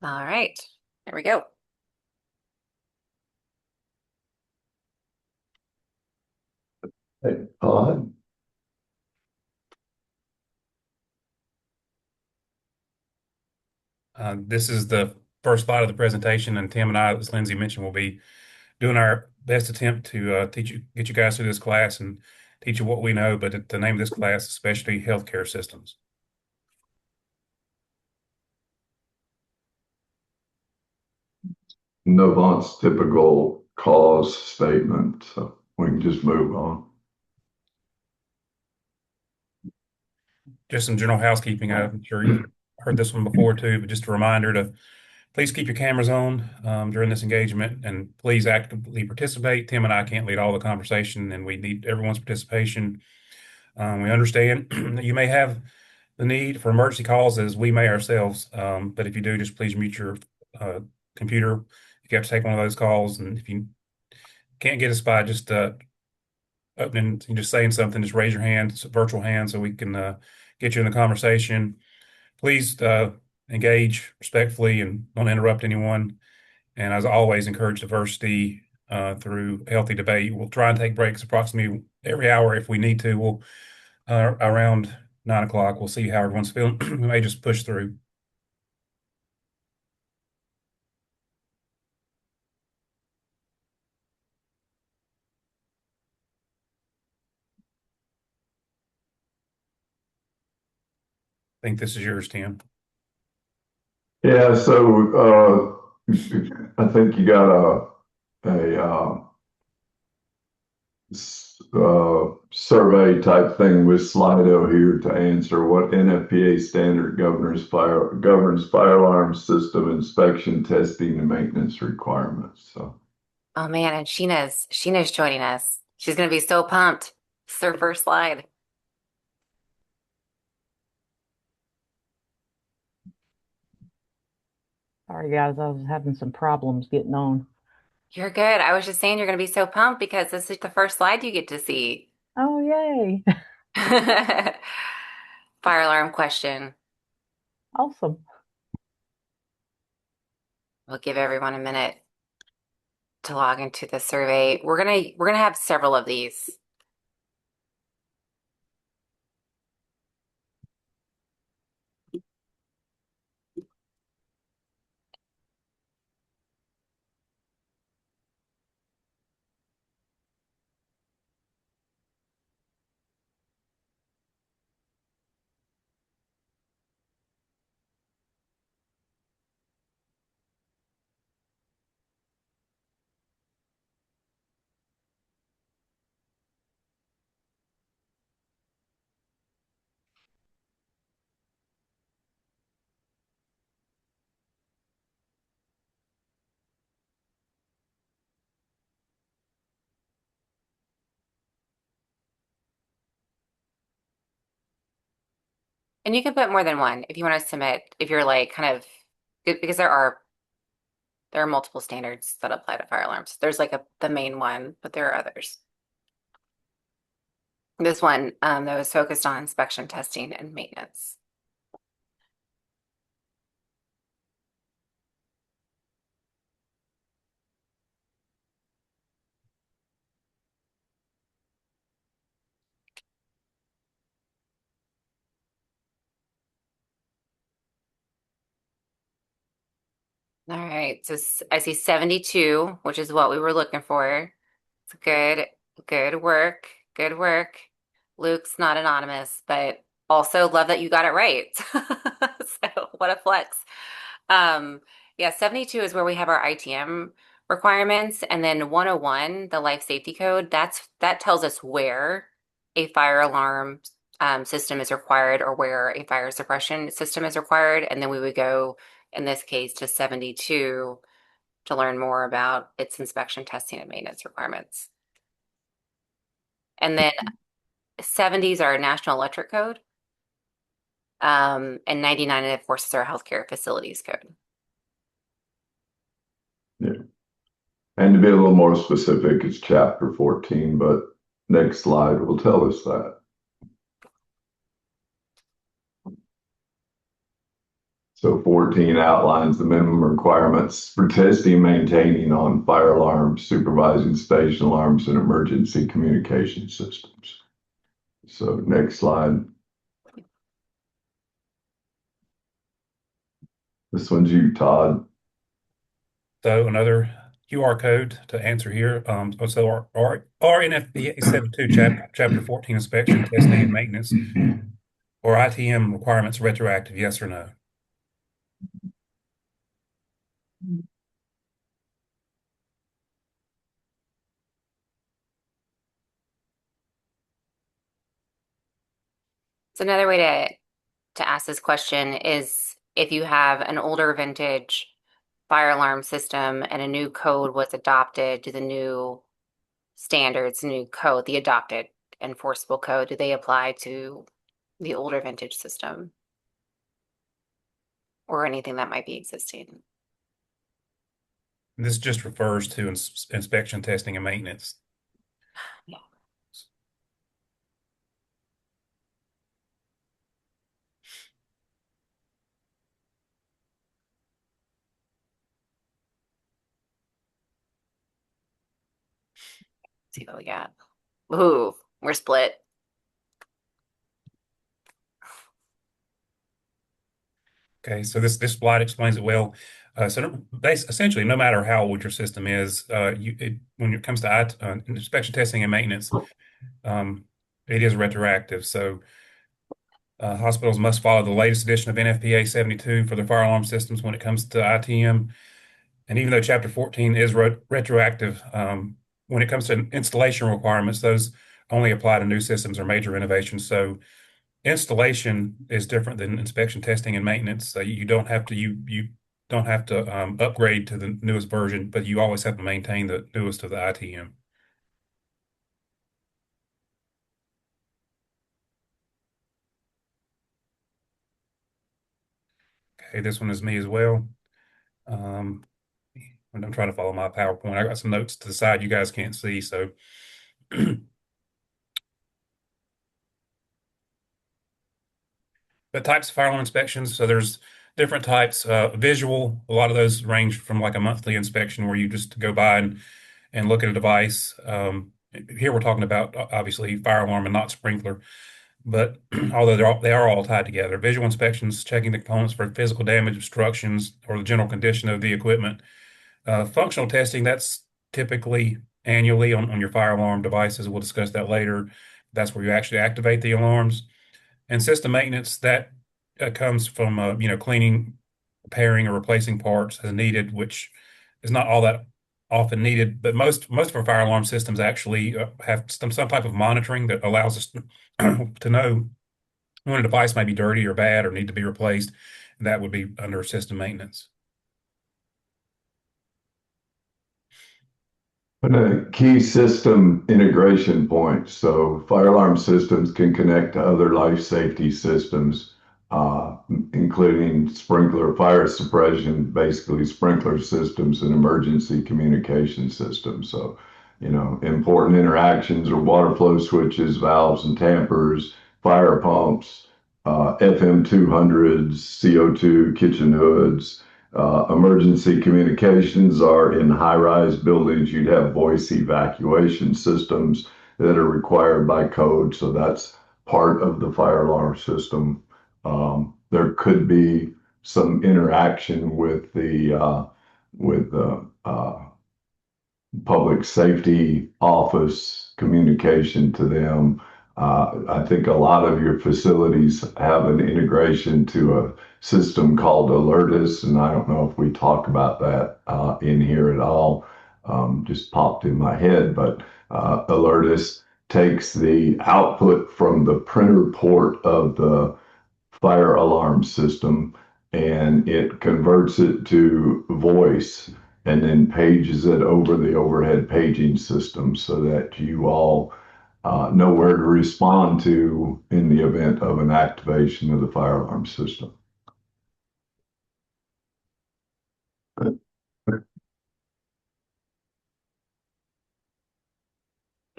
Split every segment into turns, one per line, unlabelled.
All right, here we go.
Hey, Todd,
This is the first slide of the presentation, and Tim and I, as Lindsay mentioned, will be doing our best attempt to get you guys through this class and teach you what we know. But the name of this class is Specialty Healthcare Systems.
Novant's typical cause statement, so we can just move on.
Just some general housekeeping. I'm sure you've heard this one before too, but just a reminder to please keep your cameras on during this engagement, and please actively participate. Tim and I can't lead all the conversation, and we need everyone's participation. We understand that you may have the need for emergency calls as we may ourselves. But if you do, just please mute your computer if you have to take one of those calls. And if you can't get us by just opening and just saying something, just raise your hand, it's a virtual hand, so we can get you in the conversation. Please engage respectfully and don't interrupt anyone. And as always, encourage diversity through healthy debate. We'll try and take breaks approximately every hour if we need to. We'll around 9 o'clock. We'll see how everyone's feeling. We may just push through. I think this is yours, Tim.
Yeah, so I think you got a survey type thing with Slido here to answer what NFPA standard governs fire alarm system inspection, testing, and maintenance requirements. So
Oh man, and Sheena's joining us. She's gonna be so pumped. It's her first slide.
Sorry, guys, I was having some problems getting on.
You're good. I was just saying you're gonna be so pumped because this is the first slide you get to see.
Oh, yay.
Fire alarm question.
Awesome.
We'll give everyone a minute to log into the survey. We're gonna have several of these. And you can put more than one if you want to submit, if you're like kind of because there are multiple standards that apply to fire alarms. There's like the main one, but there are others. This one that was focused on inspection, testing, and maintenance. All right, so I see 72, which is what we were looking for. It's good work, good work. Luke's not anonymous, but also love that you got it right. So what a flex. Yeah, 72 is where we have our ITM requirements, and then 101, the life safety code, that tells us where a fire alarm system is required or where a fire suppression system is required, and then we would go in this case to 72 to learn more about its inspection, testing, and maintenance requirements. And then 70s are National Electric Code, and 99, of course, is our Healthcare Facilities Code.
yeah, and to be a little more specific, it's chapter 14, but next slide will tell us that. So 14 outlines the minimum requirements for testing, maintaining on fire alarms, supervising station alarms, and emergency communication systems. So next slide. This one's you, Todd.
So another QR code to answer here. So our NFPA 72 chapter 14 inspection, testing, and maintenance, or ITM requirements retroactive, yes or no?
So another way to ask this question is if you have an older vintage fire alarm system and a new code was adopted to the new standards, new code, the adopted enforceable code, do they apply to the older vintage system or anything that might be existing?
This just refers to inspection, testing, and maintenance.
Yeah. Let's see what we got. Ooh, we're split.
Okay, so this slide explains it well. Essentially, no matter how old your system is, when it comes to inspection, testing, and maintenance, it is retroactive. So hospitals must follow the latest edition of NFPA 72 for their fire alarm systems when it comes to ITM. And even though Chapter 14 is retroactive, when it comes to installation requirements, those only apply to new systems or major renovations. So installation is different than inspection, testing, and maintenance. You don't have to upgrade to the newest version, but you always have to maintain the newest of the ITM. Okay, this one is me as well. I'm trying to follow my PowerPoint. I got some notes to the side you guys can't see, so the types of fire alarm inspections. So there's different types. Visual, a lot of those range from like a monthly inspection where you just go by and look at a device. Here we're talking about obviously fire alarm and not sprinkler, but although they are all tied together. Visual inspections, checking the components for physical damage, obstructions, or the general condition of the equipment. Functional testing, that's typically annually on your fire alarm devices. We'll discuss that later. That's where you actually activate the alarms. And system maintenance, that comes from cleaning, repairing, or replacing parts as needed, which is not all that often needed. But most of our fire alarm systems actually have some type of monitoring that allows us to know when a device may be dirty or bad or need to be replaced. And that would be under system maintenance.
And a key system integration point. So fire alarm systems can connect to other life safety systems, including sprinkler, fire suppression, basically sprinkler systems and emergency communication systems. So, important interactions are water flow switches, valves and tampers, fire pumps, FM 200s, CO2, kitchen hoods. Emergency communications are in high-rise buildings. You'd have voice evacuation systems that are required by code. So that's part of the fire alarm system. There could be some interaction with the public safety office communication to them. I think a lot of your facilities have an integration to a system called Alertus, and I don't know if we talk about that in here at all. Just popped in my head, but Alertus takes the output from the printer port of the fire alarm system and it converts it to voice and then pages it over the overhead paging system so that you all know where to respond to in the event of an activation of the fire alarm system.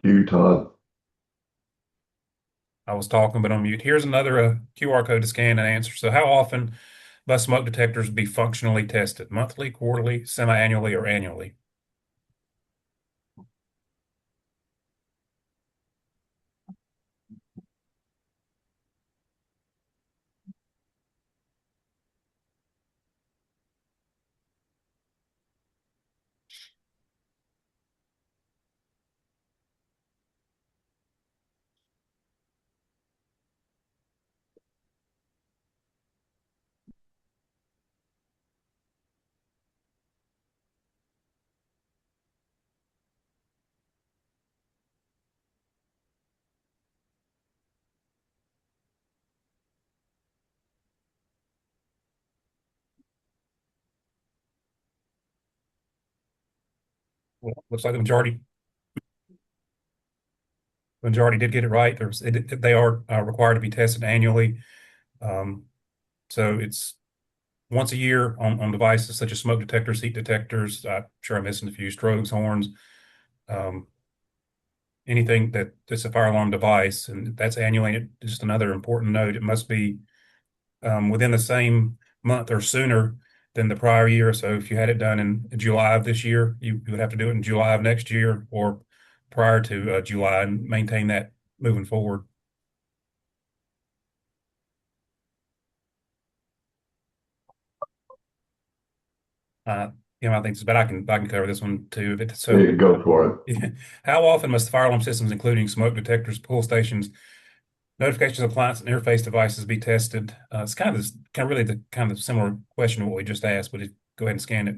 You, Todd.
I was talking, but on mute. Here's another QR code to scan and answer. So how often Must smoke detectors be functionally tested monthly, quarterly, semi-annually, or annually? Well, looks like the majority did get it right. They are required to be tested annually. Um, so it's once a year on devices such as smoke detectors, heat detectors. I'm sure I'm missing a few strobes, horns, um, anything that's a fire alarm device, and that's annually. Just another important note: it must be within the same month or sooner than the prior year. So if you had it done in July of this year, you would have to do it in July of next year or prior to July and maintain that moving forward. Uh, I think it's, but I can cover this one too.
Yeah, go for it.
How often must the fire alarm systems, including smoke detectors, pull stations, notifications of appliance and interface devices, be tested? It's kind of really the kind of similar question to what we just asked, but go ahead and scan it.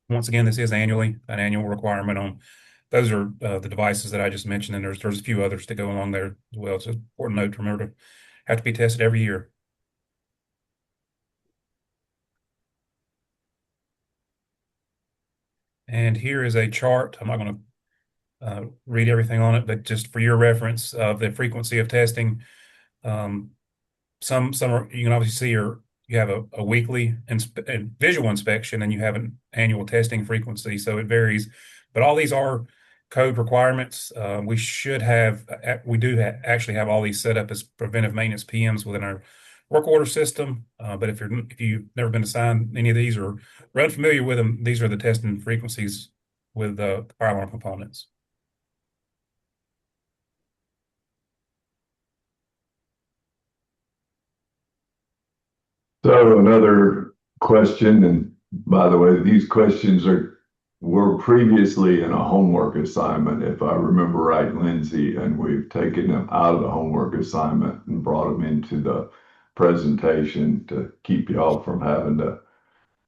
Once again, this is annually an annual requirement on. Those are the devices that I just mentioned, and there's a few others that go along there as well. It's an important note to remember to have to be tested every year. And here is a chart. I'm not going to read everything on it, but just for your reference of the frequency of testing. Um, you can obviously see you have a weekly visual inspection, and you have an annual testing frequency, so it varies. But all these are code requirements. We do actually have all these set up as preventive maintenance PMs within our work order system. But if you've never been assigned any of these or are unfamiliar with them, these are the testing frequencies with the fire alarm components.
So another question, and by the way, these questions were previously in a homework assignment, if I remember right, Lindsay, and we've taken them out of the homework assignment and brought them into the presentation to keep y'all from having to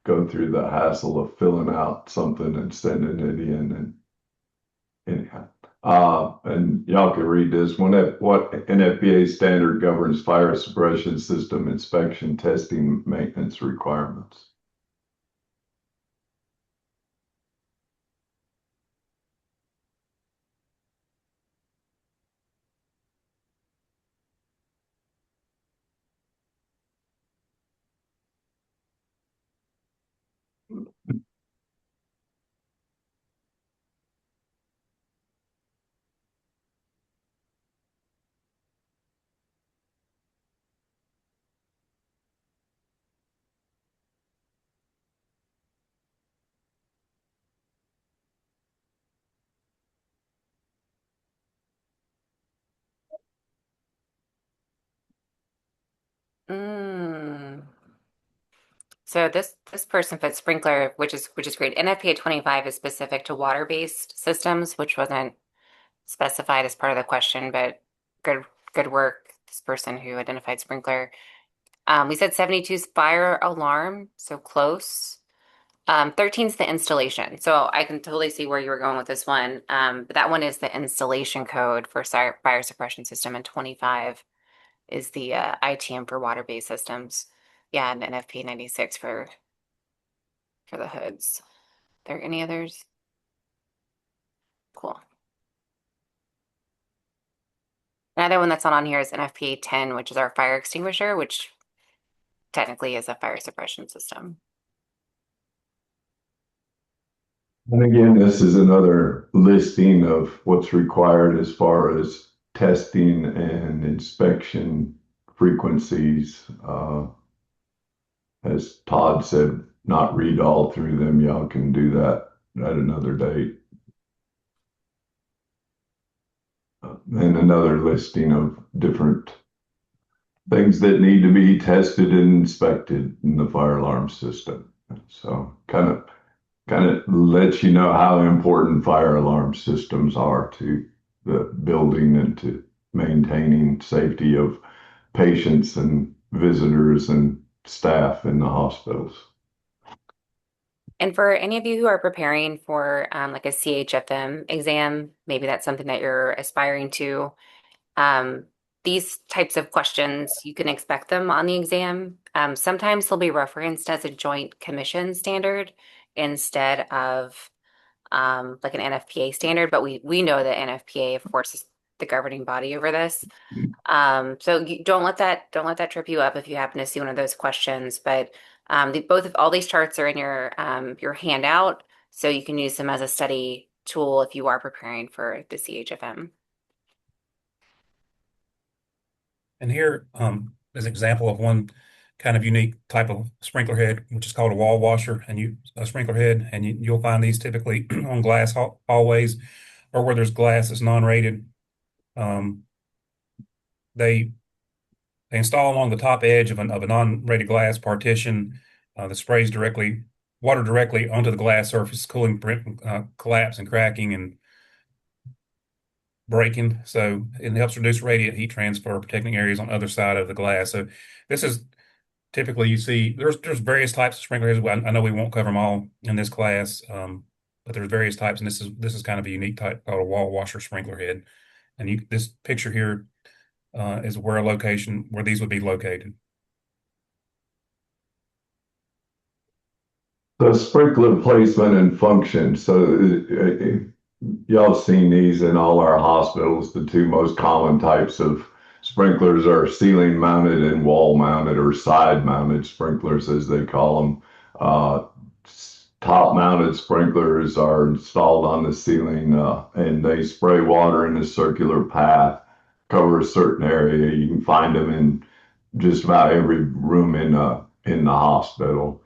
go through the hassle of filling out something and sending it in. And anyhow, and y'all can read this one. What NFPA standard governs fire suppression system inspection, testing, maintenance requirements?
Mm. So this person put sprinkler, which is great. NFPA 25 is specific to water-based systems, which wasn't specified as part of the question, but good work. This person who identified sprinkler. We said 72 is fire alarm, so close. 13 is the installation. So I can totally see where you were going with this one. But that one is the installation code for fire suppression system, and 25 is the ITM for water-based systems. Yeah, and NFP 96 for the hoods. There any others? Cool. Another one that's not on here is NFPA 10, which is our fire extinguisher, which technically is a fire suppression system.
And again, this is another listing of what's required as far as testing and inspection frequencies. As Todd said, not read all through them. Y'all can do that at another date. And another listing of different things that need to be tested and inspected in the fire alarm system. So kind of lets you know how important fire alarm systems are to the building and to maintaining safety of patients and visitors and staff in the hospitals.
And for any of you who are preparing for like a CHFM exam, maybe that's something that you're aspiring to. These types of questions, you can expect them on the exam. Sometimes they'll be referenced as a joint commission standard instead of like an NFPA standard, but we know that NFPA, of course, is the governing body over this. So you don't let that trip you up if you happen to see one of those questions. But both of all these charts are in your handout, so you can use them as a study tool if you are preparing for the CHFM.
And here is an example of one kind of unique type of sprinkler head, which is called a wall washer, and a sprinkler head, and you'll find these typically on glass hallways or where there's glass that's non-rated. Um, they they install along the top edge of a non-rated glass partition that sprays water directly onto the glass surface, cooling collapse and cracking and breaking. So it helps reduce radiant heat transfer, protecting areas on other side of the glass. So this is typically you see there's various types of sprinklers. I know we won't cover them all in this class, but there's various types, and this is kind of a unique type called a wall washer sprinkler head. And this picture here is where these would be located.
The sprinkler placement and function. So y'all seen these in all our hospitals. The two most common types of sprinklers are ceiling mounted and wall mounted or side mounted sprinklers, as they call them. Top mounted sprinklers are installed on the ceiling and they spray water in a circular path, cover a certain area. You can find them in just about every room in the hospital.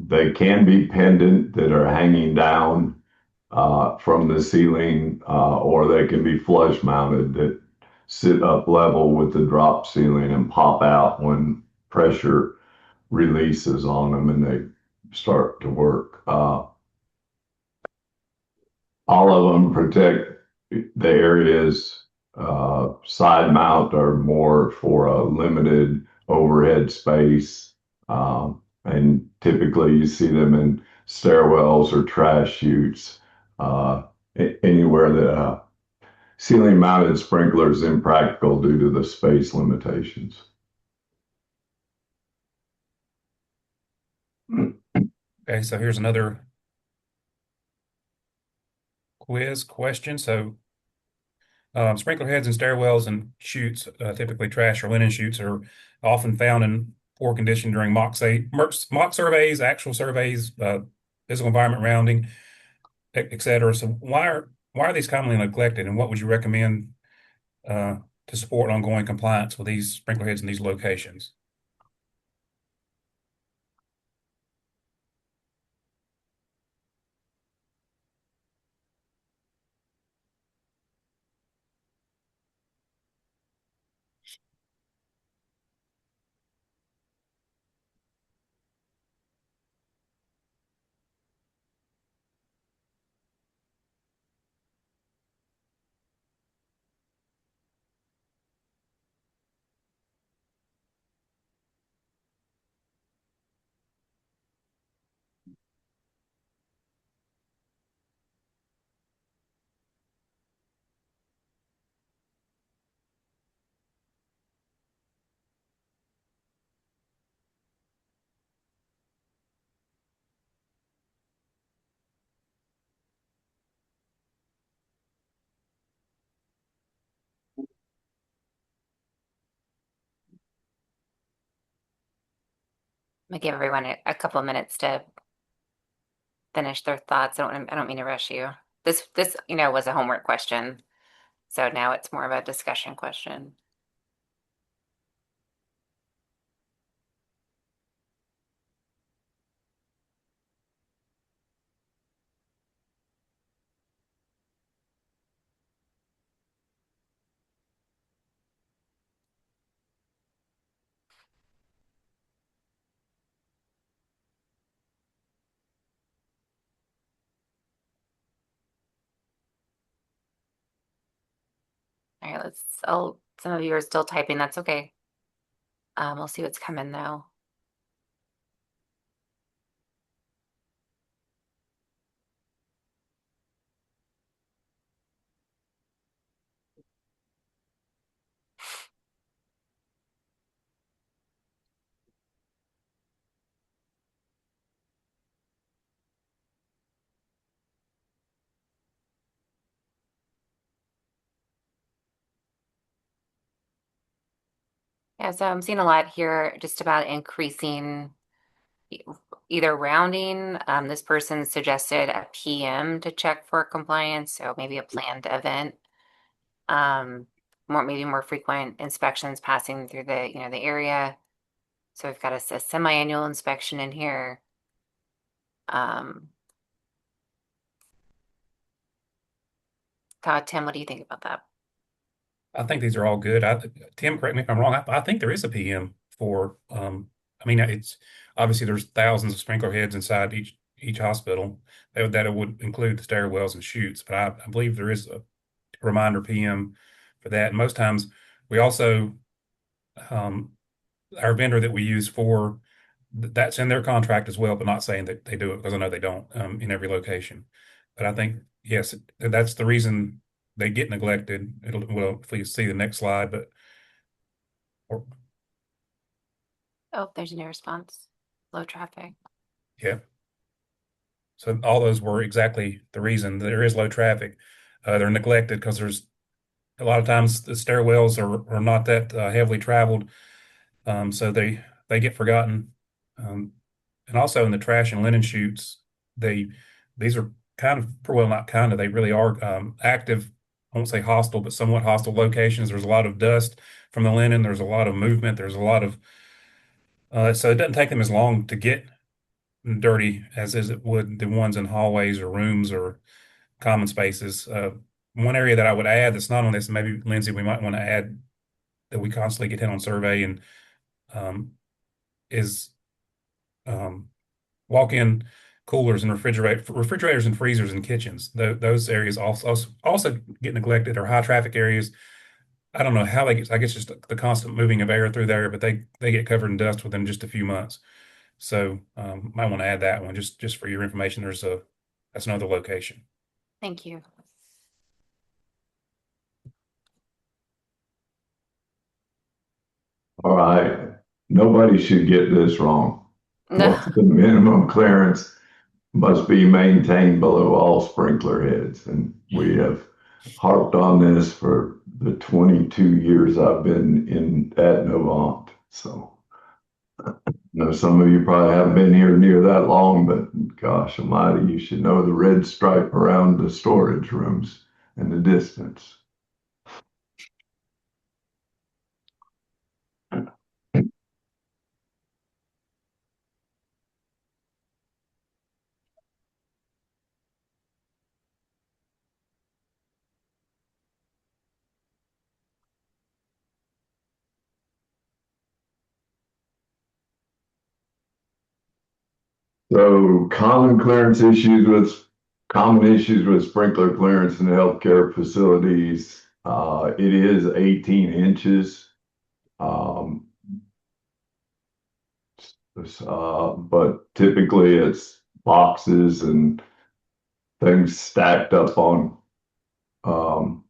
They can be pendant that are hanging down from the ceiling, or they can be flush mounted that sit up level with the drop ceiling and pop out when pressure releases on them and they start to work. All of them protect the areas. Side mount are more for a limited overhead space. And typically you see them in stairwells or trash chutes, anywhere that ceiling mounted sprinkler is impractical due to the space limitations.
Okay, so here's another quiz question. So sprinkler heads and stairwells and chutes, typically trash or linen chutes, are often found in poor condition during mock surveys, actual surveys, physical environment rounding, et cetera. So why are these commonly neglected, and what would you recommend to support ongoing compliance with these sprinkler heads in these locations?
me give everyone a couple of minutes to finish their thoughts. I don't mean to rush you. This, was a homework question. So now it's more of a discussion question. All right, some of you are still typing. That's okay. We'll see what's coming though. Yeah, so I'm seeing a lot here just about increasing e- either rounding. This person suggested a PM to check for compliance, so maybe a planned event. Maybe more frequent inspections passing through the area. So we've got a semi-annual inspection in here. Todd, Tim, what do you think about that?
I think these are all good. Tim, correct me if I'm wrong. I think there is a PM for, I mean, it's obviously there's thousands of sprinkler heads inside each hospital. That it would include the stairwells and chutes, but I believe there is a reminder PM for that. And most times we also, um, our vendor that we use for that's in their contract as well, but not saying that they do it because I know they don't in every location. But I think yes, that's the reason they get neglected. Well, if we see the next slide, but or,
Oh, there's no response. Low traffic.
yeah. So all those were exactly the reason there is low traffic. They're neglected because there's a lot of times the stairwells are not that heavily traveled, so they get forgotten. Um, and also in the trash and linen chutes, they these are kind of well, not kind of, they really are active. I won't say hostile, but somewhat hostile locations. There's a lot of dust from the linen. There's a lot of movement. There's a lot of so it doesn't take them as long to get dirty as it would the ones in hallways or rooms or common spaces. One area that I would add that's not on this, maybe Lindsay, we might want to add that we constantly get hit on survey and um, is walk-in coolers and refrigerators and freezers in kitchens. Those areas also get neglected, or high traffic areas. I don't know how they get, I guess just the constant moving of air through there, but they get covered in dust within just a few months. So might want to add that one just for your information. That's another location.
Thank you.
All right. Nobody should get this wrong.
No.
What's the minimum clearance must be maintained below all sprinkler heads? And we have harped on this for the 22 years I've been at Novant. So I know some of you probably haven't been here near that long, but gosh almighty, you should know the red stripe around the storage rooms and the distance. So common issues with sprinkler clearance in healthcare facilities. It is 18 inches. Um, but typically it's boxes and things stacked up on um,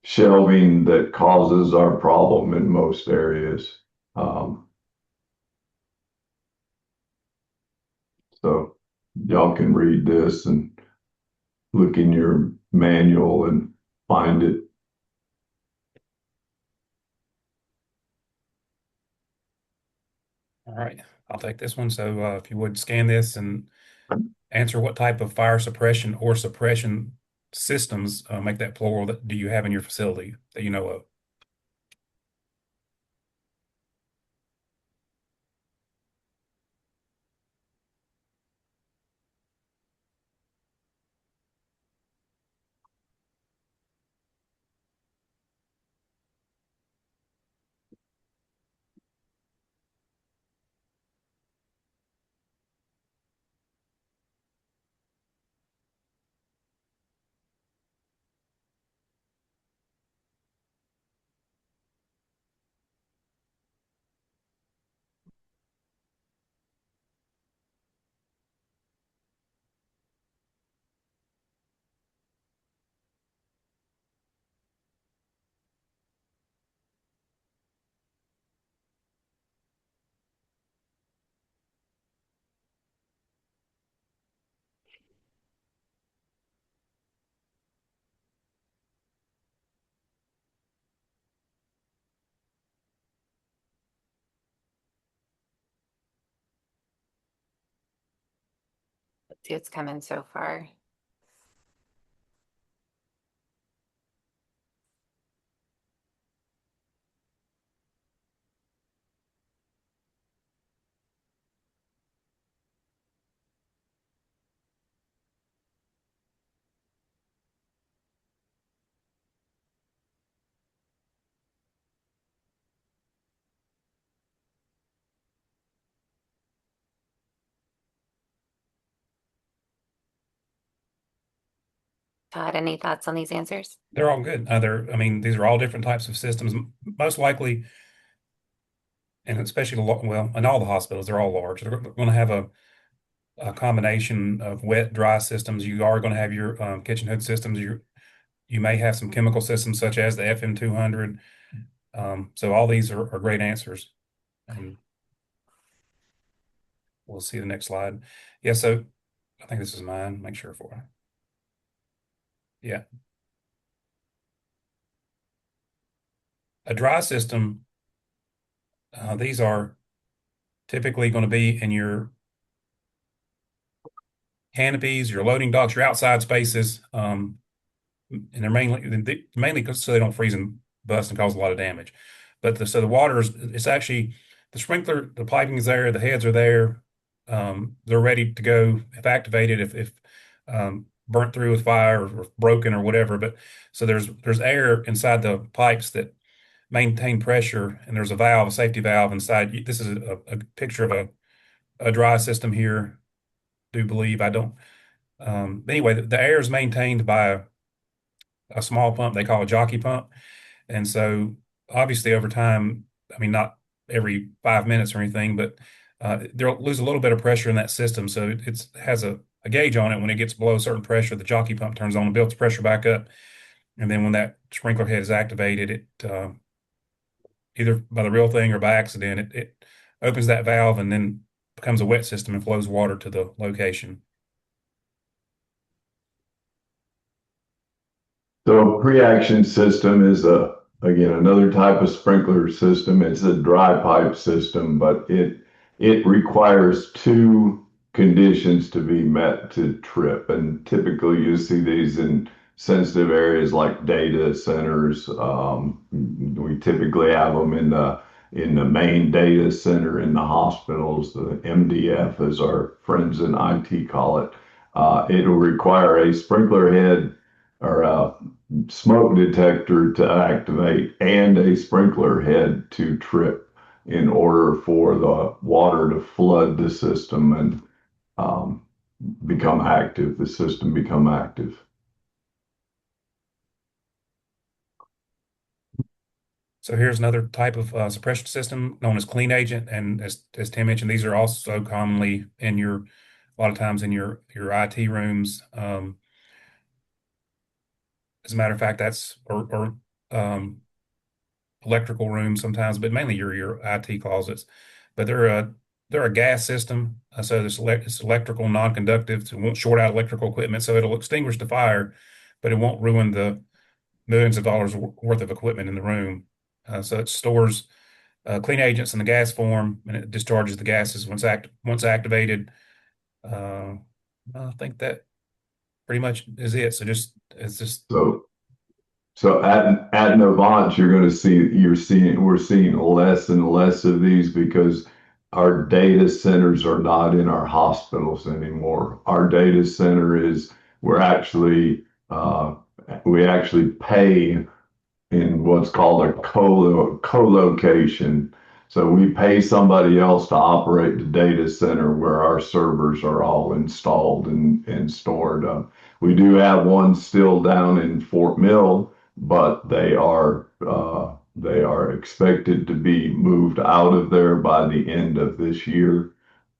shelving that causes our problem in most areas. So y'all can read this and look in your manual and find it.
All right, I'll take this one. So if you would scan this and answer what type of fire suppression or suppression systems, make that plural, that do you have in your facility that you know of?
Let's see what's coming so far. Todd, any thoughts on these answers?
They're all good. I mean, these are all different types of systems. Most likely, and especially well, in all the hospitals, they're all large. They're going to have a combination of wet, dry systems. You are going to have your kitchen hood systems. You may have some chemical systems such as the FM200. So all these are great answers. And we'll see the next slide. Yeah, so I think this is mine. Make sure for it. Yeah. A dry system, these are typically going to be in your canopies, your loading docks, your outside spaces. And they're mainly so they don't freeze and bust and cause a lot of damage. But so the water it's actually the sprinkler, the piping is there, the heads are there. They're ready to go if activated, if burnt through with fire or broken or whatever. But so there's air inside the pipes that maintain pressure, and there's a valve, a safety valve inside. This is a picture of a dry system here. Do believe I don't. Anyway, the air is maintained by a small pump they call a jockey pump. And so obviously over time, I mean, not every 5 minutes or anything, but they'll lose a little bit of pressure in that system. So it has a gauge on it. When it gets below a certain pressure, the jockey pump turns on and builds pressure back up. And then when that sprinkler head is activated, it either by the real thing or by accident, it opens that valve and then becomes a wet system and flows water to the location.
So a pre-action system is again, another type of sprinkler system. It's a dry pipe system, but it requires two conditions to be met to trip. And typically you see these in sensitive areas like data centers. We typically have them in the main data center in the hospitals, the MDF, as our friends in IT call it. It'll require a sprinkler head or a smoke detector to activate and a sprinkler head to trip in order for the water to flood the system and become active, the system become active.
So here's another type of suppression system known as clean agent. And as Tim mentioned, these are also commonly in a lot of times in your IT rooms. As a matter of fact, that's or electrical rooms sometimes, but mainly your IT closets. But they're a gas system, so it's electrical non-conductive, so it won't short out electrical equipment, so it'll extinguish the fire, but it won't ruin the millions of dollars worth of equipment in the room. So it stores clean agents in the gas form, and it discharges the gases once activated. Uh, I think that pretty much is it. So it's just
So So at Novant, we're seeing less and less of these because our data centers are not in our hospitals anymore. Our data center is we're actually we actually pay in what's called a co-location. So we pay somebody else to operate the data center where our servers are all installed and stored. We do have one still down in Fort Mill, but they are expected to be moved out of there by the end of this year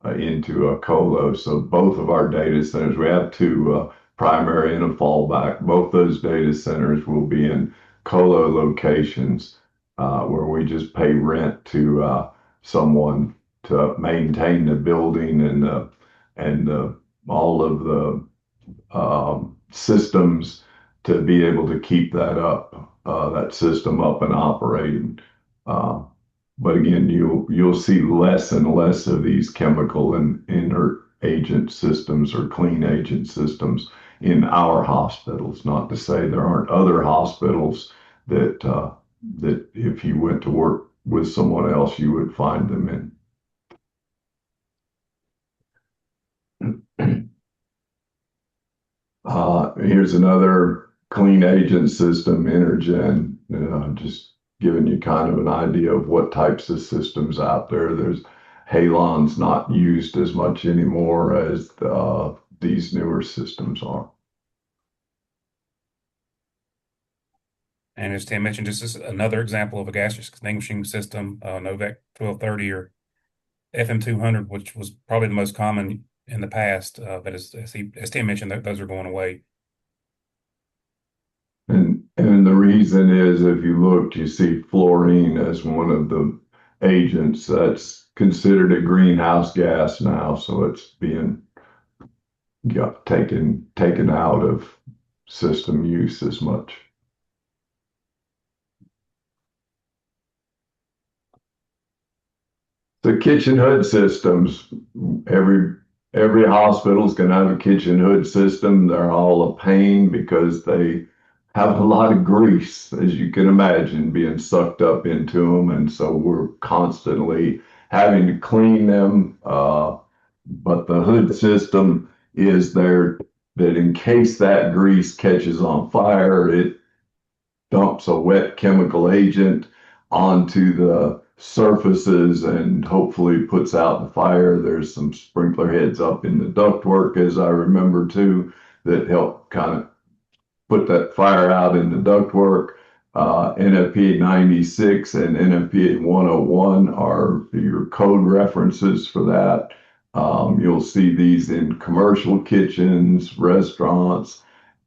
into a colo. So both of our data centers, we have two primary and a fallback. Both those data centers will be in colo locations where we just pay rent to someone to maintain the building and all of the systems to be able to keep that system up and operating. Uh, but again, you'll see less and less of these chemical and inert agent systems or clean agent systems in our hospitals. Not to say there aren't other hospitals that if you went to work with someone else, you would find them in. Here's another clean agent system, Energen, just giving you kind of an idea of what types of systems out there. There's Halon's not used as much anymore as these newer systems are.
And as Tim mentioned, this is another example of a gas extinguishing system, Novec 1230 or FM200, which was probably the most common in the past. But as Tim mentioned, those are going away.
And the reason is if you looked, you see fluorine as one of the agents that's considered a greenhouse gas now, so it's being taken out of system use as much. The kitchen hood systems, every hospital's gonna have a kitchen hood system. They're all a pain because they have a lot of grease, as you can imagine, being sucked up into them, and so we're constantly having to clean them. But the hood system is there that in case that grease catches on fire, it dumps a wet chemical agent onto the surfaces and hopefully puts out the fire. There's some sprinkler heads up in the ductwork, as I remember too, that help kind of put that fire out in the ductwork. NFPA 96 and NFPA 101 are your code references for that. You'll see these in commercial kitchens, restaurants,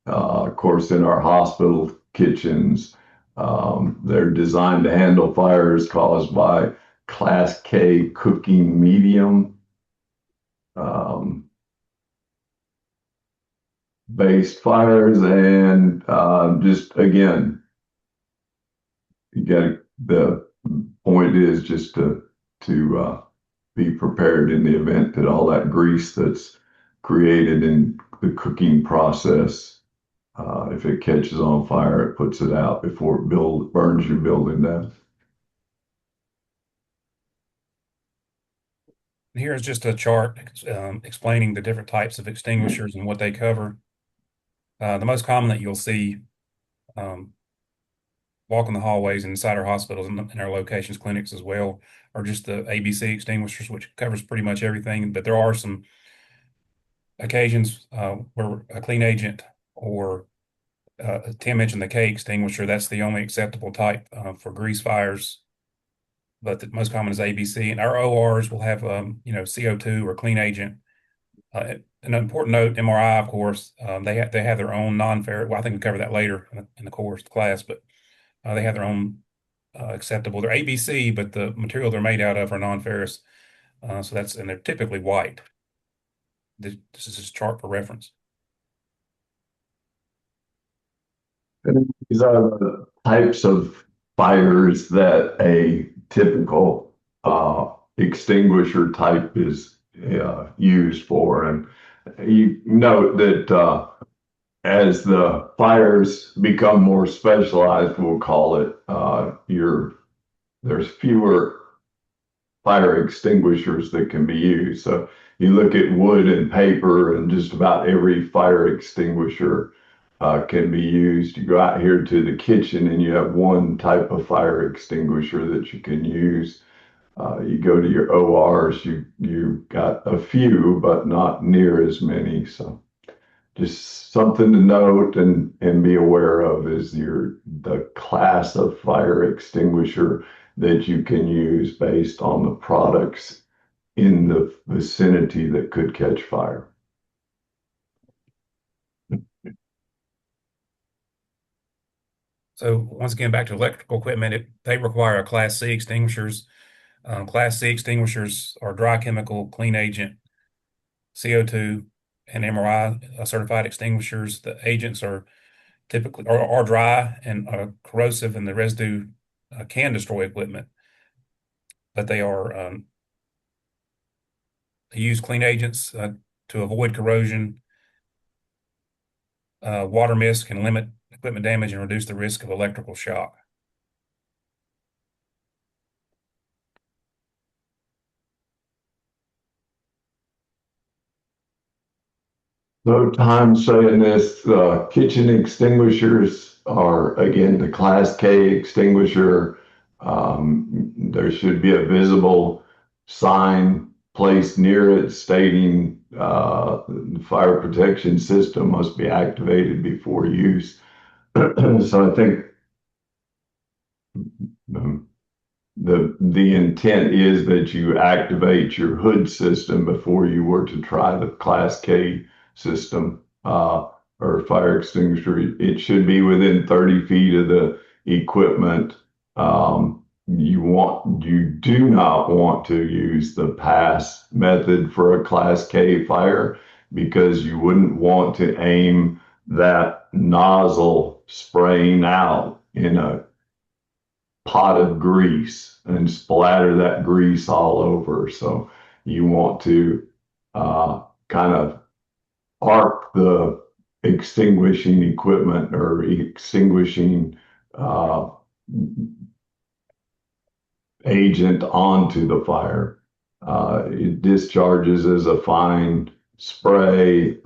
of course, in our hospital kitchens. They're designed to handle fires caused by Class K cooking medium based fires. And just again, the point is just to be prepared in the event that all that grease that's created in the cooking process, if it catches on fire, it puts it out before it burns your building down.
Here's just a chart explaining the different types of extinguishers and what they cover. The most common that you'll see walking the hallways inside our hospitals and our locations, clinics as well, are just the ABC extinguishers, which covers pretty much everything. But there are some occasions where a clean agent or Tim mentioned the K extinguisher. That's the only acceptable type for grease fires. But the most common is ABC, and our ORs will have CO2 or clean agent. An important note: MRI, of course, they have their own non-ferrous. Well, I think we cover that later in the class, but they have their own acceptable. They're ABC, but the material they're made out of are non-ferrous. And they're typically white. This is just a chart for reference.
These are the types of fires that a typical extinguisher type is used for. And you note that as the fires become more specialized, we'll call it, there's fewer fire extinguishers that can be used. So you look at wood and paper, and just about every fire extinguisher can be used. You go out here to the kitchen and you have one type of fire extinguisher that you can use. You go to your ORs, you got a few, but not near as many. So just something to note and be aware of is the class of fire extinguisher that you can use based on the products in the vicinity that could catch fire.
So once again, back to electrical equipment, they require Class C extinguishers. Class C extinguishers are dry chemical, clean agent, CO2, and MRI certified extinguishers. The agents are typically are dry and corrosive, and the residue can destroy equipment. But they use clean agents to avoid corrosion. Water mist can limit equipment damage and reduce the risk of electrical shock.
No time saying this, kitchen extinguishers are, again, the Class K extinguisher. There should be a visible sign placed near it stating the fire protection system must be activated before use. So I think the intent is that you activate your hood system before you were to try the Class K system or fire extinguisher. It should be within 30 feet of the equipment. You do not want to use the pass method for a Class K fire, because you wouldn't want to aim that nozzle spraying out in a pot of grease and splatter that grease all over. So you want to kind of arc the extinguishing equipment or extinguishing agent onto the fire. It discharges as a fine spray.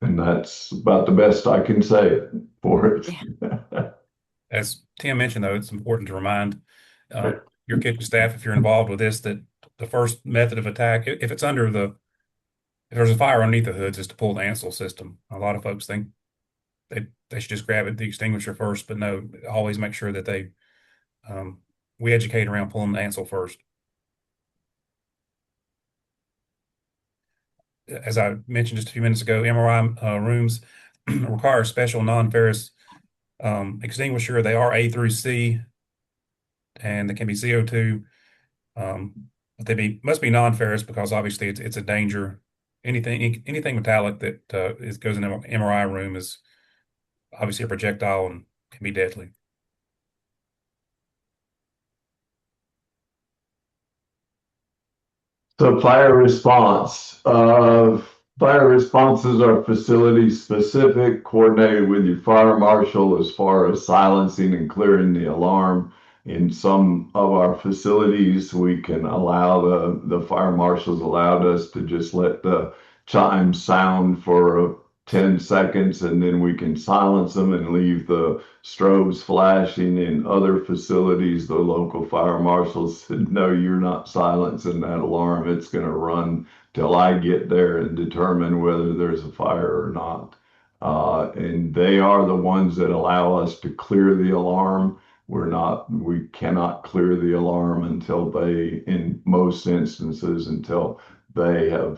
And that's about the best I can say for it.
As Tim mentioned, though, it's important to remind your kitchen staff, if you're involved with this, that the first method of attack, if there's a fire underneath the hoods, is to pull the Ansel system. A lot of folks think they should just grab the extinguisher first, but no, always make sure that we educate around pulling the Ansel first. As I mentioned just a few minutes ago, MRI rooms require a special non-ferrous extinguisher. They are A through C, and they can be CO2. But they must be non-ferrous, because obviously it's a danger. Anything metallic that goes in an MRI room is obviously a projectile and can be deadly.
So fire response. Fire responses are facility specific, coordinated with your fire marshal as far as silencing and clearing the alarm. In some of our facilities, we can allow the fire marshals allowed us to just let the chimes sound for 10 seconds, and then we can silence them and leave the strobes flashing. In other facilities, the local fire marshals said, no, you're not silencing that alarm. It's going to run till I get there and determine whether there's a fire or not. And they are the ones that allow us to clear the alarm. We cannot clear the alarm in most instances, until they have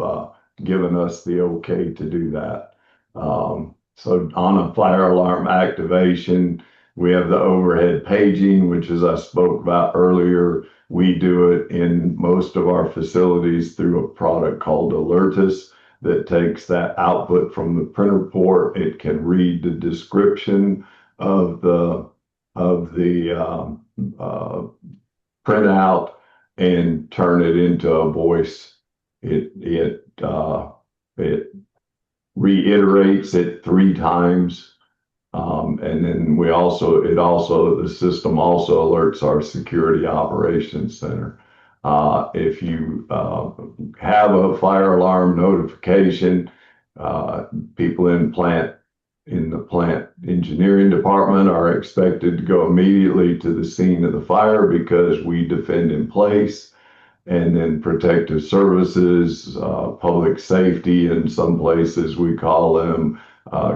given us the okay to do that. So on a fire alarm activation, we have the overhead paging, which, as I spoke about earlier, we do it in most of our facilities through a product called Alertus that takes that output from the printer port. It can read the description of the printout and turn it into a voice. It reiterates it 3 times. And then the system also alerts our security operations center. If you have a fire alarm notification, people in the plant engineering department are expected to go immediately to the scene of the fire because we defend in place. And then protective services, public safety, in some places we call them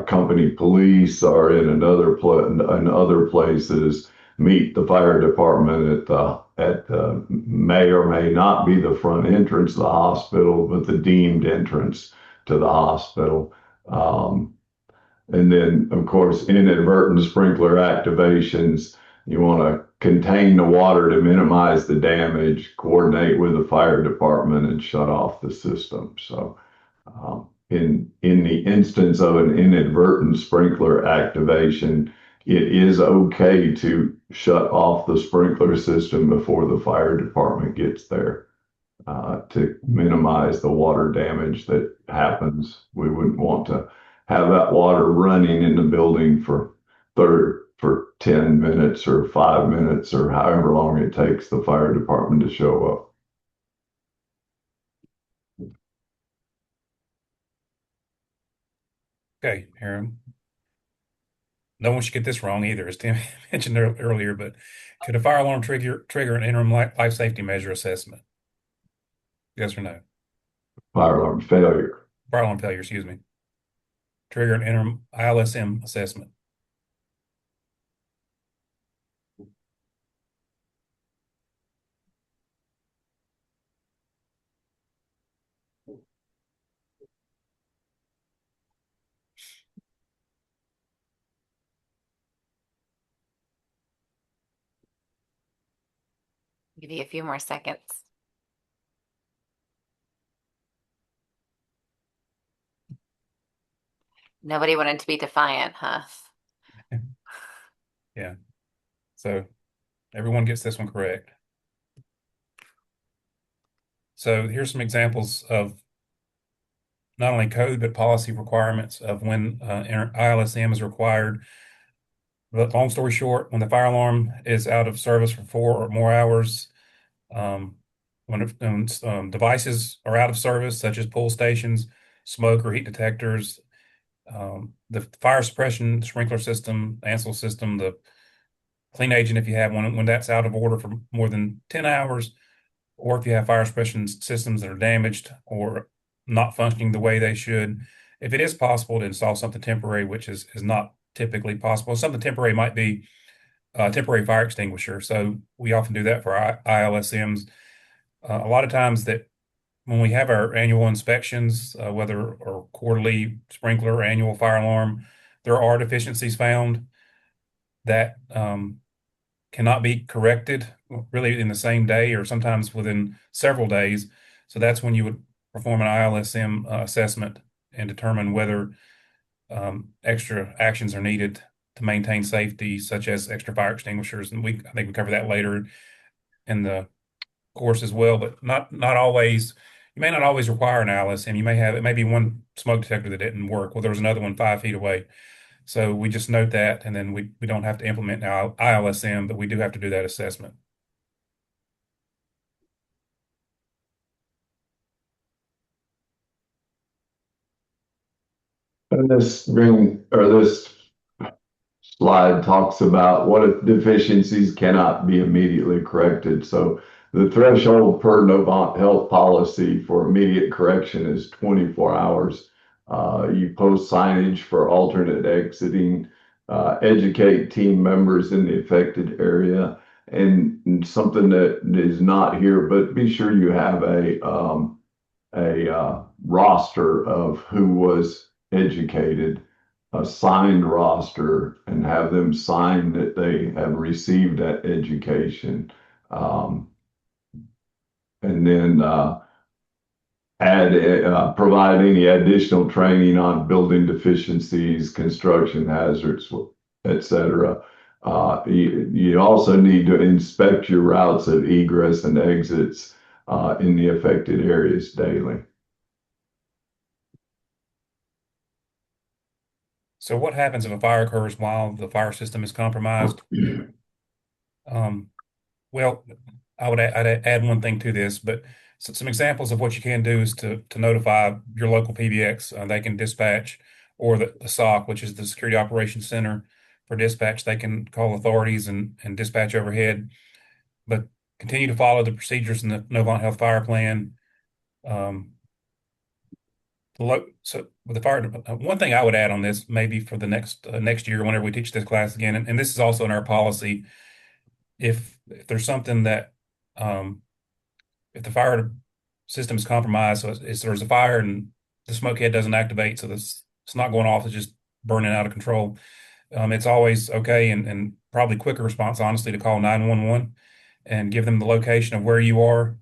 company police, or in other places meet the fire department at the may or may not be the front entrance of the hospital, but the deemed entrance to the hospital. And then, of course, inadvertent sprinkler activations. You want to contain the water to minimize the damage, coordinate with the fire department, and shut off the system. So, in the instance of an inadvertent sprinkler activation, it is okay to shut off the sprinkler system before the fire department gets there, to minimize the water damage that happens. We wouldn't want to have that water running in the building for 10 minutes or 5 minutes or however long it takes the fire department to show up.
Okay, Aaron. No one should get this wrong either, as Tim mentioned earlier, but could a fire alarm trigger an interim life safety measure assessment? Yes or no?
Fire alarm failure.
Fire alarm failure, excuse me. Trigger an interim ILSM assessment.
Give you a few more seconds. Nobody wanted to be defiant, huh?
Yeah. So everyone gets this one correct. So here's some examples of not only code, but policy requirements of when ILSM is required. But long story short, when the fire alarm is out of service for 4 or more hours, when devices are out of service, such as pull stations, smoke or heat detectors, the fire suppression sprinkler system, ANSEL system, the clean agent, if you have one, when that's out of order for more than 10 hours, or if you have fire suppression systems that are damaged or not functioning the way they should, if it is possible to install something temporary, which is not typically possible. Something temporary might be a temporary fire extinguisher. So we often do that for ILSMs. A lot of times that when we have our annual inspections, whether or quarterly sprinkler or annual fire alarm, there are deficiencies found that cannot be corrected really in the same day or sometimes within several days. So that's when you would perform an ILSM assessment and determine whether extra actions are needed to maintain safety, such as extra fire extinguishers. And I think we cover that later in the course as well, but not always. You may not always require an ILSM. It may be one smoke detector that didn't work. Well, there was another one 5 feet away. So we just note that, and then we don't have to implement an ILSM, but we do have to do that assessment.
And this slide talks about what if deficiencies cannot be immediately corrected. So the threshold per Novant Health policy for immediate correction is 24 hours. You post signage for alternate exiting, educate team members in the affected area, and something that is not here, but be sure you have a roster of who was educated, a signed roster, and have them sign that they have received that education. And then provide any additional training on building deficiencies, construction hazards, etc. You also need to inspect your routes of egress and exits in the affected areas daily.
So what happens if a fire occurs while the fire system is compromised? Um, well, I'd add one thing to this, but some examples of what you can do is to notify your local PBX. They can dispatch, or the SOC, which is the Security Operations Center for dispatch. They can call authorities and dispatch overhead, but continue to follow the procedures in the Novant Health Fire Plan. Um, so with the fire, one thing I would add on this, maybe for the next year, whenever we teach this class again, and this is also in our policy, if there's something that if the fire system is compromised, so there's a fire and the smoke head doesn't activate, so it's not going off, it's just burning out of control. It's always okay and probably quicker response, honestly, to call 911 and give them the location of where you are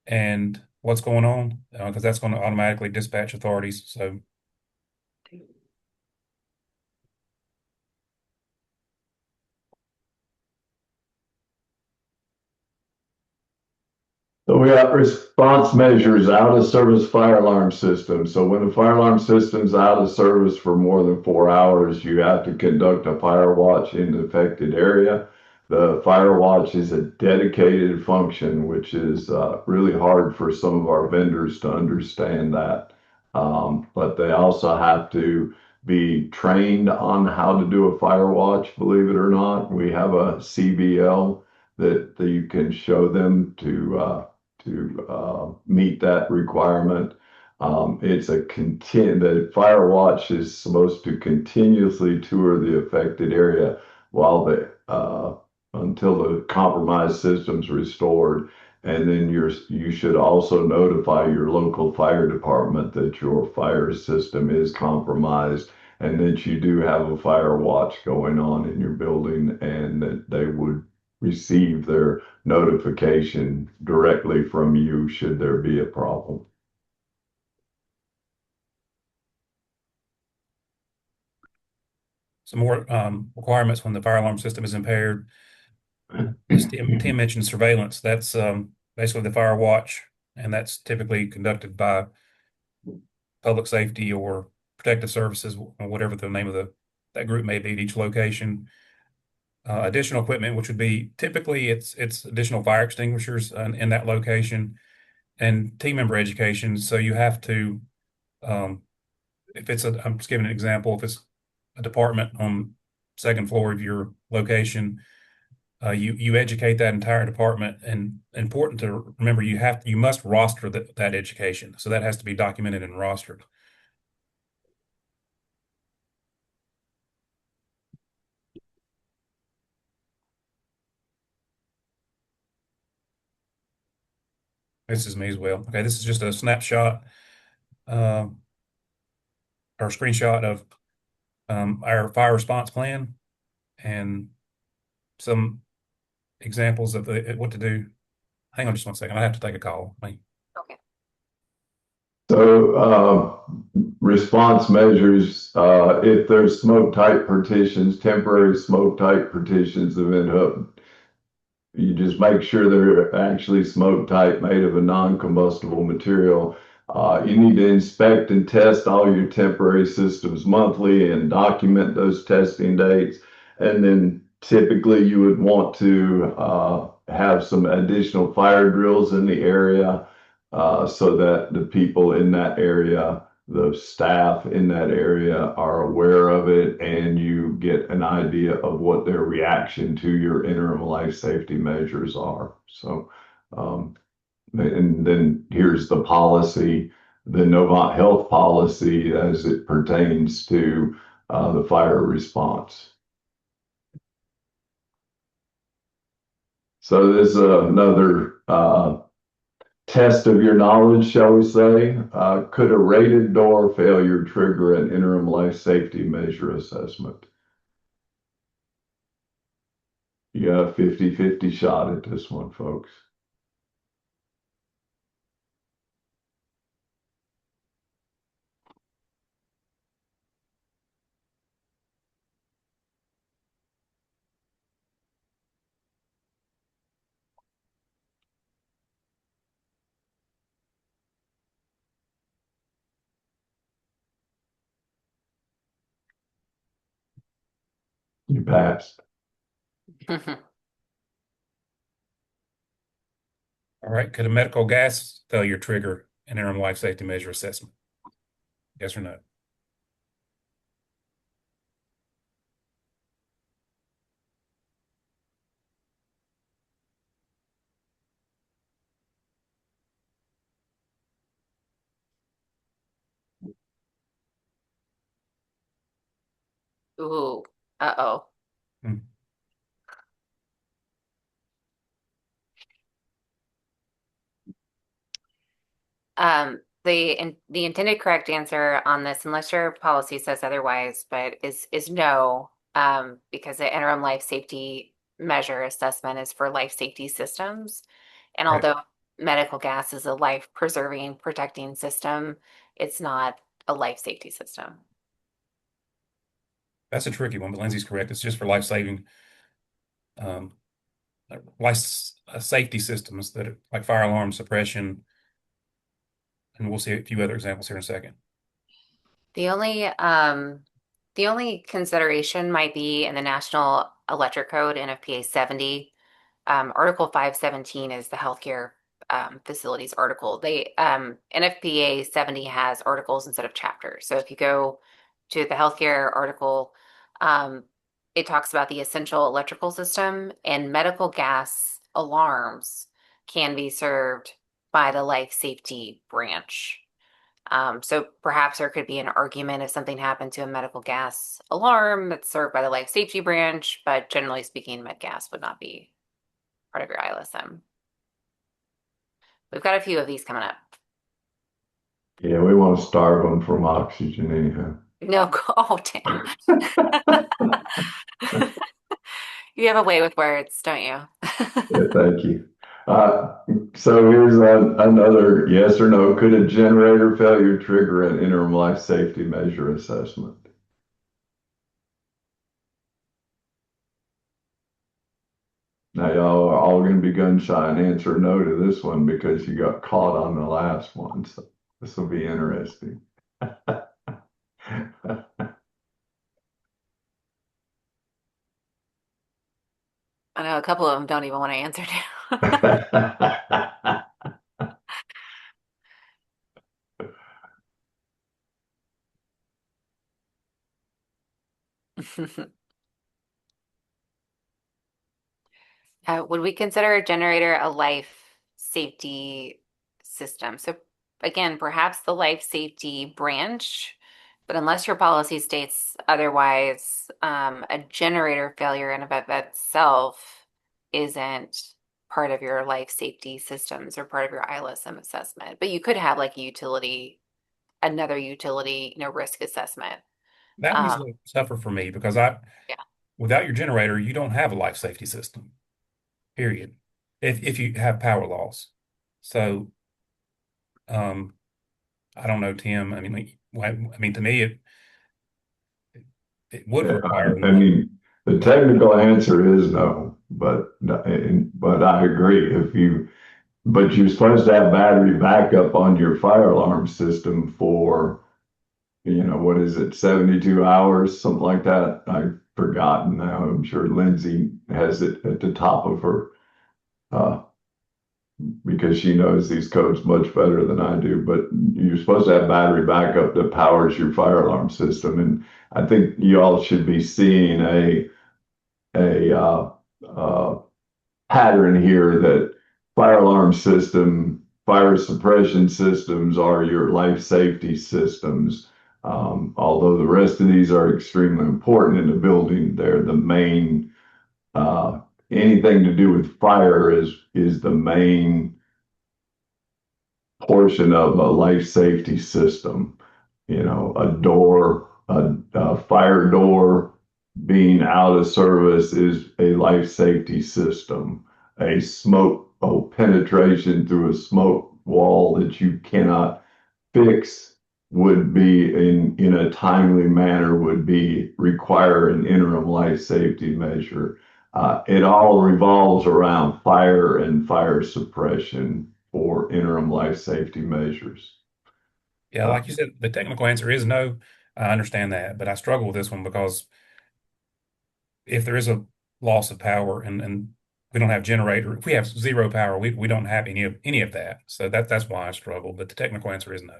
and what's going on, because that's going to automatically dispatch authorities. So
So we have response measures, out of service fire alarm system. So when the fire alarm system's out of service for more than 4 hours, you have to conduct a fire watch in the affected area. The fire watch is a dedicated function, which is really hard for some of our vendors to understand that. But they also have to be trained on how to do a fire watch, believe it or not. We have a CBL that you can show them to meet that requirement. It's the fire watch is supposed to continuously tour the affected area while until the compromised system's restored. And then you should also notify your local fire department that your fire system is compromised and that you do have a fire watch going on in your building, and that they would receive their notification directly from you should there be a problem.
some more requirements when the fire alarm system is impaired. As Tim mentioned, surveillance. That's basically the fire watch, and that's typically conducted by public safety or protective services, or whatever the name of that group may be at each location. Additional equipment, which would be typically it's additional fire extinguishers in that location, and team member education. So you have to, if it's I'm just giving an example, if it's a department on second floor of your location, you educate that entire department, and important to remember, you must roster that education. So that has to be documented and rostered. This is me as well. Okay, this is just a snapshot uh, or screenshot of our fire response plan and some examples of what to do. Hang on just 1 second. I have to take a call.
Okay.
So response measures, if there's smoke tight partitions, temporary smoke tight partitions have been hooked, you just make sure they're actually smoke tight, made of a non-combustible material. You need to inspect and test all your temporary systems monthly and document those testing dates. And then typically you would want to have some additional fire drills in the area so that the people in that area, the staff in that area, are aware of it, and you get an idea of what their reaction to your interim life safety measures are. So, and then here's the policy, the Novant Health policy as it pertains to the fire response. So this is another test of your knowledge, shall we say. Could a rated door failure trigger an interim life safety measure assessment? You got a 50-50 shot at this one, folks. You passed.
All right. Could a medical gas failure trigger an interim life safety measure assessment? Yes or no?
Ooh, uh-oh.
Hmm.
The intended correct answer on this, unless your policy says otherwise, but is no, because the interim life safety measure assessment is for life safety systems. And
Right.
although medical gas is a life preserving, protecting system, it's not a life safety system.
That's a tricky one, but Lindsay's correct. It's just for life-saving um, safety systems that are like fire alarm suppression, and we'll see a few other examples here in a second.
The only consideration might be in the National Electric Code, NFPA 70. Article 517 is the healthcare facilities article. NFPA 70 has articles instead of chapters. So if you go to the healthcare article, um, it talks about the essential electrical system, and medical gas alarms can be served by the life safety branch. So perhaps there could be an argument if something happened to a medical gas alarm that's served by the life safety branch, but generally speaking, med gas would not be part of your ILSM. We've got a few of these coming up.
Yeah, we want to starve them from oxygen anyhow.
No, oh damn. You have a way with words, don't you?
Yeah, thank you. Uh, so here's another yes or no. Could a generator failure trigger an interim life safety measure assessment? Now, y'all are all going to be gun shy and answer no to this one because you got caught on the last one. So this will be interesting.
I know a couple of them don't even want to answer now. Would we consider a generator a life safety system? So again, perhaps the life safety branch, but unless your policy states otherwise, a generator failure in and of itself isn't part of your life safety systems or part of your ILSM assessment. But you could have like a utility, another utility, risk assessment.
That one's a
Um,
little tougher for me because
yeah.
without your generator, you don't have a life safety system, period. If you have power loss. So, um, I don't know, Tim. To me, it would
Yeah,
require
I
one.
mean, the technical answer is no, but I agree. But you're supposed to have battery backup on your fire alarm system for, what is it, 72 hours, something like that. I've forgotten now. I'm sure Lindsay has it at the top of her, uh, because she knows these codes much better than I do. But you're supposed to have battery backup that powers your fire alarm system. And I think you all should be seeing a pattern here that fire alarm system, fire suppression systems are your life safety systems. Although the rest of these are extremely important in the building, they're the main. Anything to do with fire is the main portion of a life safety system. A fire door being out of service is a life safety system. A smoke penetration through a smoke wall that you cannot fix would be in a timely manner would be require an interim life safety measure. It all revolves around fire and fire suppression for interim life safety measures.
Yeah, like you said, the technical answer is no. I understand that, but I struggle with this one because if there is a loss of power and we don't have generator, if we have zero power, we don't have any of that. So that's why I struggle. But the technical answer is no.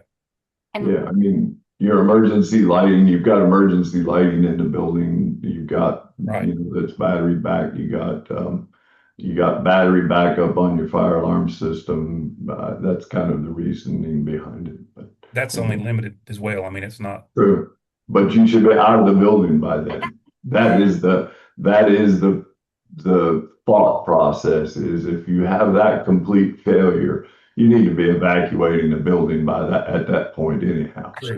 And
Yeah, I mean, your emergency lighting, you've got emergency lighting in the building. You've got,
Right.
that's battery back. You got battery backup on your fire alarm system. That's kind of the reasoning behind it. But
That's only limited as well. I mean, it's not
true. But you should be out of the building by then. That is the thought process is if you have that complete failure, you need to be evacuating the building by that at that point anyhow.
true.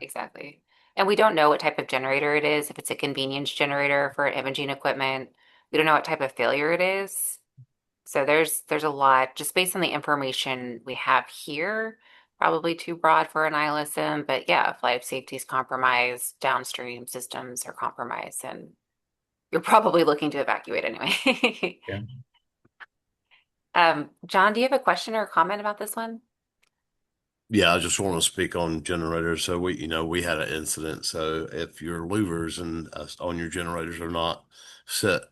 exactly. And we don't know what type of generator it is, if it's a convenience generator for imaging equipment. We don't know what type of failure it is. So there's a lot just based on the information we have here, probably too broad for an ILSM, but yeah, if life safety is compromised, downstream systems are compromised, and you're probably looking to evacuate anyway.
Yeah.
John, do you have a question or a comment about this one?
Yeah, I just want to speak on generators. So we had an incident. So if your louvers and on your generators are not set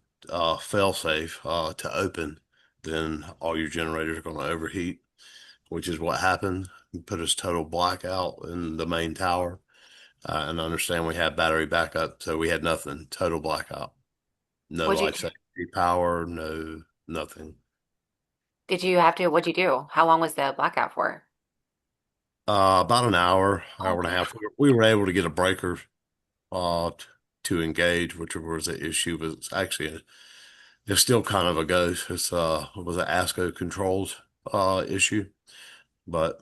fail safe to open, then all your generators are going to overheat, which is what happened. It put us total blackout in the main tower. And I understand we had battery backup, so we had nothing, total blackout. No
What'd you
life safety power, no nothing.
what'd you do? How long was the blackout for?
About an hour,
Oh,
hour and a half. We were able to get a breaker to engage, which was the issue, but it's still kind of a ghost. It was an ASCO controls issue, but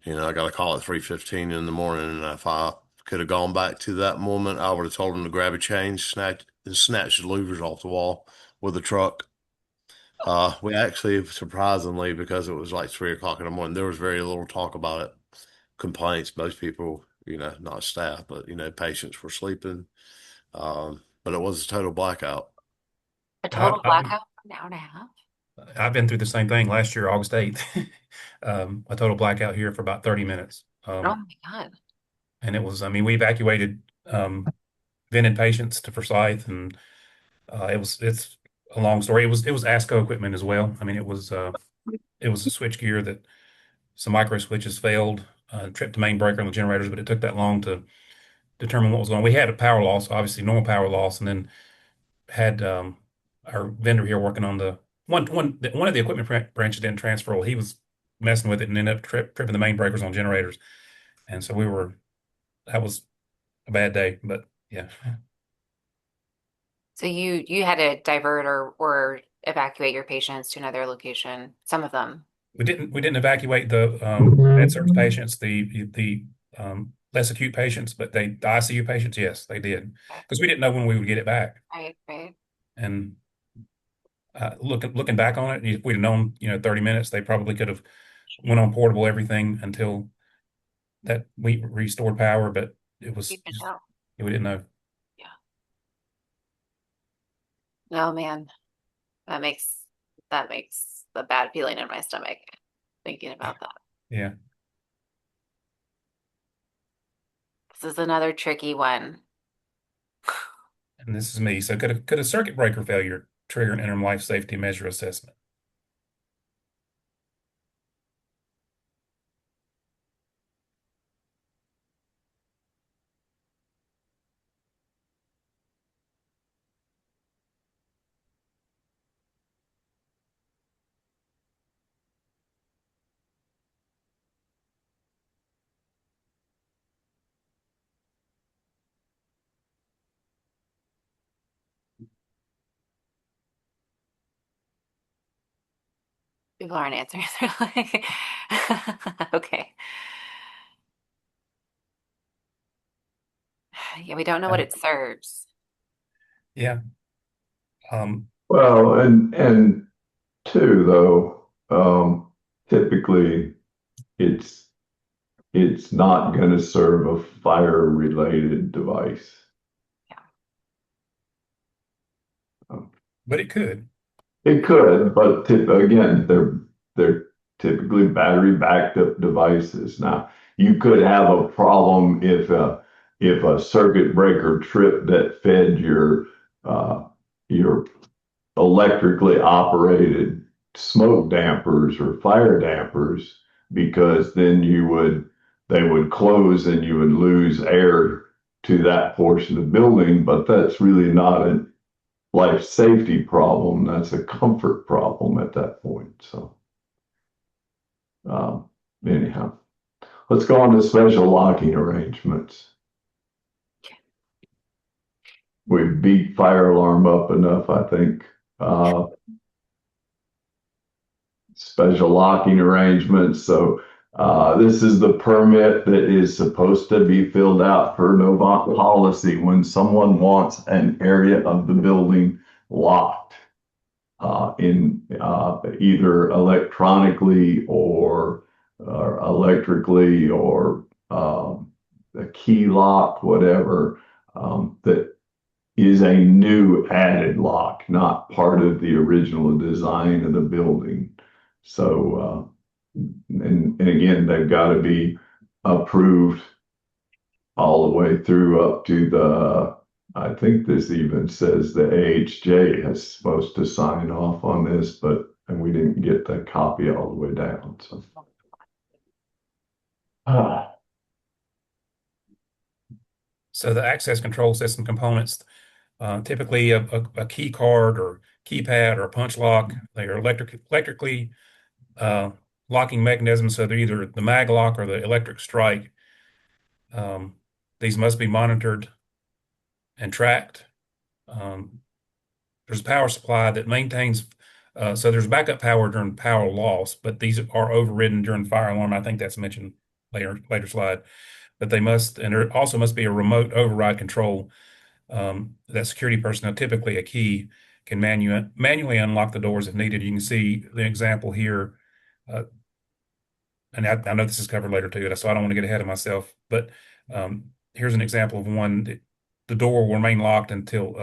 I got a call at 3:15 in the morning, and if I could have gone back to that moment, I would have told him to grab a chain, snatch the louvers off the wall with a truck. We actually, surprisingly, because it was like 3 o'clock in the morning, there was very little talk about it. Complaints, most people, not staff, but patients were sleeping. But it was a total blackout.
a
I've,
total
I've been,
blackout for an hour and a half?
I've been through the same thing last year, August 8th. A total blackout here for about 30 minutes.
Oh my God.
And it was, I mean, we evacuated vented patients to Forsyth, and it's a long story. It was ASCO equipment as well. I mean, it was a switch gear that some micro switches failed, tripped the main breaker on the generators, but it took that long to determine what was going on. We had a power loss, obviously normal power loss, and then had our vendor here working on the one of the equipment branches didn't transfer. Well, he was messing with it and ended up tripping the main breakers on generators, and so that was a bad day. But yeah,
So you had to divert or evacuate your patients to another location, some of them.
we didn't evacuate the med surg patients, the less acute patients, but the ICU patients, yes, they did, because we didn't know when we would get it back.
Right, right.
And looking back on it, if we'd have known, 30 minutes, they probably could have went on portable everything until that we restored power, but it was
You can
just,
tell.
we didn't know.
Oh man, that makes a bad feeling in my stomach thinking about that.
Yeah.
This is another tricky one.
And this is me. So could a circuit breaker failure trigger an interim life safety measure assessment?
People aren't answering. They're like, okay. Yeah, we don't know what
Uh,
it serves.
yeah.
Well, and two though, typically it's it's not going to serve a fire related device.
But it could.
It could, but again, they're typically battery backed up devices. Now, you could have a problem if a circuit breaker trip that fed your electrically operated smoke dampers or fire dampers, because then they would close and you would lose air to that portion of the building. But that's really not a life safety problem. That's a comfort problem at that point. So, anyhow, let's go on to special locking arrangements. We beat fire alarm up enough, I think. Special locking arrangements. So this is the permit that is supposed to be filled out per Novant policy when someone wants an area of the building locked in either electronically or electrically or a key lock, whatever, that is a new added lock, not part of the original design of the building. So, and again, they've got to be approved all the way through up to I think this even says the AHJ is supposed to sign off on this, and we didn't get the copy all the way down. So.
So the access control system components, typically a key card or keypad or a punch lock, they are electrically locking mechanisms. So they're either the mag lock or the electric strike. These must be monitored and tracked. There's a power supply that maintains, so there's backup power during power loss, but these are overridden during fire alarm. I think that's mentioned later slide. But they must, and there also must be a remote override control that security personnel, typically a key, can manually unlock the doors if needed. You can see the example here. And I know this is covered later too, so I don't want to get ahead of myself. But here's an example of one. The door will remain locked until,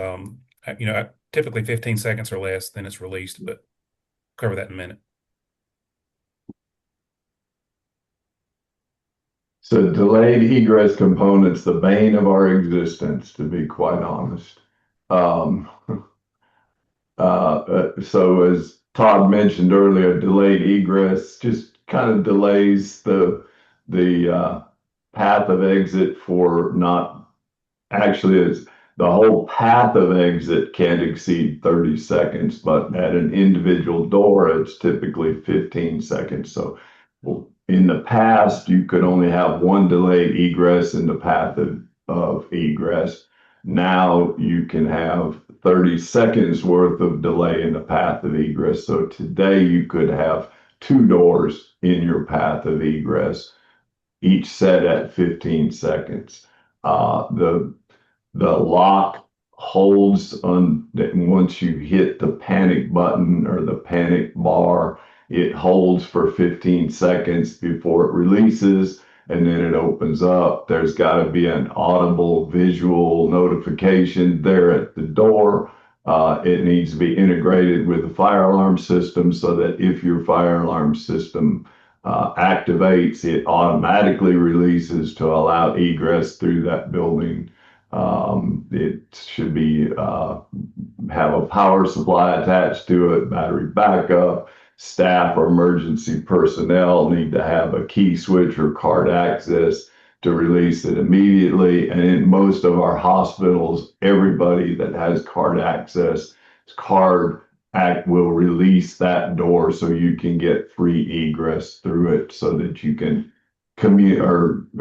typically 15 seconds or less, then it's released. But cover that in a minute.
So delayed egress components, the bane of our existence, to be quite honest. So as Todd mentioned earlier, delayed egress just kind of delays the path of exit for not actually is the whole path of exit can't exceed 30 seconds, but at an individual door, it's typically 15 seconds. So in the past, you could only have one delayed egress in the path of egress. Now you can have 30 seconds worth of delay in the path of egress. So today you could have two doors in your path of egress, each set at 15 seconds. The lock holds on that once you hit the panic button or the panic bar, it holds for 15 seconds before it releases, and then it opens up. There's got to be an audible visual notification there at the door. It needs to be integrated with the fire alarm system so that if your fire alarm system activates, it automatically releases to allow egress through that building. It should be have a power supply attached to it, battery backup. Staff or emergency personnel need to have a key switch or card access to release it immediately. And in most of our hospitals, everybody that has card access, card act will release that door so you can get free egress through it so that you can commute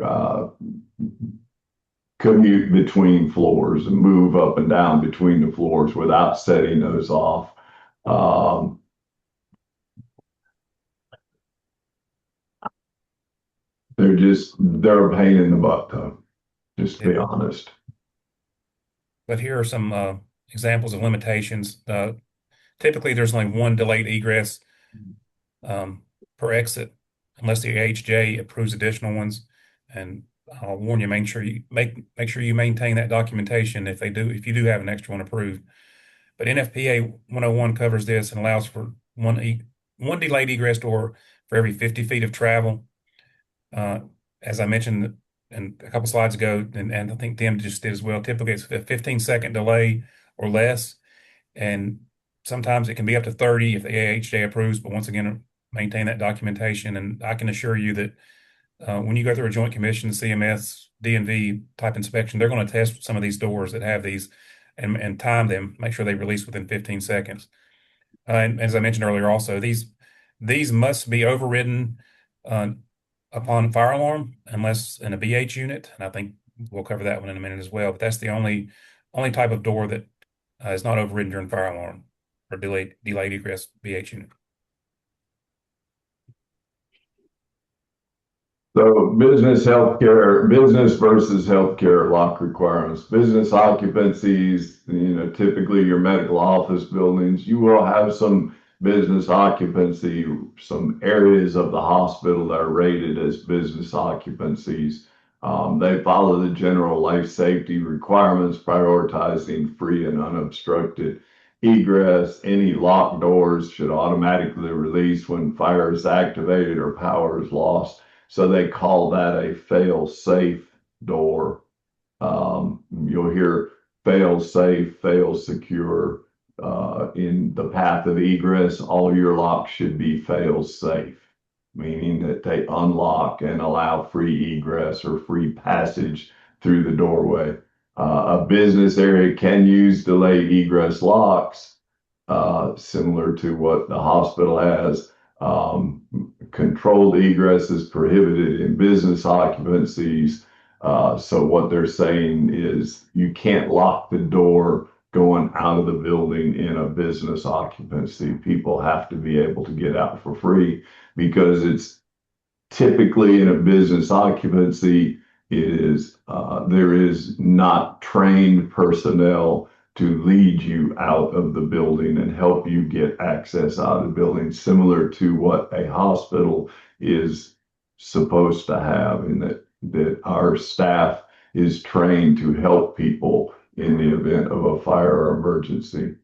between floors and move up and down between the floors without setting those off. They're a pain in the butt though, just to be honest.
But here are some examples of limitations. Typically, there's only one delayed egress per exit, unless the AHJ approves additional ones. And I'll warn you, make sure you maintain that documentation if you do have an extra one approved. But NFPA 101 covers this and allows for one delayed egress door for every 50 feet of travel. As I mentioned a couple slides ago, and I think Tim just did as well, typically it's a 15-second delay or less. And sometimes it can be up to 30 if the AHJ approves, but once again, maintain that documentation. And I can assure you that when you go through a Joint Commission, CMS, DNV type inspection, they're going to test some of these doors that have these and time them, make sure they release within 15 seconds. And as I mentioned earlier, also, these must be overridden uh, upon fire alarm unless in a BH unit. And I think we'll cover that one in a minute as well. But that's the only type of door that is not overridden during fire alarm or delayed egress BH unit.
So business versus healthcare lock requirements. Business occupancies, typically your medical office buildings, you will have some business occupancy, some areas of the hospital that are rated as business occupancies. They follow the general life safety requirements, prioritizing free and unobstructed egress. Any locked doors should automatically release when fire is activated or power is lost. So they call that a fail-safe door. You'll hear fail-safe, fail-secure. In the path of egress, all your locks should be fail-safe, meaning that they unlock and allow free egress or free passage through the doorway. A business area can use delayed egress locks, similar to what the hospital has. Controlled egress is prohibited in business occupancies. So what they're saying is you can't lock the door going out of the building in a business occupancy. People have to be able to get out for free because it's typically in a business occupancy, there is not trained personnel to lead you out of the building and help you get access out of the building, similar to what a hospital is supposed to have, in that our staff is trained to help people in the event of a fire or emergency.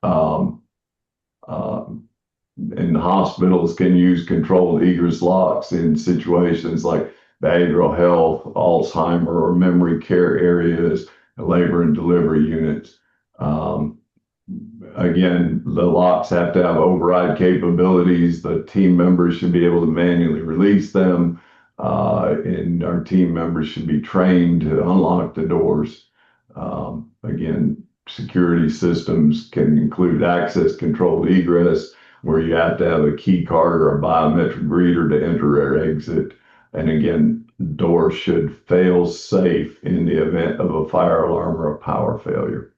And hospitals can use controlled egress locks in situations like behavioral health, Alzheimer, or memory care areas, labor and delivery units. Again, the locks have to have override capabilities. The team members should be able to manually release them, and our team members should be trained to unlock the doors. Again, security systems can include access controlled egress, where you have to have a key card or a biometric reader to enter or exit. And again, doors should fail safe in the event of a fire alarm or a power failure.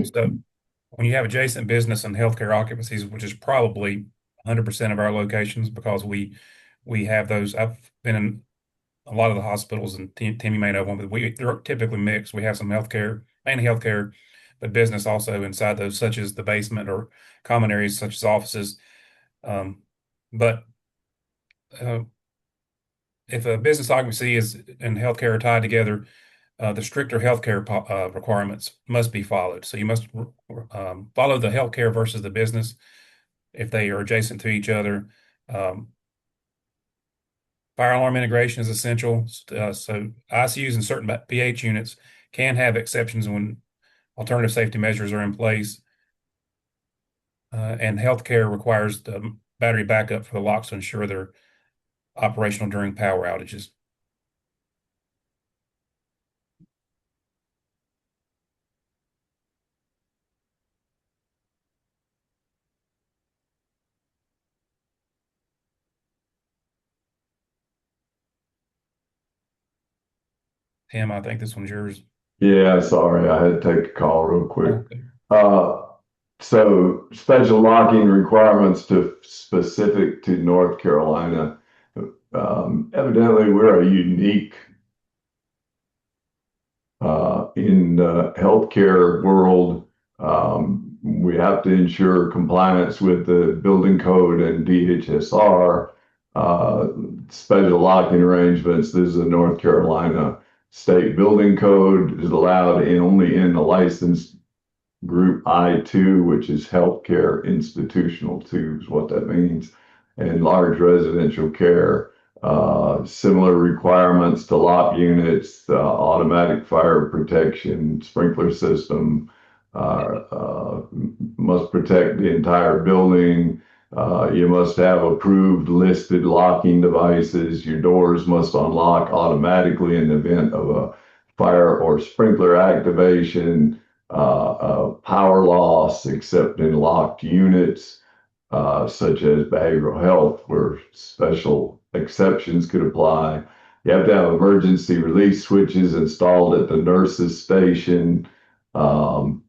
So when you have adjacent business and healthcare occupancies, which is probably 100% of our locations, because we have those. I've been in a lot of the hospitals, and Timmy may know one, but they're typically mixed. We have some healthcare, mainly healthcare, but business also inside those, such as the basement or common areas such as offices. But if a business occupancy and healthcare are tied together, the stricter healthcare requirements must be followed. So you must follow the healthcare versus the business if they are adjacent to each other. Fire alarm integration is essential. So ICUs and certain PH units can have exceptions when alternative safety measures are in place. And healthcare requires the battery backup for the locks to ensure they're operational during power outages. Tim, I think this one's yours.
Yeah, sorry, I had to take a call real quick.
Okay.
So special locking requirements specific to North Carolina. Evidently, we're a unique in the healthcare world. We have to ensure compliance with the building code and DHSR. Special locking arrangements. This is a North Carolina state building code. Is allowed only in the licensed Group I2, which is healthcare institutional 2 is what that means, and large residential care. Similar requirements to lock units, automatic fire protection, sprinkler system, must protect the entire building. You must have approved listed locking devices. Your doors must unlock automatically in the event of a fire or sprinkler activation, power loss, except in locked units, such as behavioral health, where special exceptions could apply. You have to have emergency release switches installed at the nurse's station. An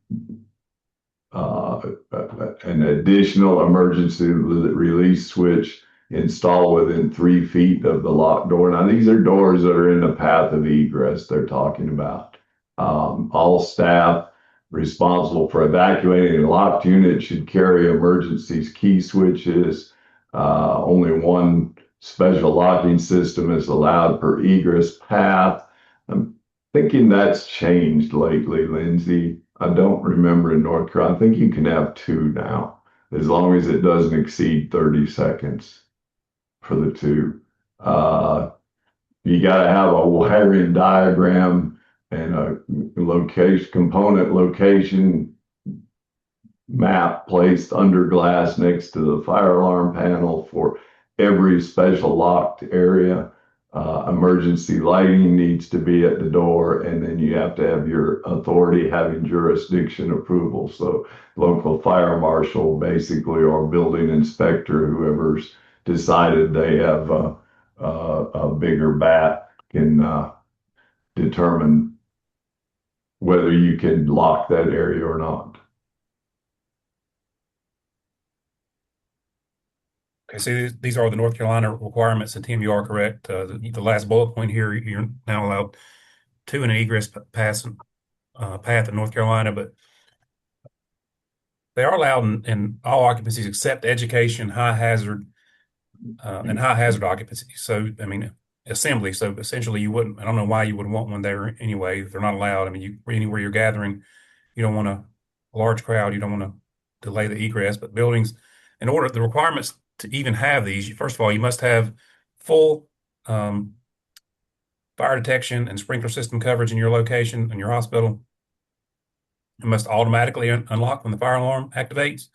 additional emergency release switch installed within 3 feet of the locked door. Now, these are doors that are in the path of egress they're talking about. All staff responsible for evacuating a locked unit should carry emergency key switches. Only one special locking system is allowed per egress path. I'm thinking that's changed lately, Lindsay. I don't remember in North Carolina. I think you can have 2 now, as long as it doesn't exceed 30 seconds for the 2. You got to have a wiring diagram and a component location map placed under glass next to the fire alarm panel for every special locked area. Emergency lighting needs to be at the door, and then you have to have your authority having jurisdiction approval. So local fire marshal, basically, or building inspector, whoever's decided they have a bigger bat, can determine whether you can lock that area or not.
Okay, so these are the North Carolina requirements, and Tim, you are correct. The last bullet point here, you're now allowed 2 in an egress path in North Carolina, but they are allowed in all occupancies except education, high hazard, and high hazard occupancy. So, I mean, assembly. So essentially, you wouldn't. I don't know why you would want one there anyway. If they're not allowed. I mean, anywhere you're gathering, you don't want a large crowd. You don't want to delay the egress. But buildings, in order the requirements to even have these, first of all, you must have full fire detection and sprinkler system coverage in your location in your hospital. It must automatically unlock when the fire alarm activates.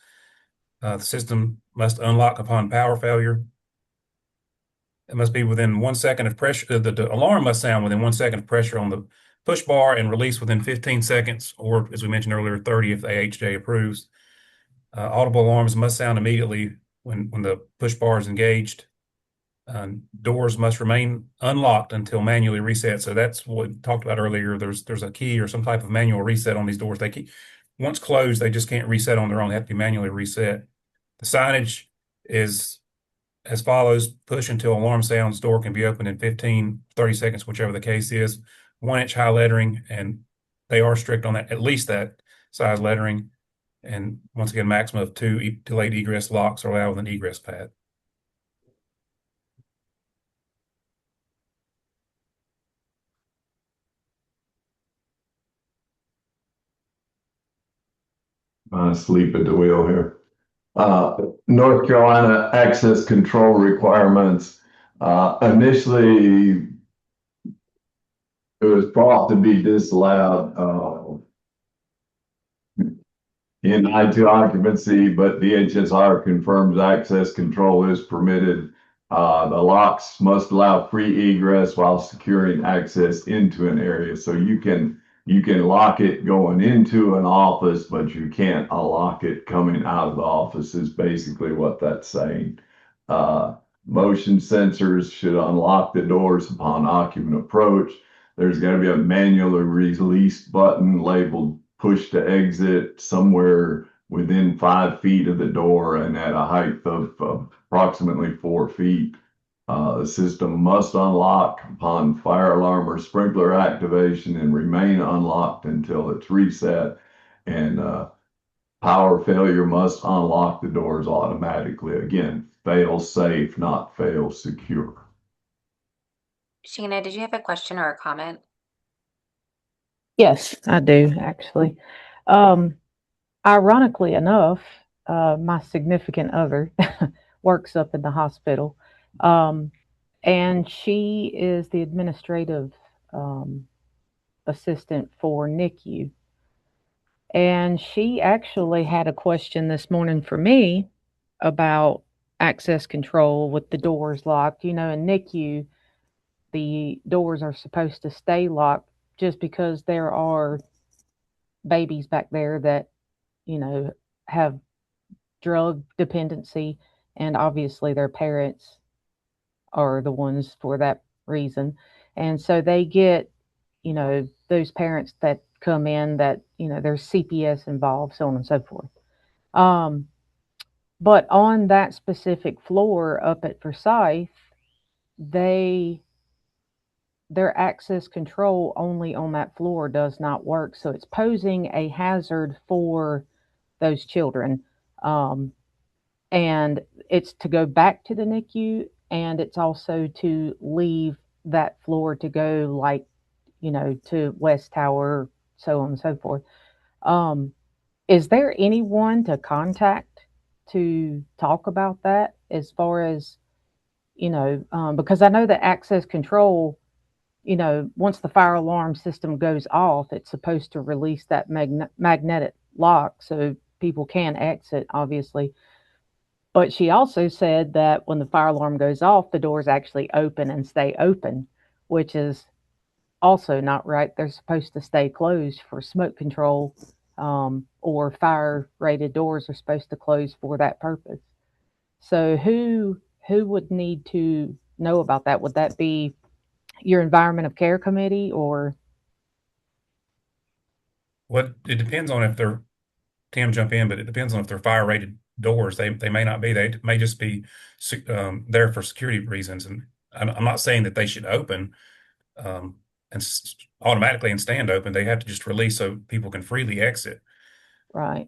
The system must unlock upon power failure. It must be within 1 second of pressure. The alarm must sound within 1 second of pressure on the push bar and release within 15 seconds, or as we mentioned earlier, 30 if the AHJ approves. Audible alarms must sound immediately when the push bar is engaged. Doors must remain unlocked until manually reset. So that's what we talked about earlier. There's a key or some type of manual reset on these doors. Once closed, they just can't reset on their own. They have to be manually reset. The signage is as follows: push until alarm sounds. Door can be opened in 15, 30 seconds, whichever the case is. 1-inch high lettering, and they are strict on that, at least that size lettering. And once again, maximum of 2 delayed egress locks are allowed with an egress pad.
Sleep at the wheel here. North Carolina access control requirements. Initially, it was thought to be disallowed in I2 occupancy, but DHSR confirms access control is permitted. The locks must allow free egress while securing access into an area. So you can lock it going into an office, but you can't unlock it coming out of the office, is basically what that's saying. Motion sensors should unlock the doors upon occupant approach. There's going to be a manually release button labeled push to exit somewhere within 5 feet of the door and at a height of approximately 4 feet. The system must unlock upon fire alarm or sprinkler activation and remain unlocked until it's reset. And power failure must unlock the doors automatically. Again, fail safe, not fail secure.
Sheena, did you have a question or a comment?
Yes, I do actually. Ironically enough, my significant other works up in the hospital. and she is the administrative um, assistant for NICU. And she actually had a question this morning for me about access control with the doors locked. You know, in NICU, the doors are supposed to stay locked just because there are babies back there that, you know, have drug dependency, and obviously their parents are the ones for that reason. And so they get, you know, those parents that come in that, you know, there's CPS involved, so on and so forth. Um, but on that specific floor up at Forsyth, they their access control only on that floor does not work. So it's posing a hazard for those children. Um, and it's to go back to the NICU, and it's also to leave that floor to go, like, you know, to West Tower, so on and so forth. Um, is there anyone to contact to talk about that as far as, you know, because I know that access control, you know, once the fire alarm system goes off, it's supposed to release that magnetic lock so people can exit, obviously. But she also said that when the fire alarm goes off, the doors actually open and stay open, which is also not right. They're supposed to stay closed for smoke control, or fire rated doors are supposed to close for that purpose. So who would need to know about that? Would that be your environment of care committee or?
What it depends on if they're Tim jump in, but it depends on if they're fire rated doors. They may not be. They may just be there for security reasons. And I'm not saying that they should open um, and automatically and stand open. They have to just release so people can freely exit.
Right.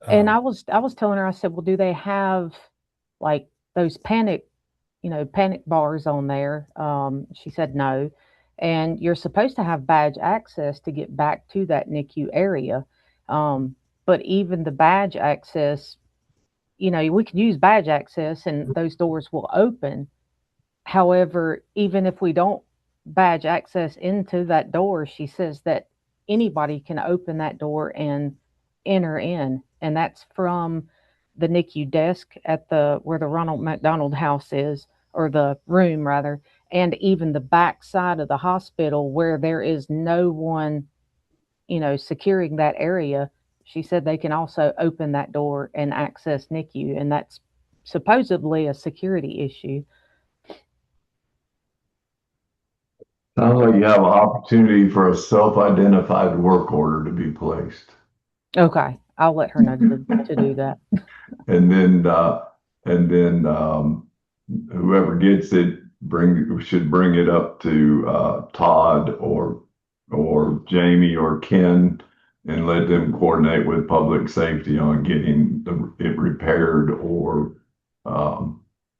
And
Um,
I was telling her, I said, well, do they have like those panic, you know, panic bars on there? She said no. And you're supposed to have badge access to get back to that NICU area. Um, but even the badge access, you know, we can use badge access and those doors will open. However, even if we don't badge access into that door, she says that anybody can open that door and enter in. And that's from the NICU desk at the where the Ronald McDonald House is, or the room rather, and even the back side of the hospital where there is no one, you know, securing that area. She said they can also open that door and access NICU, and that's supposedly a security issue.
Sounds like you have an opportunity for a self-identified work order to be placed.
Okay, I'll let her know to do that.
And then, whoever gets it, should bring it up to, Todd or Jamie or Ken and let them coordinate with public safety on getting it repaired or,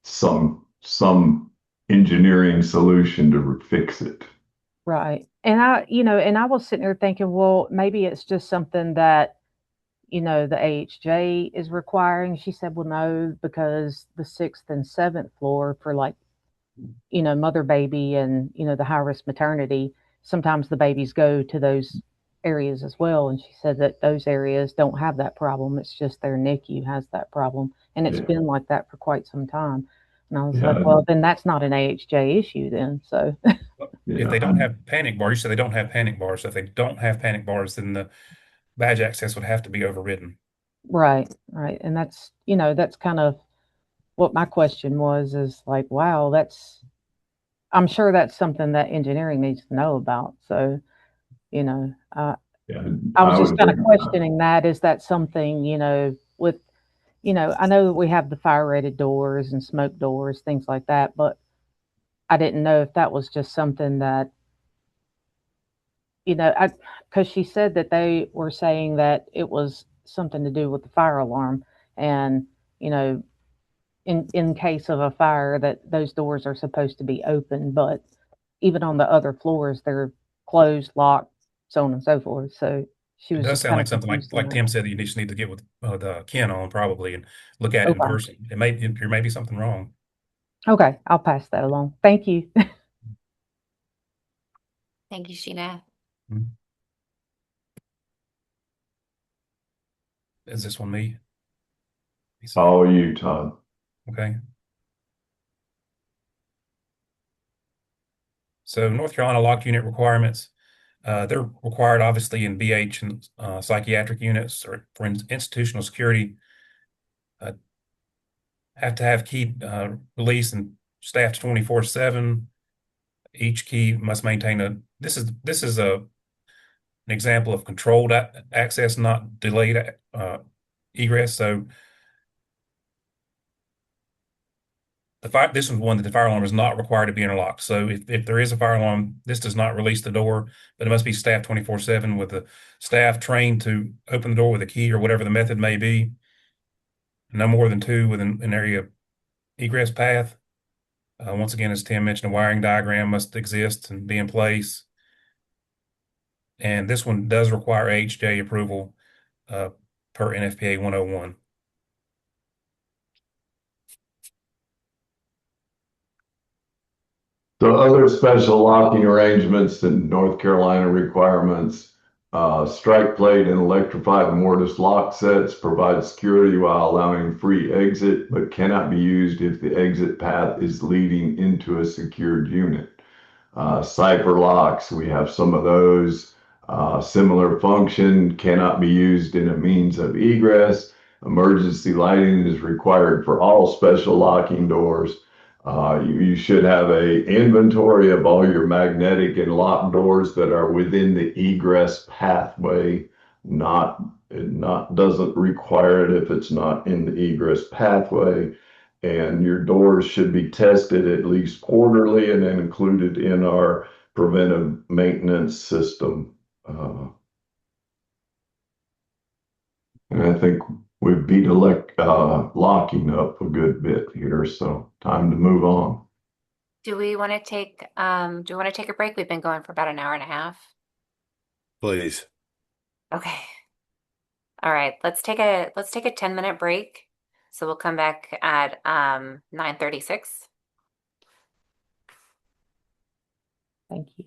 some engineering solution to fix it.
Right. And I was sitting there thinking, well, maybe it's just something that, you know, the AHJ is requiring. She said, well, no, because the sixth and seventh floor for, like, you know, mother baby and, you know, the high risk maternity, sometimes the babies go to those areas as well. And she said that those areas don't have that problem. It's just their NICU has that problem. And it's
Yeah.
been like that for quite some time. And I was like,
Yeah,
well, then that's not an AHJ issue then. So,
if
yeah,
they don't have panic bars, you said they don't have panic bars. So if they don't have panic bars, then the badge access would have to be overridden.
right, right. And that's, you know, that's kind of what my question was, is like, wow, I'm sure that's something that engineering needs to know about. So, you know,
yeah.
I was
I
just
would
kind of
think,
questioning that. Is that something, you know, with, you know, I know that we have the fire rated doors and smoke doors, things like that, but I didn't know if that was just something that, you know, because she said that they were saying that it was something to do with the fire alarm. And, you know, in case of a fire, that those doors are supposed to be open, but even on the other floors, they're closed, locked, so on and so forth. So she
It
was
does
just
sound
kind
like
of
something
confused on
like
that.
Tim said that you just need to get with the Ken on probably and look at it in
Okay.
person. There may be something wrong.
Okay, I'll pass that along. Thank you.
Thank you, Sheena.
Mhm. Is this one me? Let me see.
All you, Todd.
Okay. So North Carolina locked unit requirements. They're required obviously in BH and psychiatric units or for institutional security. Uh, have to have key release and staffed 24/7. Each key must maintain a. This is an example of controlled access, not delayed egress. So this is one that the fire alarm is not required to be interlocked. So if there is a fire alarm, this does not release the door, but it must be staffed 24/7 with the staff trained to open the door with a key or whatever the method may be. No more than two within an area egress path. Once again, as Tim mentioned, a wiring diagram must exist and be in place. And this one does require HJ approval per NFPA 101.
So other special locking arrangements and North Carolina requirements, strike plate and electrified mortise lock sets provide security while allowing free exit, but cannot be used if the exit path is leading into a secured unit. Cipher locks, we have some of those. Similar function, cannot be used in a means of egress. Emergency lighting is required for all special locking doors. You should have a inventory of all your magnetic and lock doors that are within the egress pathway. It doesn't require it if it's not in the egress pathway. And your doors should be tested at least quarterly and then included in our preventive maintenance system. And I think we've beat locking up a good bit here, so time to move on.
Do we want to take a break? We've been going for about an hour and a half.
Please.
Okay. All right. Let's take a 10-minute break. So we'll come back at 9:36.
Thank you.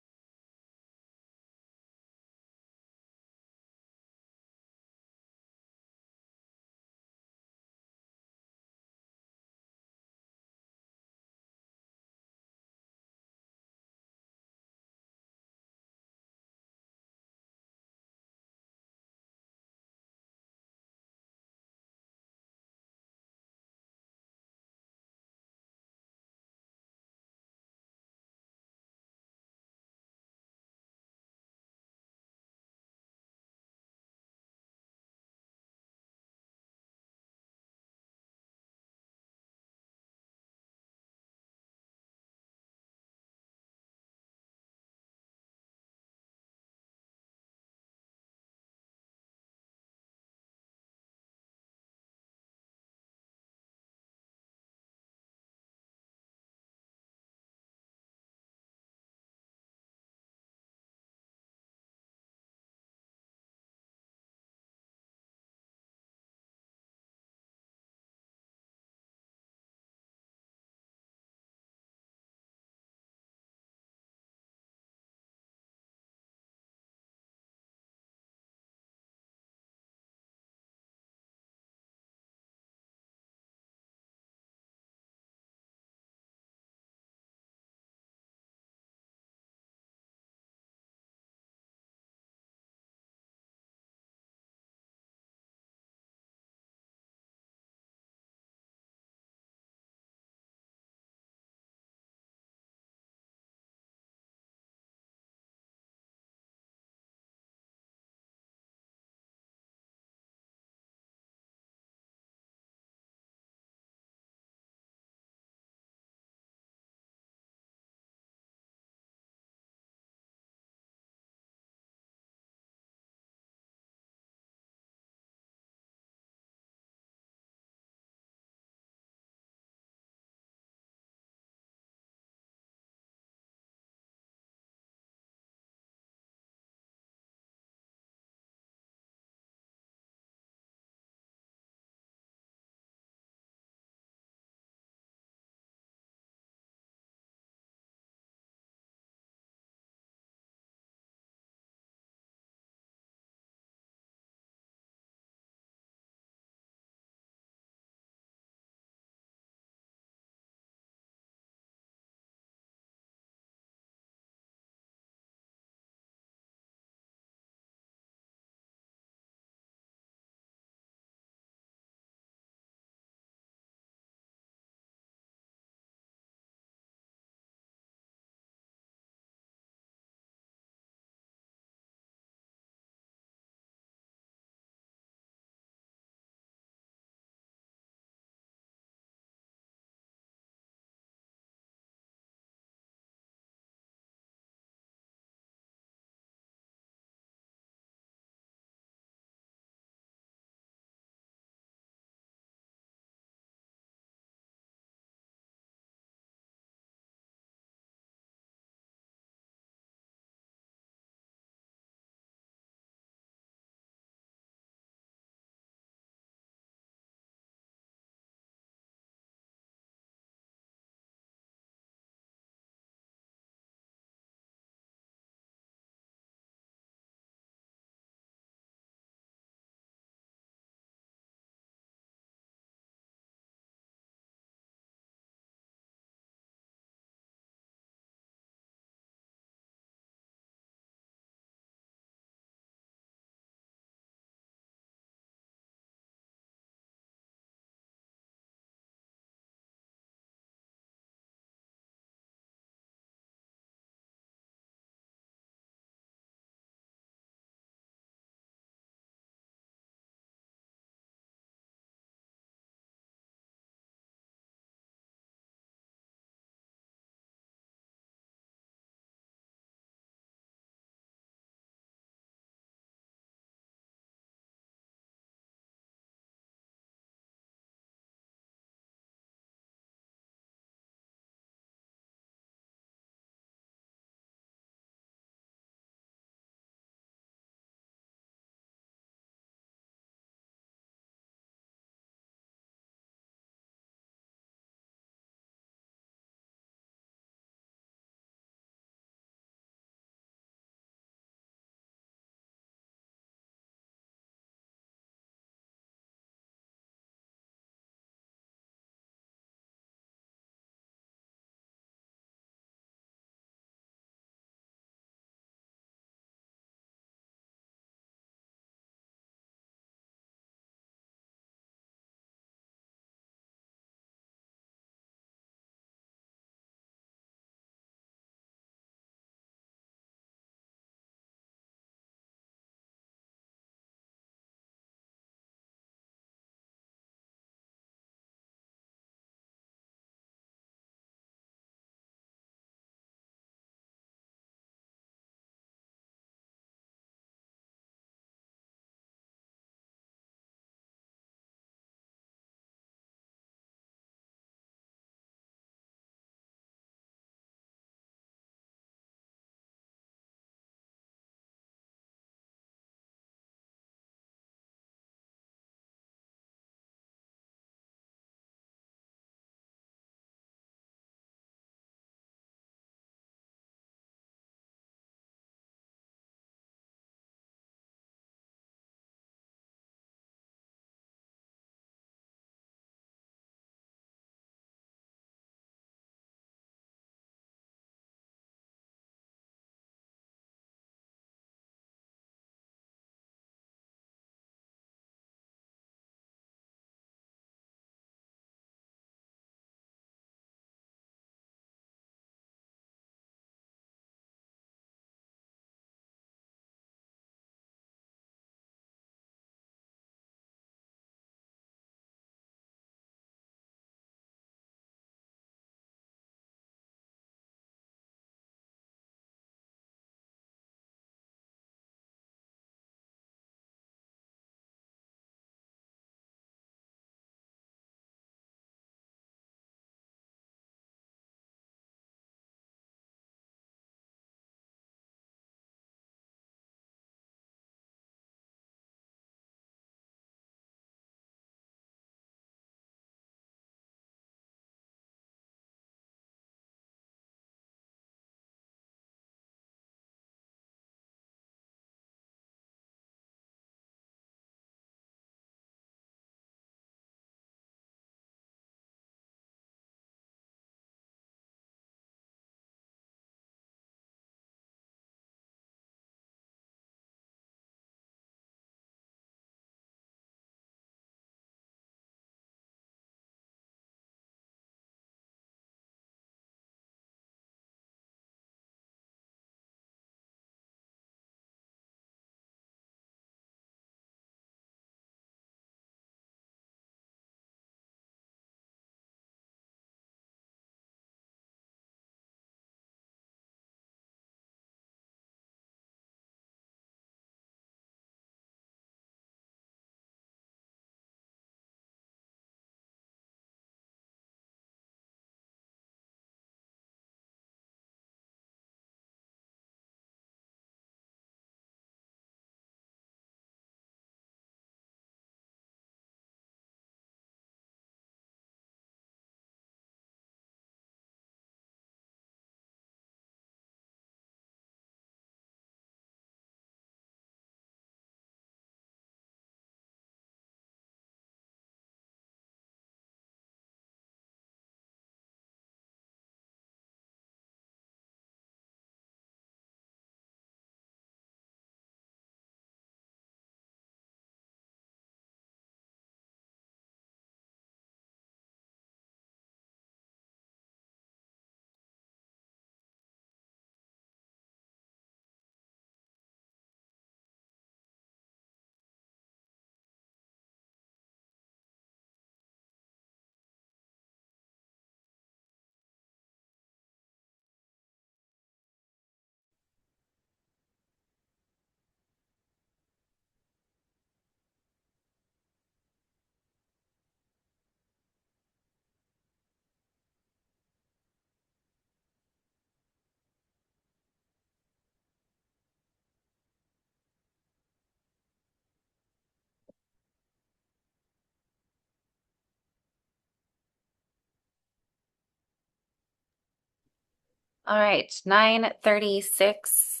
All right, 9:36.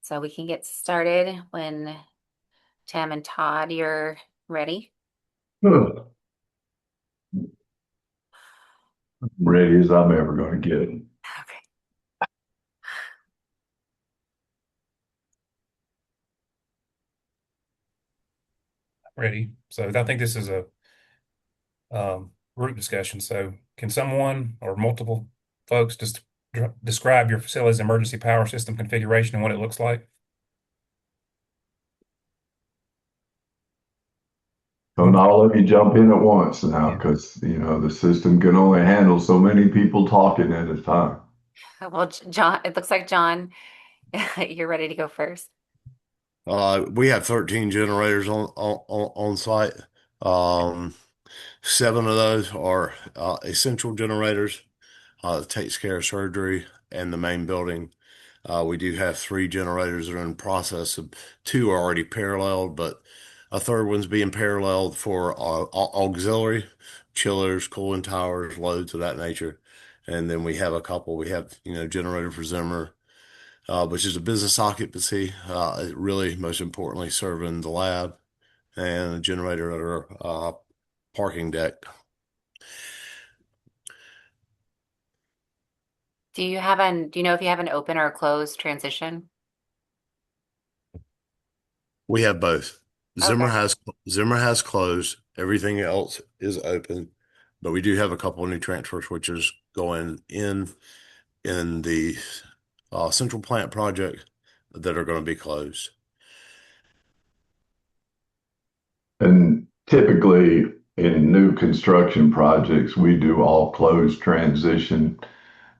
So we can get started when Tim and Todd, you're ready.
Ugh. Ready as I'm ever going to get.
Okay.
Ready. So I think this is a group discussion. So can someone or multiple folks just describe your facility's emergency power system configuration and what it looks like?
So now let me jump in at once now, because the system can only handle so many people talking at a time.
Well, John, it looks like John, you're ready to go first.
We have 13 generators on site. 7 of those are essential generators. That takes care of surgery and the main building. We do have 3 generators that are in process of 2 are already paralleled, but a third one's being paralleled for auxiliary chillers, cooling towers, loads of that nature. And then we have a couple. We have generator for Zimmer, which is a business occupancy. Really, most importantly, serving the lab, and a generator at our parking deck.
Do you know if you have an open or a closed transition?
We have both. Zimmer
Okay.
has closed. Everything else is open, but we do have a couple of new transfer switches going in the central plant project that are going to be closed.
And typically in new construction projects, we do all closed transition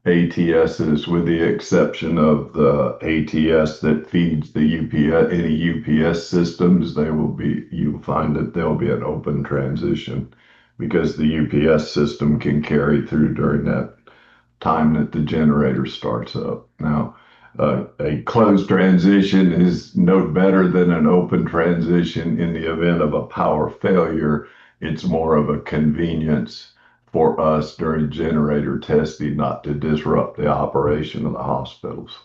ATSs with the exception of the ATS that feeds the UPS, any UPS systems, you'll find that there'll be an open transition because the UPS system can carry through during that time that the generator starts up. Now, a closed transition is no better than an open transition in the event of a power failure. It's more of a convenience for us during generator testing not to disrupt the operation of the hospitals.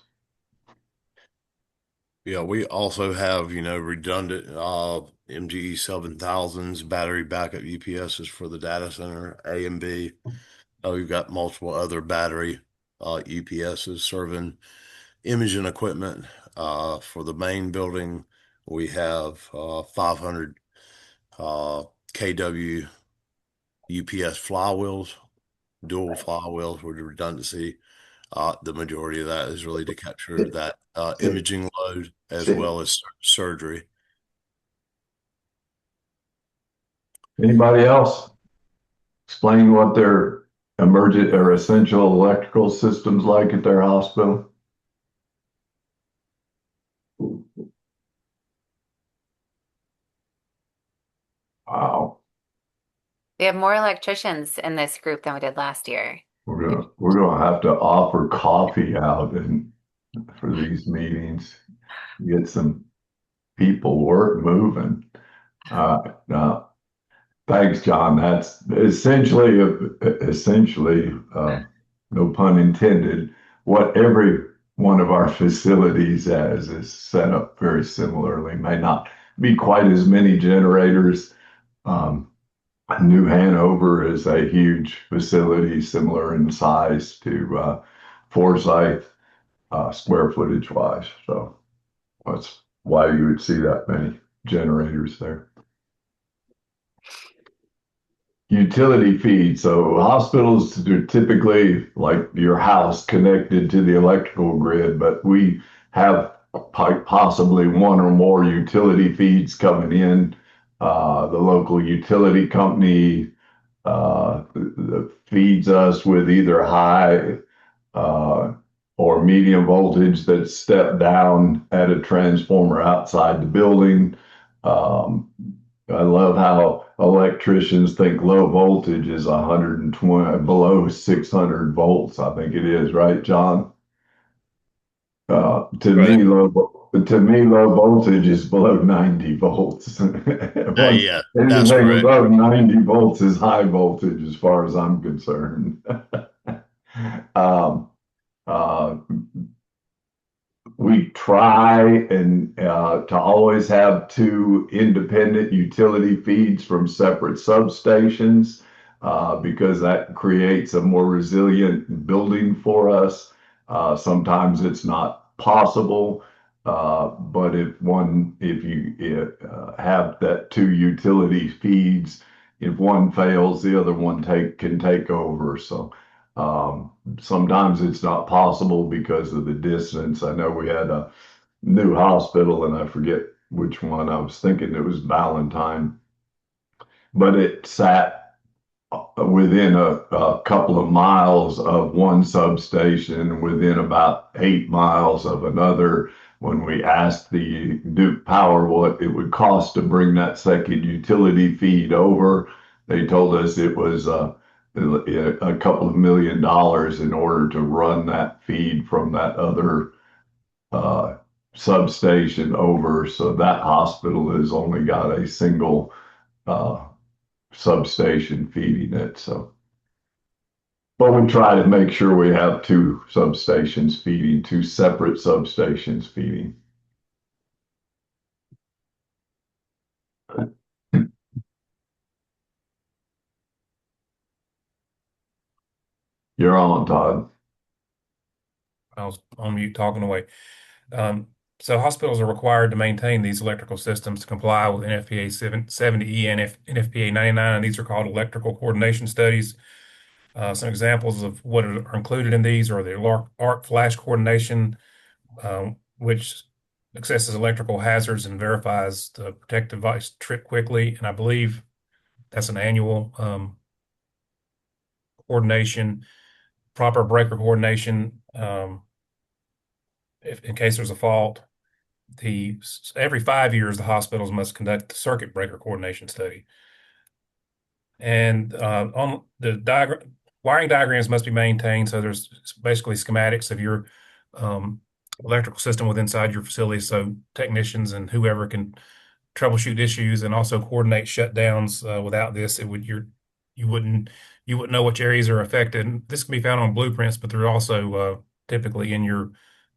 Yeah, we also have, redundant MGE 7000s, battery backup UPSs for the data center, A and B. We've got multiple other battery UPSs serving imaging equipment. For the main building, we have 500 kW UPS flywheels, dual flywheels with redundancy. The majority of that is really to capture that imaging load as well as surgery.
Anybody else? Explain what their emergent or essential electrical systems like at their hospital. Wow.
We have more electricians in this group than we did last year.
We're gonna have to offer coffee out and for these meetings, get some people work moving. Now, thanks, John. That's essentially, no pun intended, what every one of our facilities has is set up very similarly. May not be quite as many generators. New Hanover is a huge facility, similar in size to Forsyth, square footage wise. So that's why you would see that many generators there. Utility feed. So hospitals are typically like your house connected to the electrical grid, but we have possibly one or more utility feeds coming in. The local utility company feeds us with either high or medium voltage that's stepped down at a transformer outside the building. I love how electricians think low voltage is 120 below 600 volts. I think it is, right, John? To
Right.
me, low voltage is below 90 volts.
Yeah, that's
Anything
correct.
above 90 volts is high voltage, as far as I'm concerned. We try and to always have two independent utility feeds from separate substations because that creates a more resilient building for us. Sometimes it's not possible, but if you have that two utility feeds, if one fails, the other one can take over. So sometimes it's not possible because of the distance. I know we had a new hospital, and I forget which one. I was thinking it was Valentine, but it sat within a couple of miles of one substation, within about 8 miles of another. When we asked the Duke Power what it would cost to bring that second utility feed over, they told us it was a couple of $1 million in order to run that feed from that other uh, substation over. So that hospital has only got a single uh, substation feeding it. So, but we try to make sure we have two substations feeding, two separate substations feeding. You're on, Todd.
I was on mute talking away. So hospitals are required to maintain these electrical systems to comply with NFPA 70E and NFPA 99, and these are called electrical coordination studies. Some examples of what are included in these are the arc flash coordination, which assesses electrical hazards and verifies the protective device trip quickly. And I believe that's an annual coordination, proper breaker coordination, if in case there's a fault. Every 5 years, the hospitals must conduct the circuit breaker coordination study. And on the wiring diagrams must be maintained. So there's basically schematics of your electrical system inside your facility, so technicians and whoever can troubleshoot issues and also coordinate shutdowns. Without this, you wouldn't know which areas are affected. And this can be found on blueprints, but they're also typically in your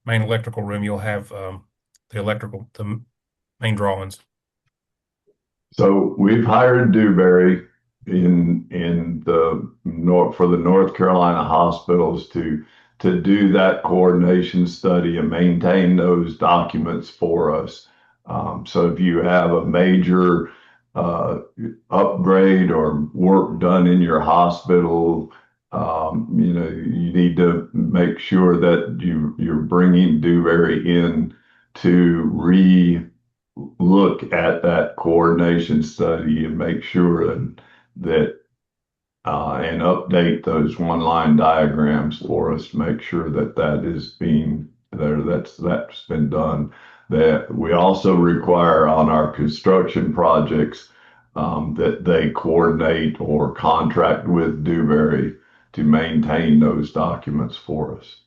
main electrical room. You'll have the main drawings.
So we've hired Dewberry in the North Carolina hospitals to do that coordination study and maintain those documents for us. So if you have a major upgrade or work done in your hospital, you need to make sure that you're bringing Dewberry in to look at that coordination study and make sure that and update those one-line diagrams for us to make sure that is being there. That's been done. That we also require on our construction projects that they coordinate or contract with Dewberry to maintain those documents for us.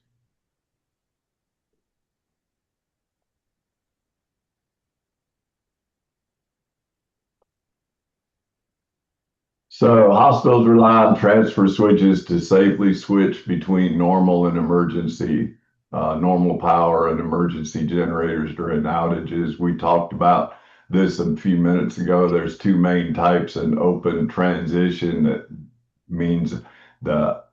So hospitals rely on transfer switches to safely switch between normal and emergency, normal power and emergency generators during outages. We talked about this a few minutes ago. There's two main types: an open transition, that means the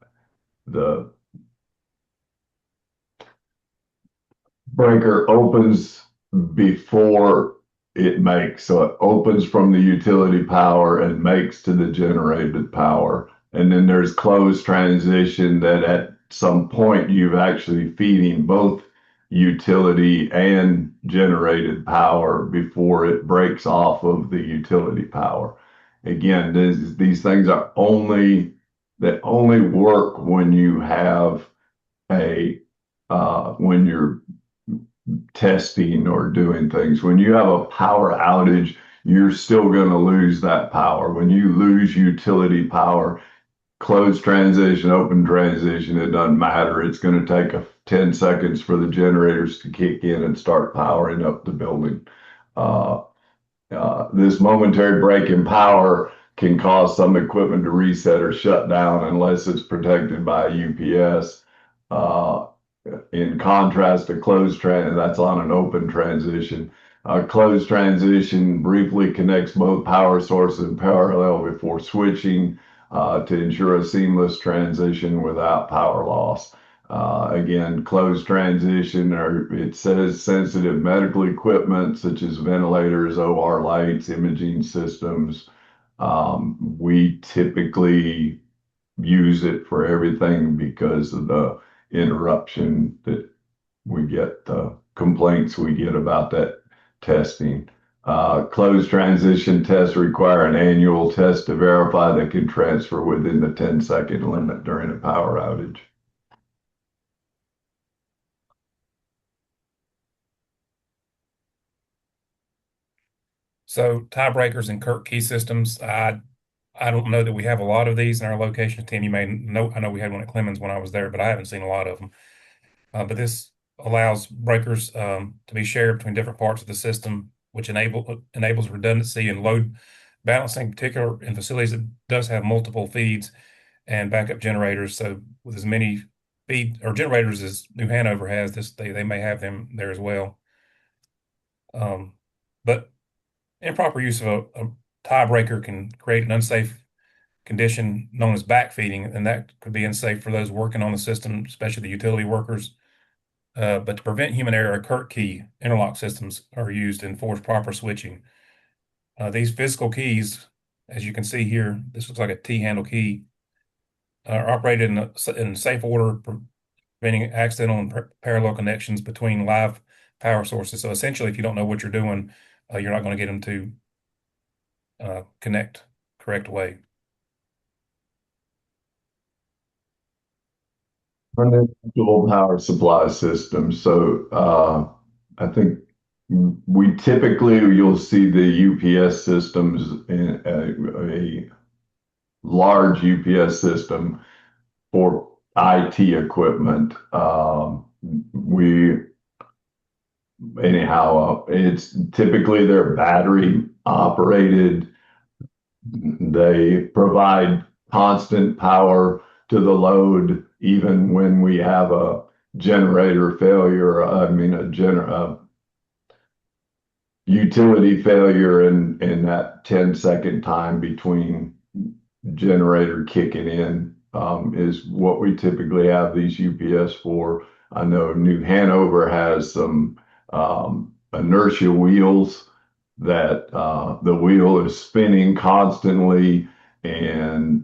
breaker opens before it makes. So it opens from the utility power and makes to the generated power. And then there's closed transition, that at some point you've actually feeding both utility and generated power before it breaks off of the utility power. Again, these things are only work when you have when you're testing or doing things. When you have a power outage, you're still going to lose that power. When you lose utility power, closed transition, open transition, it doesn't matter. It's going to take 10 seconds for the generators to kick in and start powering up the building. This momentary break in power can cause some equipment to reset or shut down unless it's protected by a UPS. in contrast to that's on an open transition. Closed transition briefly connects both power sources in parallel before switching to ensure a seamless transition without power loss. Again, closed transition, or it says sensitive medical equipment such as ventilators, OR lights, imaging systems. We typically use it for everything because of the interruption that we get, the complaints we get about that testing. Closed transition tests require an annual test to verify they can transfer within the 10-second limit during a power outage.
So tiebreakers and Kirk key systems, I don't know that we have a lot of these in our location. Tim, you may know, I know we had one at Clemens when I was there, but I haven't seen a lot of them. But this allows breakers to be shared between different parts of the system, which enables redundancy and load balancing, particular in facilities that does have multiple feeds and backup generators. So with as many feed or generators as New Hanover has, they may have them there as well. But improper use of a tiebreaker can create an unsafe condition known as backfeeding, and that could be unsafe for those working on the system, especially the utility workers. But to prevent human error, Kirk key interlock systems are used to enforce proper switching. These physical keys, as you can see here, this looks like a T-handle key, are operated in safe order, preventing accidental and parallel connections between live power sources. So essentially, if you don't know what you're doing, you're not going to get them to connect correct way.
Dual power supply system. So I think you'll see the UPS systems in a large UPS system for IT equipment. It's typically they're battery operated. They provide constant power to the load, even when we have a generator failure. A utility failure in that 10-second time between generator kicking in is what we typically have these UPS for. I know New Hanover has some inertia wheels that the wheel is spinning constantly, and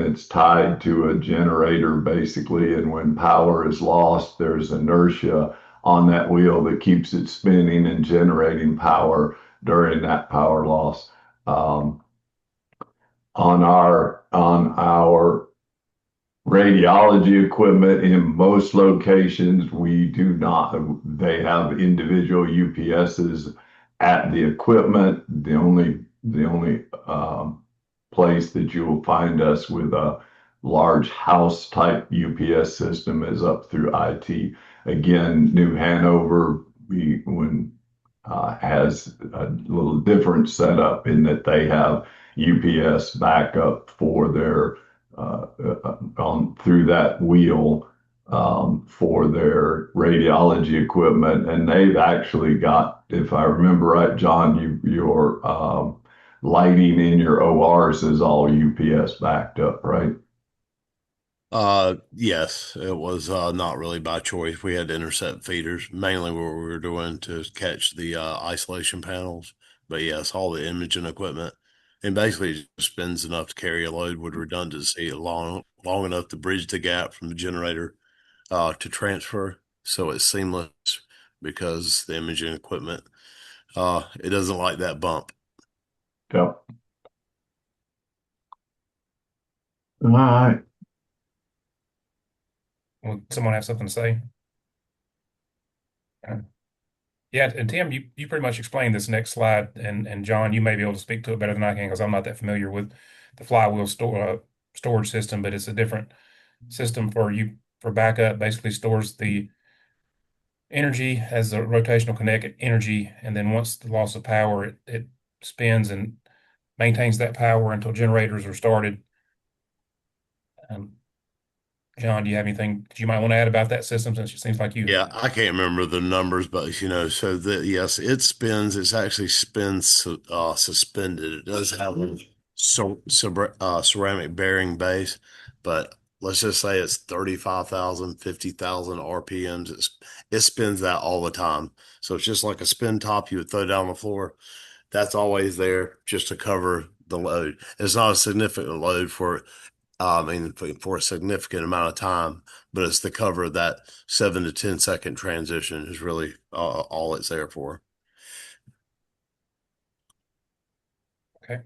it's tied to a generator basically, and when power is lost, there's inertia on that wheel that keeps it spinning and generating power during that power loss. On our radiology equipment in most locations, we do not. They have individual UPSs at the equipment. The only place that you will find us with a large house type UPS system is up through IT. Again, New Hanover has a little different setup in that they have UPS backup for their through that wheel for their radiology equipment, and they've actually got, if I remember right, John, your lighting in your ORs is all UPS backed up, right?
Yes, it was not really by choice. We had to intercept feeders, mainly what we were doing to catch the isolation panels. But yes, all the imaging equipment, and basically it just spins enough to carry a load with redundancy long enough to bridge the gap from the generator to transfer, so it's seamless because the imaging equipment it doesn't like that bump.
Yep. All right.
Will someone have something to say? Yeah, and Tim, you pretty much explained this next slide, and John, you may be able to speak to it better than I can because I'm not that familiar with the flywheel storage system, but it's a different system for backup. Basically, stores the energy as a rotational kinetic energy, and then once the loss of power, it spins and maintains that power until generators are started. John, do you have anything that you might want to add about that system since it seems like you?
Yeah, I can't remember the numbers, but so that yes, it spins. It's actually spins suspended. It does have a ceramic bearing base, but let's just say it's 35,000, 50,000 RPMs. It spins that all the time. So it's just like a spin top you would throw down the floor. That's always there just to cover the load. It's not a significant load for a significant amount of time, but it's to cover that 7 to 10 second transition is really all it's there for.
Okay.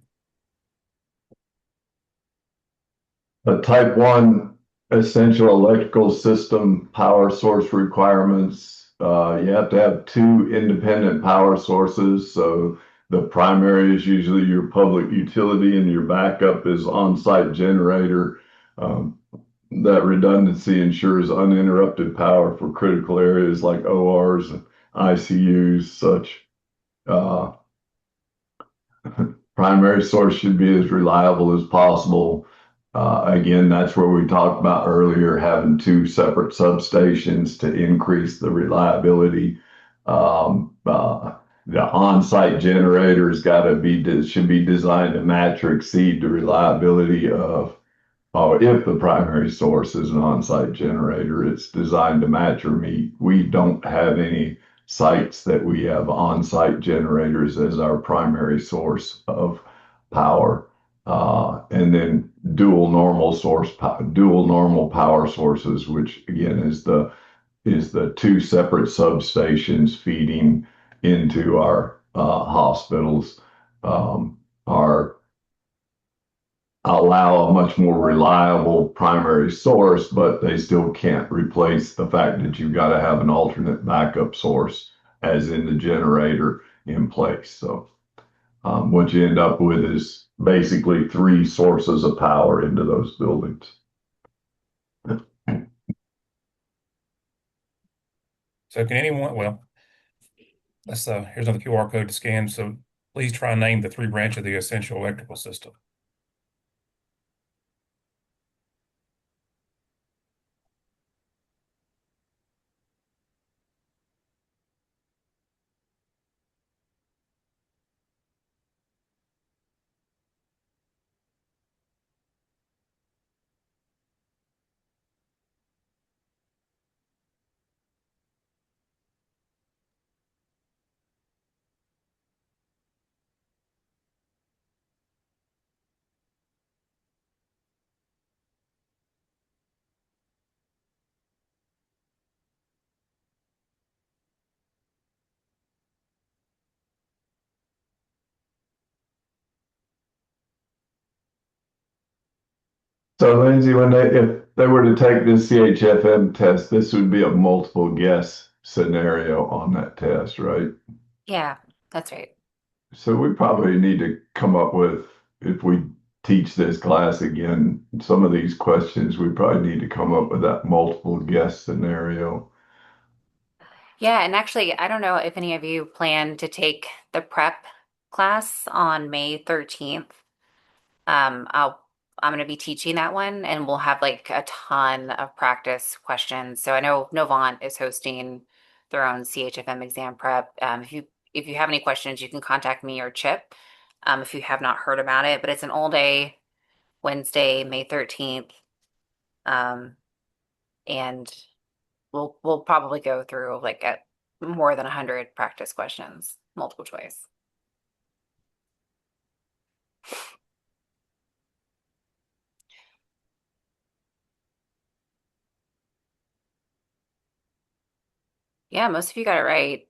A type 1 essential electrical system power source requirements. You have to have two independent power sources. So the primary is usually your public utility and your backup is on-site generator. That redundancy ensures uninterrupted power for critical areas like ORs and ICUs, such. Uh, Primary source should be as reliable as possible. Again, that's where we talked about earlier, having two separate substations to increase the reliability. The on-site generators should be designed to match or exceed the reliability of, if the primary source is an on-site generator, it's designed to match or meet. We don't have any sites that we have on-site generators as our primary source of power. And then dual normal power sources, which again is the two separate substations feeding into our hospitals, are allow a much more reliable primary source, but they still can't replace the fact that you've got to have an alternate backup source, as in the generator, in place. So what you end up with is basically three sources of power into those buildings.
So can anyone, well, here's another QR code to scan. So please try and name the three branches of the essential electrical system.
So Lindsay, if they were to take this CHFM test, this would be a multiple guess scenario on that test, right?
Yeah, that's right.
So we probably need to come up with, if we teach this class again, some of these questions, we probably need to come up with that multiple guess scenario.
Yeah, and actually, I don't know if any of you plan to take the prep class on May 13th. I'm going to be teaching that one and we'll have like a ton of practice questions. So I know Novant is hosting their own CHFM exam prep. If you have any questions, you can contact me or Chip, if you have not heard about it, but it's an all day Wednesday, May 13th. And we'll probably go through like more than 100 practice questions, multiple choice. Yeah, most of you got it right.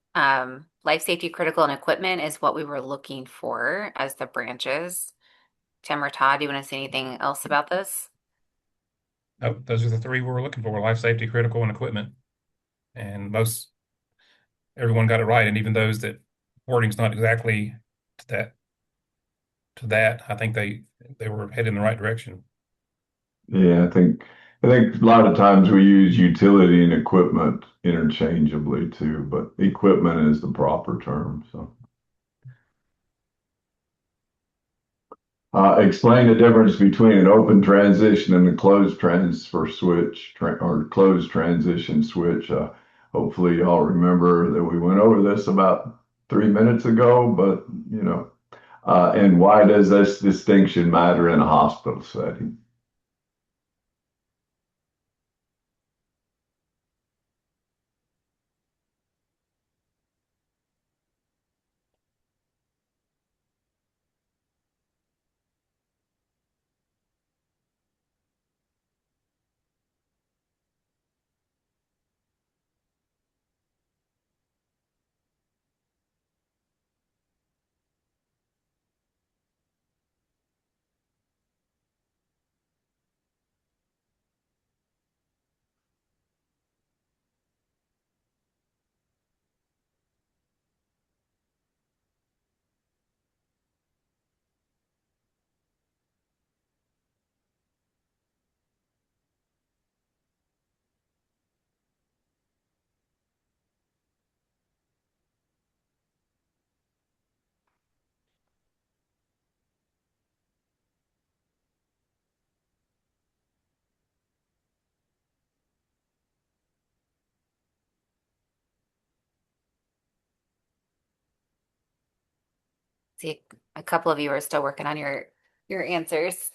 Life safety critical and equipment is what we were looking for as the branches. Tim or Todd, do you want to say anything else about this?
Nope, those are the three we were looking for: life safety, critical, and equipment. And everyone got it right. And even those that wording's not exactly to that, I think they were headed in the right direction.
Yeah, I think a lot of times we use utility and equipment interchangeably too, but equipment is the proper term. So Explain the difference between an open transition and a closed transfer switch or closed transition switch. Hopefully y'all remember that we went over this about 3 minutes ago, but and why does this distinction matter in a hospital setting?
See, a couple of you are still working on your answers.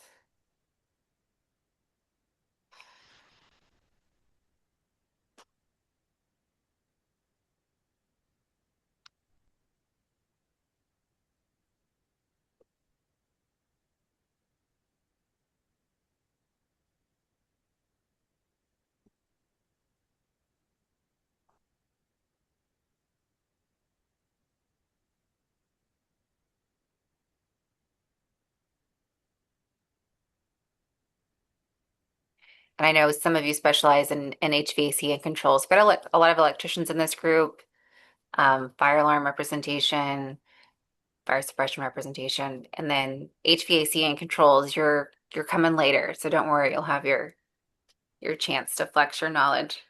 And I know some of you specialize in HVAC and controls. We've got a lot of electricians in this group, fire alarm representation, fire suppression representation, and then HVAC and controls. You're coming later, so don't worry. You'll have your chance to flex your knowledge.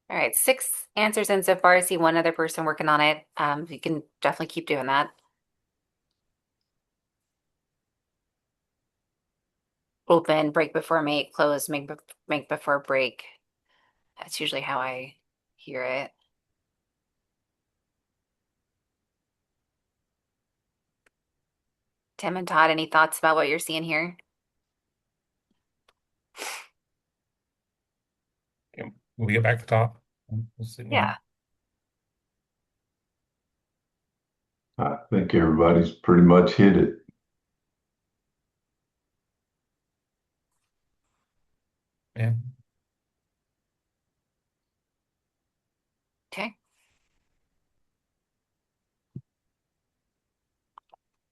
All right, 6 answers in so far. I see one other person working on it. You can definitely keep doing that. Open, break before make, close, make before break. That's usually how I hear it. Tim and Todd, any thoughts about what you're seeing here?
Will we get back to the top? We'll see.
Yeah.
I think everybody's pretty much hit it.
Yeah.
Okay.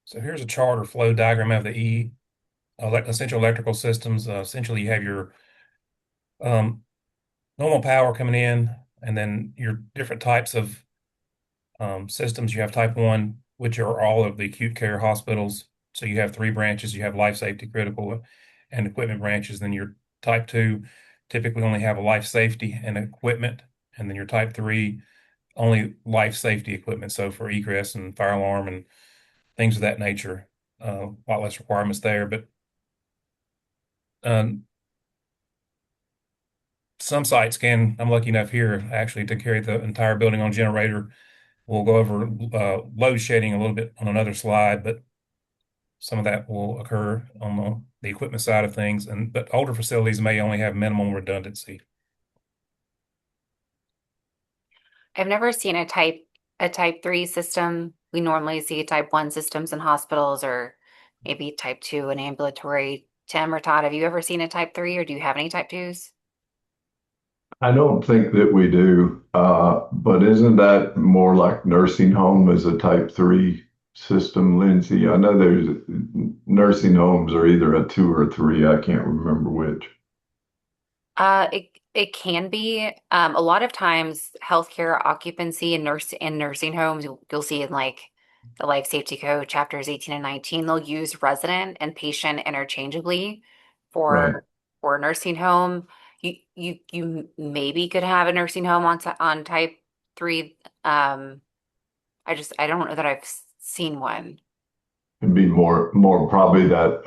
So here's a chart or flow diagram of the essential electrical systems. Essentially, you have your normal power coming in, and then your different types of systems. You have type 1, which are all of the acute care hospitals. So you have 3 branches. You have life safety, critical, and equipment branches. Then your type 2 typically only have a life safety and equipment. And then your type 3 only life safety equipment. So for egress and fire alarm and things of that nature, a lot less requirements there. But um, some sites can, I'm lucky enough here actually to carry the entire building on generator. We'll go over load shedding a little bit on another slide, but some of that will occur on the equipment side of things. But older facilities may only have minimum redundancy.
I've never seen a type 3 system. We normally see type 1 systems in hospitals or maybe type 2 in ambulatory. Tim or Todd, have you ever seen a type 3 or do you have any type 2s?
I don't think that we do, but isn't that more like nursing home as a type 3 system, Lindsay? I know there's nursing homes are either a 2 or 3. I can't remember which.
It can be. A lot of times healthcare occupancy in nursing homes, you'll see in like the life safety code chapters 18 and 19, they'll use resident and patient interchangeably
Right.
for a nursing home. You maybe could have a nursing home on type 3. I don't know that I've seen one.
It'd be more probably that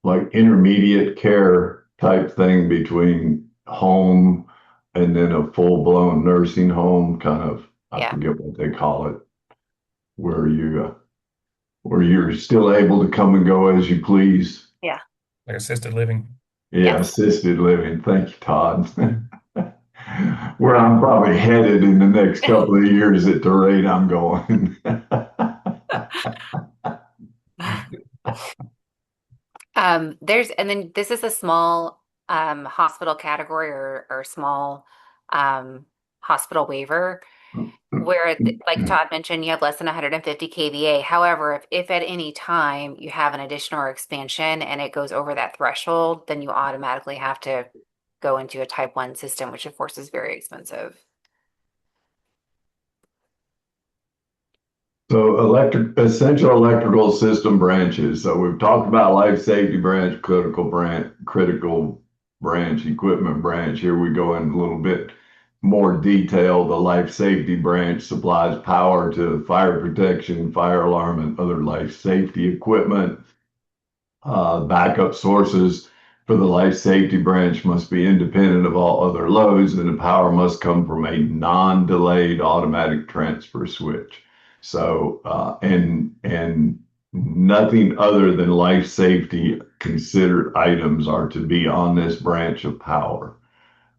like intermediate care type thing between home and then a full-blown nursing home, kind of, I
Yeah.
forget what they call it, where where you're still able to come and go as you please.
Yeah.
Like assisted living.
Yeah,
Yes.
assisted living. Thank you, Todd. Where I'm probably headed in the next couple of years at the rate I'm going.
And then this is a small hospital category or small um hospital waiver where like Todd mentioned, you have less than 150 kVA. However, if at any time you have an addition or expansion and it goes over that threshold, then you automatically have to go into a type 1 system, which of course is very expensive.
So essential electrical system branches. So we've talked about life safety branch, critical branch, equipment branch. Here we go in a little bit more detail. The life safety branch supplies power to fire protection, fire alarm, and other life safety equipment. Backup sources for the life safety branch must be independent of all other loads, and the power must come from a non-delayed automatic transfer switch. So, and nothing other than life safety considered items are to be on this branch of power.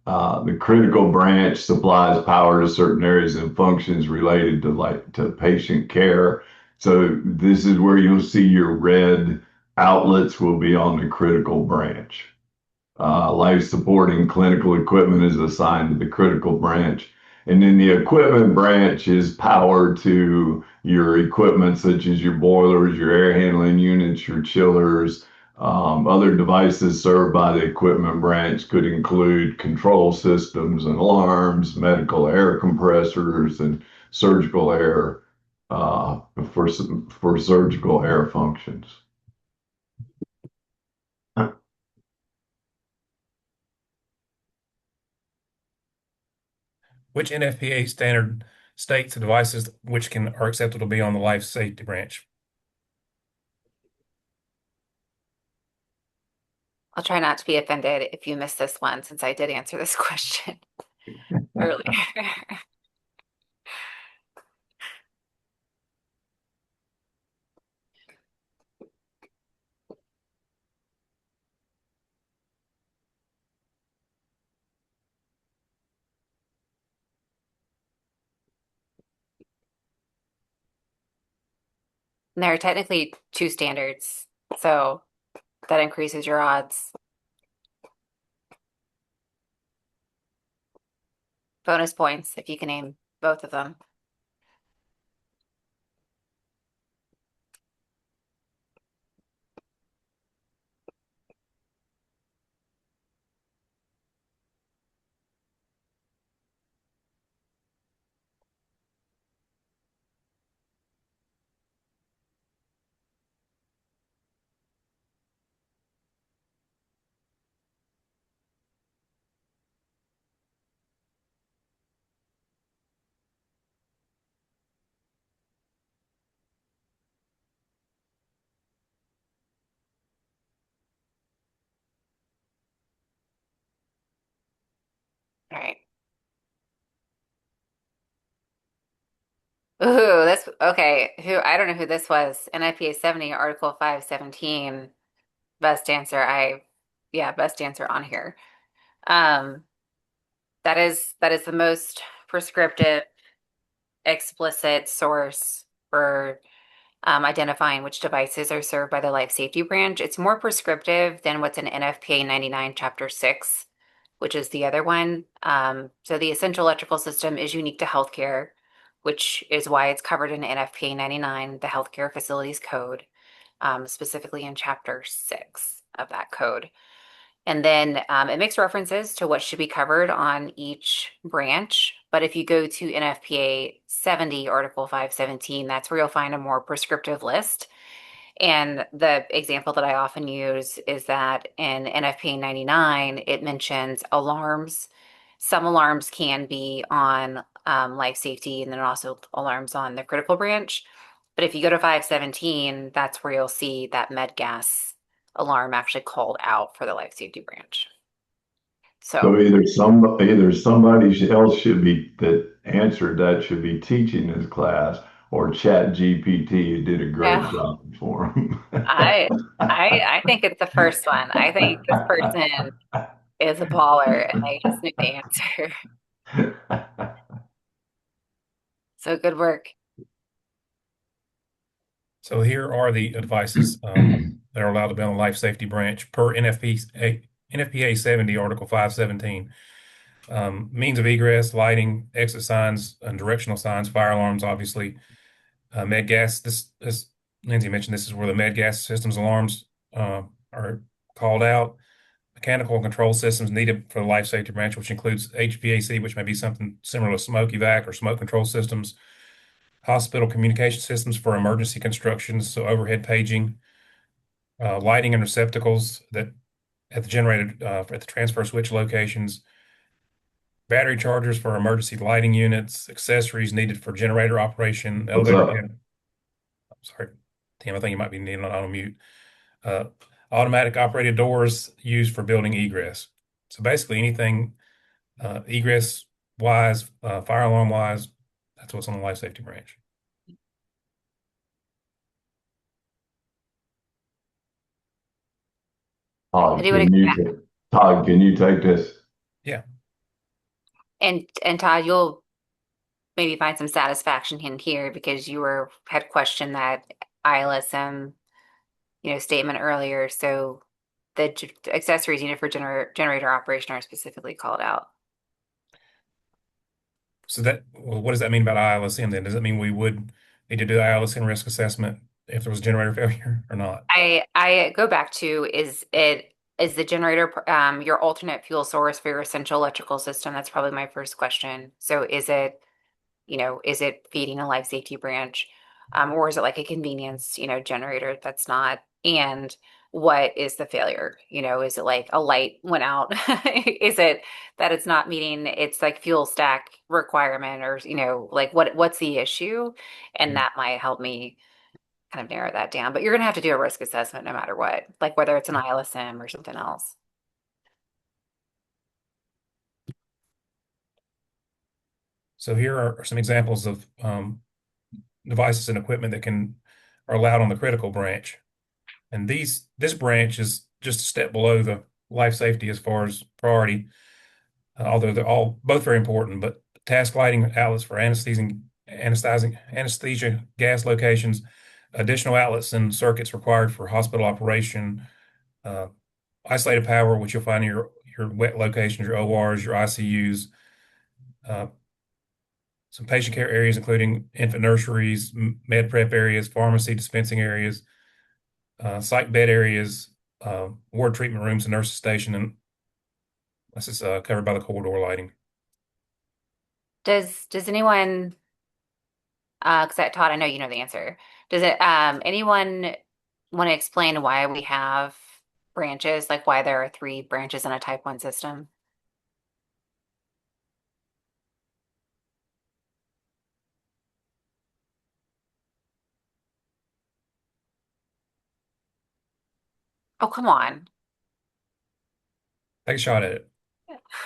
The critical branch supplies power to certain areas and functions related to patient care. So this is where you'll see your red outlets will be on the critical branch. Life supporting clinical equipment is assigned to the critical branch. And then the equipment branch is power to your equipment, such as your boilers, your air handling units, your chillers. Other devices served by the equipment branch could include control systems and alarms, medical air compressors, and surgical air for surgical air functions.
Which NFPA standard states the devices which are acceptable to be on the life safety branch?
I'll try not to be offended if you missed this one since I did answer this question earlier. And there are technically two standards, so that increases your odds. Bonus points if you can name both of them. All right. Ooh, this okay. I don't know who this was. NFPA 70, Article 517. Best answer. Yeah, best answer on here. Um, that is the most prescriptive, explicit source for identifying which devices are served by the life safety branch. It's more prescriptive than what's in NFPA 99, Chapter 6, which is the other one. So the essential electrical system is unique to healthcare, which is why it's covered in NFPA 99, the Healthcare Facilities Code, specifically in Chapter 6 of that code. And then it makes references to what should be covered on each branch. But if you go to NFPA 70, Article 517, that's where you'll find a more prescriptive list. And the example that I often use is that in NFPA 99, it mentions alarms. Some alarms can be on life safety, and then also alarms on the critical branch. But if you go to 517, that's where you'll see that med gas alarm actually called out for the life safety branch.
So
So
either somebody else should be that answered that should be teaching this class, or Chat GPT did a great
yeah,
job for him.
I I think it's the first one. I think this person is a baller and they just knew the answer. So good work.
So here are the devices that are allowed to be on the life safety branch per NFPA 70, Article 517. Means of egress, lighting, exit signs, and directional signs, fire alarms, obviously. Med gas, this, as Lindsay mentioned, this is where the med gas systems alarms are called out. Mechanical control systems needed for the life safety branch, which includes HVAC, which may be something similar to smoke evac or smoke control systems. Hospital communication systems for emergency constructions, so overhead paging, lighting and receptacles that at the generated at the transfer switch locations, battery chargers for emergency lighting units, accessories needed for generator operation,
What's
elevator.
up?
I'm sorry, Tim, I think you might be needing on mute. Uh, Automatic operated doors used for building egress. So basically anything egress wise, fire alarm wise, that's what's on the life safety branch.
Todd,
I do expect.
Todd, can you take this?
Yeah.
And Todd, you'll maybe find some satisfaction in here because you had questioned that ILSM, statement earlier. So the accessories needed for generator operation are specifically called out.
So what does that mean about ILSM then? Does it mean we would need to do ILSM risk assessment if there was generator failure or not?
I go back to is the generator your alternate fuel source for your essential electrical system? That's probably my first question. So is it feeding a life safety branch? Or is it like a convenience, generator that's not? And what is the failure? Is it like a light went out? Is it that it's not meeting its like fuel stack requirement, or like what's the issue? And that might help me kind of narrow that down. But you're gonna have to do a risk assessment no matter what, like whether it's an ILSM or something else.
So here are some examples of devices and equipment that are allowed on the critical branch. And this branch is just a step below the life safety as far as priority, although they're both very important. But task lighting outlets for anesthesia gas locations, additional outlets and circuits required for hospital operation, uh, isolated power, which you'll find in your wet locations, your ORs, your ICUs, some patient care areas, including infant nurseries, med prep areas, pharmacy dispensing areas, psych bed areas, ward treatment rooms, and nurses station, and this is covered by the corridor lighting.
Does anyone, because Todd, I know you know the answer. Does anyone want to explain why we have branches, like why there are 3 branches in a type 1 system? Oh, come on.
Take a shot at it.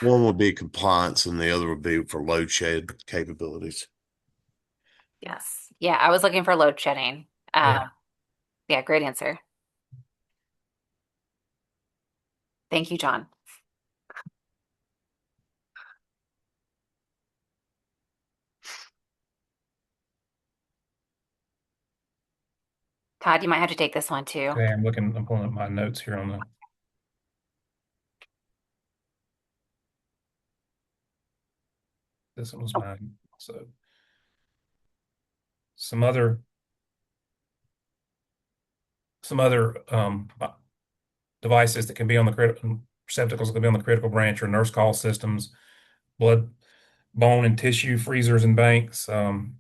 One would be compliance and the other would be for load shed capabilities.
Yes. Yeah, I was looking for load shedding.
Yeah.
Yeah, great answer. Thank you, John. Todd, you might have to take this one too.
Okay, I'm pulling up my notes here on the. This one was mine. So some other devices that can be on the critical receptacles that can be on the critical branch or nurse call systems, blood, bone and tissue freezers and banks, some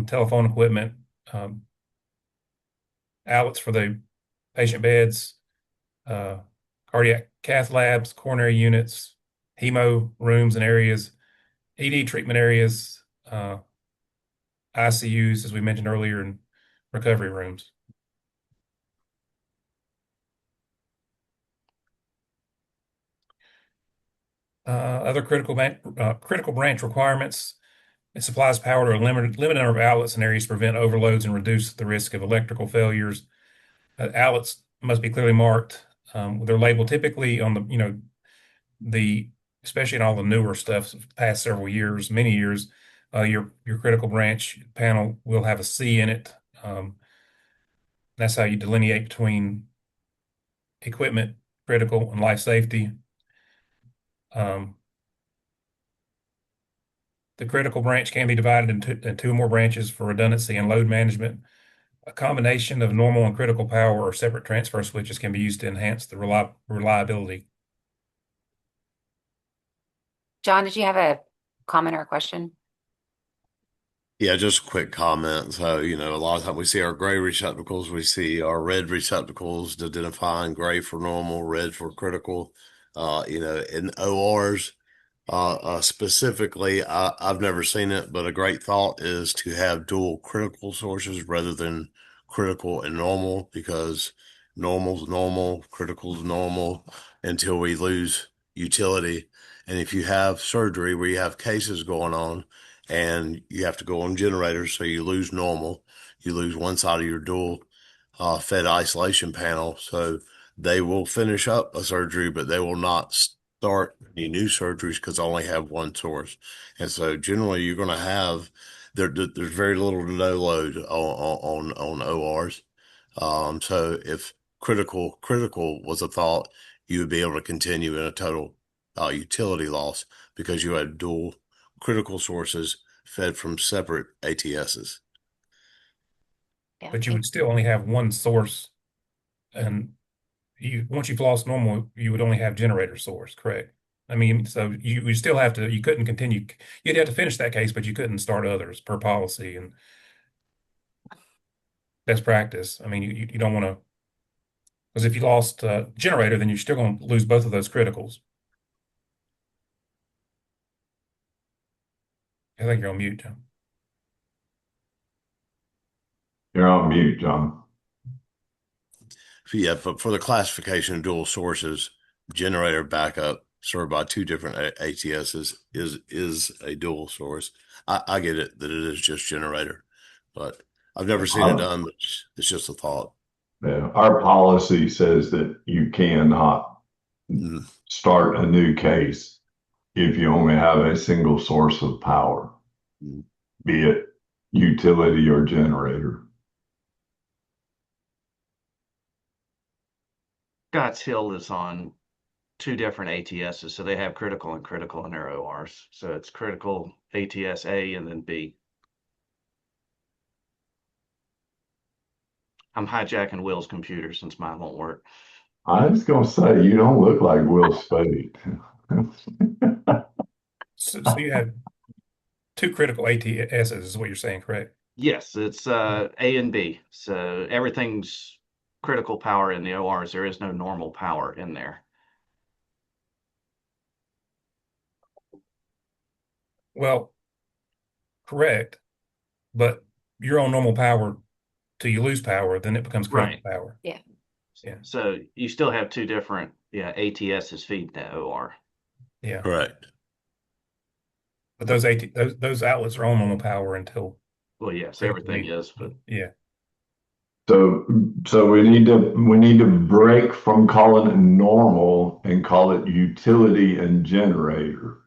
telephone equipment, outlets for the patient beds, cardiac cath labs, coronary units, hemo rooms and areas, ED treatment areas, uh, ICUs, as we mentioned earlier, and recovery rooms. Other critical branch requirements. It supplies power to a limited number of outlets in areas to prevent overloads and reduce the risk of electrical failures. Outlets must be clearly marked. They're labeled typically on the especially in all the newer stuff past several years, many years. Your critical branch panel will have a C in it. That's how you delineate between equipment, critical, and life safety. The critical branch can be divided into two more branches for redundancy and load management. A combination of normal and critical power or separate transfer switches can be used to enhance the reliability.
John, did you have a comment or a question?
Yeah, just a quick comment. So, a lot of time we see our gray receptacles, we see our red receptacles identifying gray for normal, red for critical. In ORs, specifically, I've never seen it, but a great thought is to have dual critical sources rather than critical and normal, because normal's normal, critical's normal until we lose utility. And if you have surgery where you have cases going on and you have to go on generators, so you lose normal, you lose one side of your dual fed isolation panel. So they will finish up a surgery, but they will not start any new surgeries because I only have one source. And so generally you're going to have there's very little to no load on ORs. So if critical was a thought, you would be able to continue in a total utility loss because you had dual critical sources fed from separate ATSs.
Yeah.
But you would still only have one source, and once you've lost normal, you would only have generator source, correct? I mean, so you still have to, you couldn't continue, you'd have to finish that case, but you couldn't start others per policy and best practice. I mean, you don't want to, because if you lost generator, then you're still going to lose both of those criticals. I think you're on mute, John.
You're on mute, John.
Yeah, but for the classification of dual sources, generator backup served by two different ATSs is a dual source. I get it that it is just generator, but I've never seen it done, but it's just a thought.
Yeah, our policy says that you cannot start a new case if you only have a single source of power, be it utility or generator.
Scotts Hill is on two different ATSs, so they have critical in their ORs. So it's critical ATS A and then B. I'm hijacking Will's computer since mine won't work.
I was going to say, you don't look like Will Spade.
So you have two critical ATSs, is what you're saying, correct?
Yes, it's A and B. So everything's critical power in the ORs. There is no normal power in there.
Well, correct, but you're on normal power till you lose power, then it becomes critical power.
Yeah.
Yeah.
So you still have two different ATSs feeding that OR.
Yeah.
Correct.
But those outlets are on normal power until.
Well, yes, everything is, but
yeah.
So we need to break from calling it normal and call it utility and generator,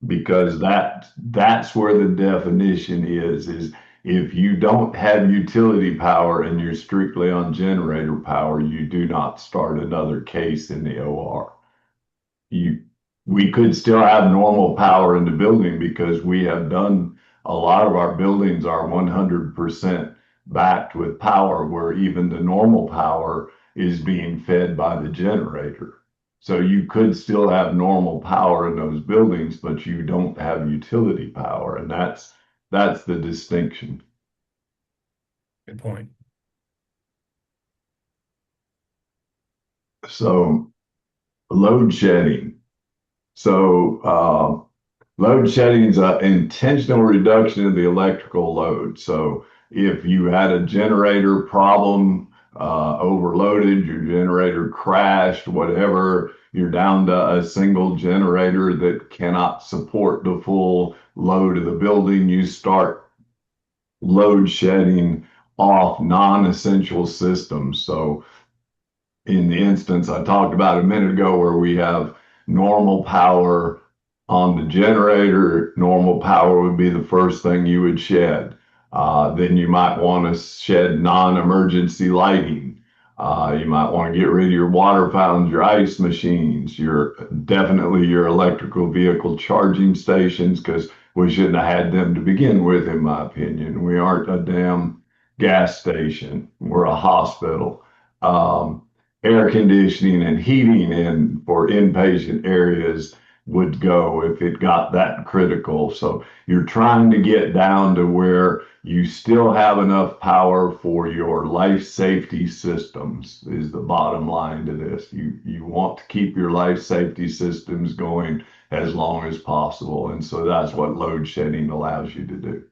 because that's where the definition is if you don't have utility power and you're strictly on generator power, you do not start another case in the OR. We could still have normal power in the building because we have done a lot of our buildings are 100% backed with power, where even the normal power is being fed by the generator. So you could still have normal power in those buildings, but you don't have utility power, and that's the distinction.
Good point.
So load shedding. So Load shedding is an intentional reduction of the electrical load. So if you had a generator problem, overloaded, your generator crashed, whatever, you're down to a single generator that cannot support the full load of the building, you start load shedding off non-essential systems. So in the instance I talked about a minute ago where we have normal power on the generator, normal power would be the first thing you would shed. Then you might want to shed non-emergency lighting. You might want to get rid of your water fountains, your ice machines, definitely your electrical vehicle charging stations, because we shouldn't have had them to begin with, in my opinion. We aren't a damn gas station. We're a hospital. Air conditioning and heating in for inpatient areas would go if it got that critical. So you're trying to get down to where you still have enough power for your life safety systems is the bottom line to this. You want to keep your life safety systems going as long as possible. And so that's what load shedding allows you to do.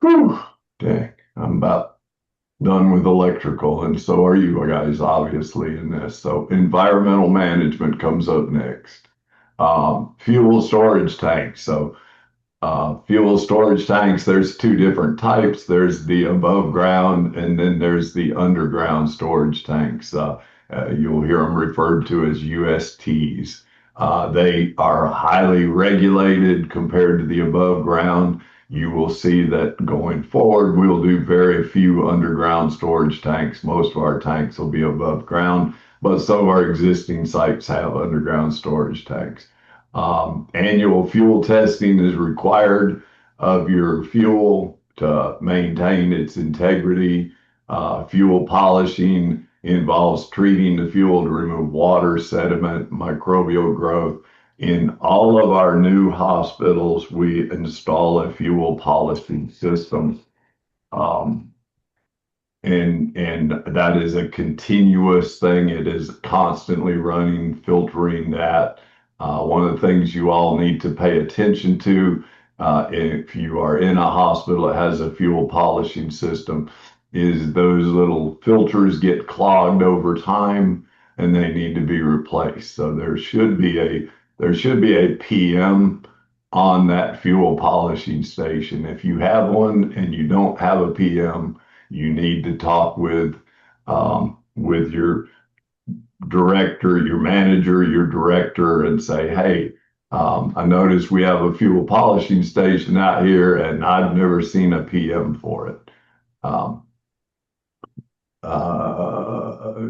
Whew, dang, I'm about done with electrical, and so are you guys, obviously, in this. So environmental management comes up next. Fuel storage tanks. So fuel storage tanks, there's two different types. There's the above ground, and then there's the underground storage tanks. You'll hear them referred to as USTs. They are highly regulated compared to the above ground. You will see that going forward, we'll do very few underground storage tanks. Most of our tanks will be above ground, but some of our existing sites have underground storage tanks. Annual fuel testing is required of your fuel to maintain its integrity. Fuel polishing involves treating the fuel to remove water, sediment, microbial growth. In all of our new hospitals, we install a fuel polishing system. Um, and that is a continuous thing. It is constantly running, filtering that. One of the things you all need to pay attention to if you are in a hospital that has a fuel polishing system is those little filters get clogged over time and they need to be replaced. So there should be a PM on that fuel polishing station. If you have one and you don't have a PM, you need to talk with your director, your manager, your director, and say, "Hey, I noticed we have a fuel polishing station out here, and I've never seen a PM for it." Um,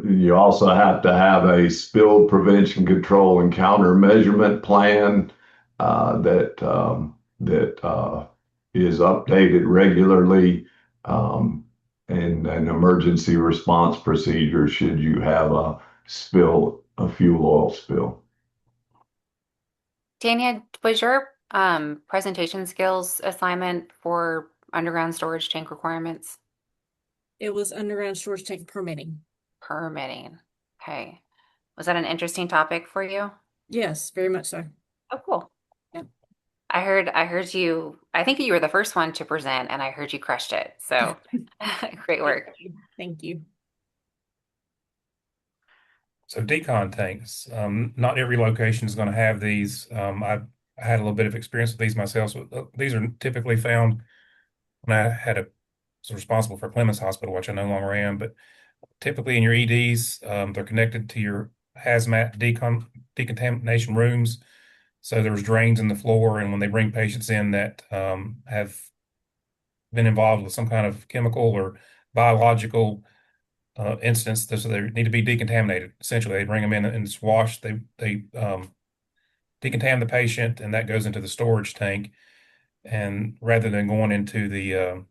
you also have to have a spill prevention control and countermeasurement plan that is updated regularly, and an emergency response procedure should you have a fuel oil spill.
Tanya, was your presentation skills assignment for underground storage tank requirements?
It was underground storage tank permitting.
Permitting. Okay. Was that an interesting topic for you?
Yes, very much so.
Oh, cool.
Yeah.
I heard you, I think you were the first one to present and I heard you crushed it. So great work.
Thank you.
So decon tanks, not every location is going to have these. I had a little bit of experience with these myself. So these are typically found when I was responsible for Plymouth Hospital, which I no longer am, but typically in your EDs, they're connected to your hazmat decontamination rooms. So there's drains in the floor, and when they bring patients in that have been involved with some kind of chemical or biological instance, so they need to be decontaminated. Essentially, they bring them in and it's washed. They decontaminate the patient, and that goes into the storage tank. And rather than going into the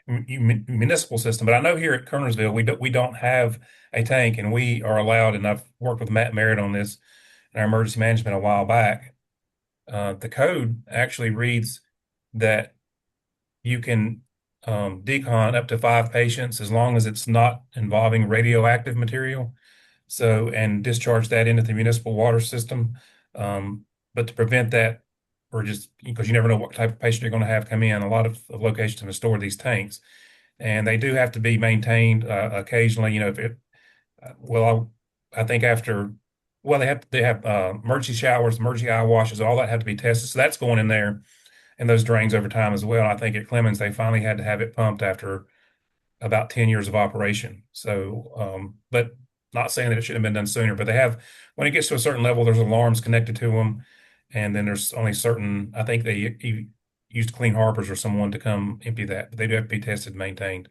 municipal system, but I know here at Kernersville we don't have a tank, and we are allowed. And I've worked with Matt Merritt on this in our emergency management a while back. The code actually reads that you can decon up to 5 patients as long as it's not involving radioactive material. So, and discharge that into the municipal water system. But to prevent that, or just because you never know what type of patient you're going to have come in, a lot of locations have stored these tanks, and they do have to be maintained occasionally. You know, if it, I think after, well, they have emergency showers, emergency eye washes, all that have to be tested. So that's going in there and those drains over time as well. I think at Clemens they finally had to have it pumped after about 10 years of operation. So, but not saying that it should have been done sooner, but they have, when it gets to a certain level, there's alarms connected to them. And then there's only certain, I think they used Clean Harbors or someone to come empty that, but they do have to be tested and maintained.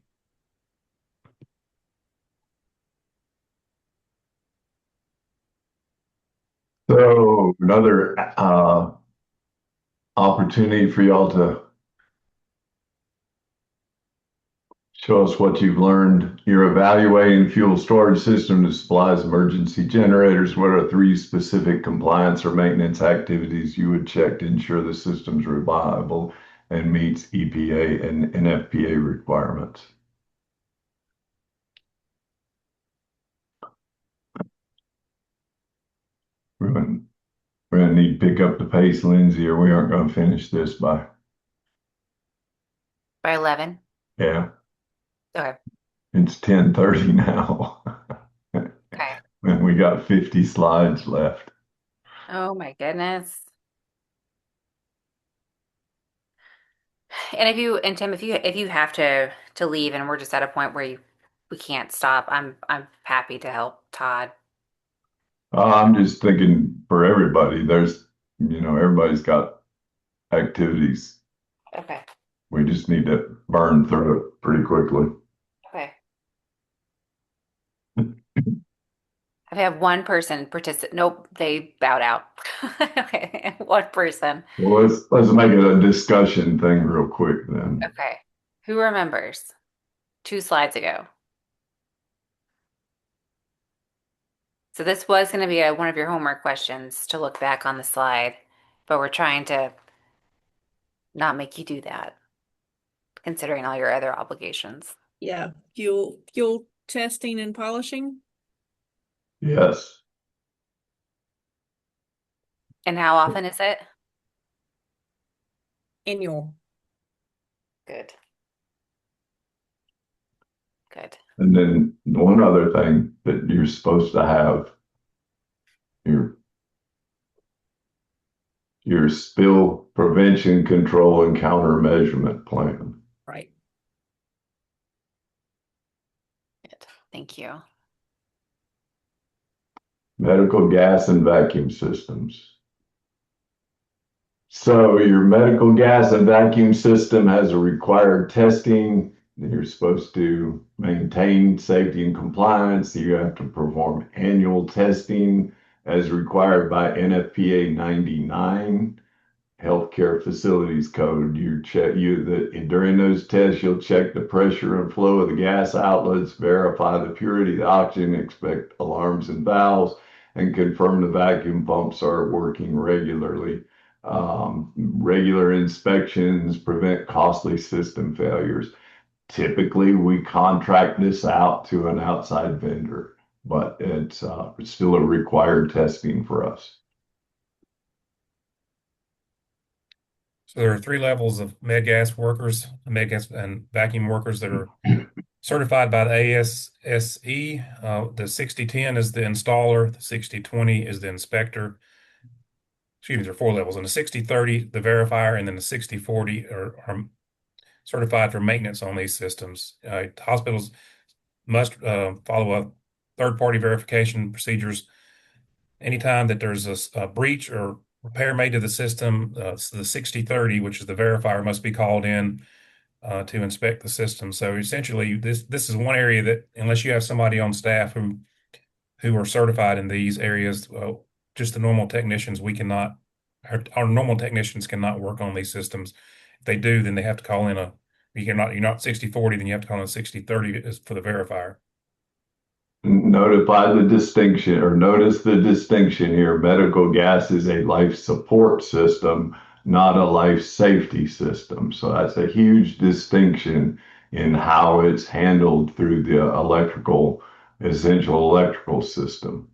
So another opportunity for y'all to show us what you've learned. You're evaluating fuel storage system that supplies emergency generators. What are 3 specific compliance or maintenance activities you would check to ensure the system's reliable and meets EPA and NFPA requirements? We're gonna need to pick up the pace, Lindsay, or we aren't gonna finish this by
11.
yeah.
Okay.
It's 10:30 now.
Okay.
And we got 50 slides left.
Oh my goodness. And Tim, if you have to leave and we're just at a point where we can't stop, I'm happy to help Todd.
I'm just thinking for everybody, there's, everybody's got activities.
Okay.
We just need to burn through it pretty quickly.
Okay. I have one person participate. Nope, they bowed out. Okay, one person.
Well, let's make it a discussion thing real quick then.
Okay. Who remembers 2 slides ago? So this was going to be one of your homework questions to look back on the slide, but we're trying to not make you do that, considering all your other obligations.
Yeah, fuel testing and polishing.
Yes.
And how often is it?
Annual.
Good. Good.
And then one other thing that you're supposed to have your spill prevention, control, and countermeasurement plan.
Right.
Good. Thank you.
Medical gas and vacuum systems. So your medical gas and vacuum system has a required testing. You're supposed to maintain safety and compliance. You have to perform annual testing as required by NFPA 99 Healthcare Facilities Code. During those tests, you'll check the pressure and flow of the gas outlets, verify the purity of the oxygen, inspect alarms and valves, and confirm the vacuum pumps are working regularly. Regular inspections prevent costly system failures. Typically, we contract this out to an outside vendor, but it's still a required testing for us.
So there are 3 levels of med gas workers, med gas and vacuum workers that are certified by the ASSE. The 6010 is the installer, the 6020 is the inspector. Excuse me, there are 4 levels. And the 6030, the verifier, and then the 6040 are certified for maintenance on these systems. Hospitals must follow a third-party verification procedures anytime that there's a breach or repair made to the system. So the 6030, which is the verifier, must be called in to inspect the system. So essentially, this is one area that, unless you have somebody on staff who are certified in these areas, just the normal technicians, our normal technicians cannot work on these systems. If they do, then they have to call in you're not 6040, then you have to call in 6030 for the verifier.
Notice the distinction here. Medical gas is a life support system, not a life safety system. So that's a huge distinction in how it's handled through the electrical essential electrical system.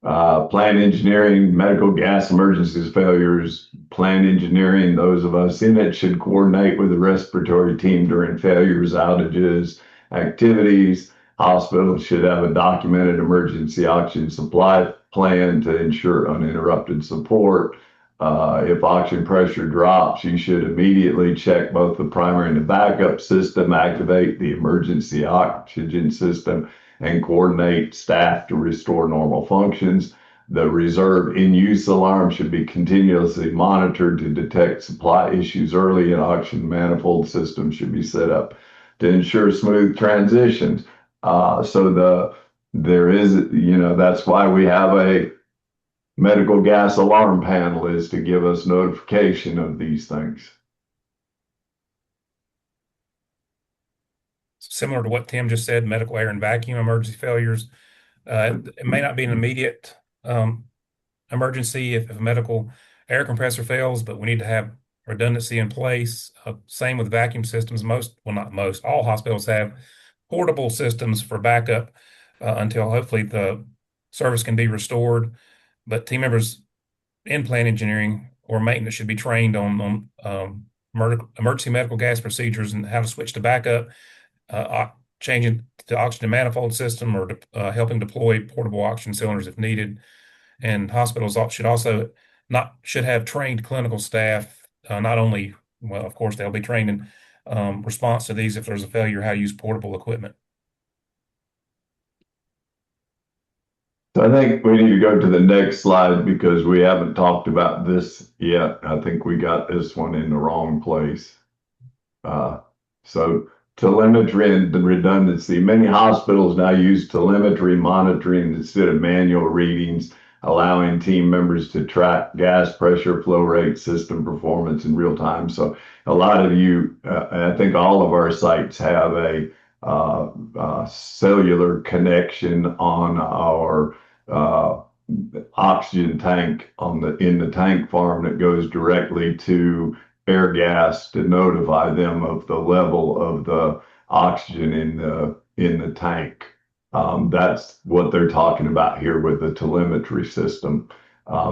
Plant engineering, medical gas emergencies failures, plant engineering, those of us in it should coordinate with the respiratory team during failures, outages, activities. Hospitals should have a documented emergency oxygen supply plan to ensure uninterrupted support. If oxygen pressure drops, you should immediately check both the primary and the backup system, activate the emergency oxygen system, and coordinate staff to restore normal functions. The reserve in-use alarm should be continuously monitored to detect supply issues early, and oxygen manifold systems should be set up to ensure smooth transitions. There is, that's why we have a medical gas alarm panel, is to give us notification of these things.
Similar to what Tim just said, medical air and vacuum emergency failures. It may not be an immediate emergency if a medical air compressor fails, but we need to have redundancy in place. Same with vacuum systems. All hospitals have portable systems for backup until hopefully the service can be restored. But team members in plant engineering or maintenance should be trained on emergency medical gas procedures and how to switch to backup, changing to oxygen manifold system, or helping deploy portable oxygen cylinders if needed. And hospitals should have trained clinical staff, not only, well, of course, they'll be trained in response to these if there's a failure, how to use portable equipment.
So I think we need to go to the next slide because we haven't talked about this yet. I think we got this one in the wrong place. So telemetry and the redundancy. Many hospitals now use telemetry monitoring instead of manual readings, allowing team members to track gas pressure, flow rate, system performance in real time. So a lot of you, I think all of our sites have a cellular connection on our oxygen tank in the tank farm that goes directly to air gas to notify them of the level of the oxygen in the tank. That's what they're talking about here with the telemetry system.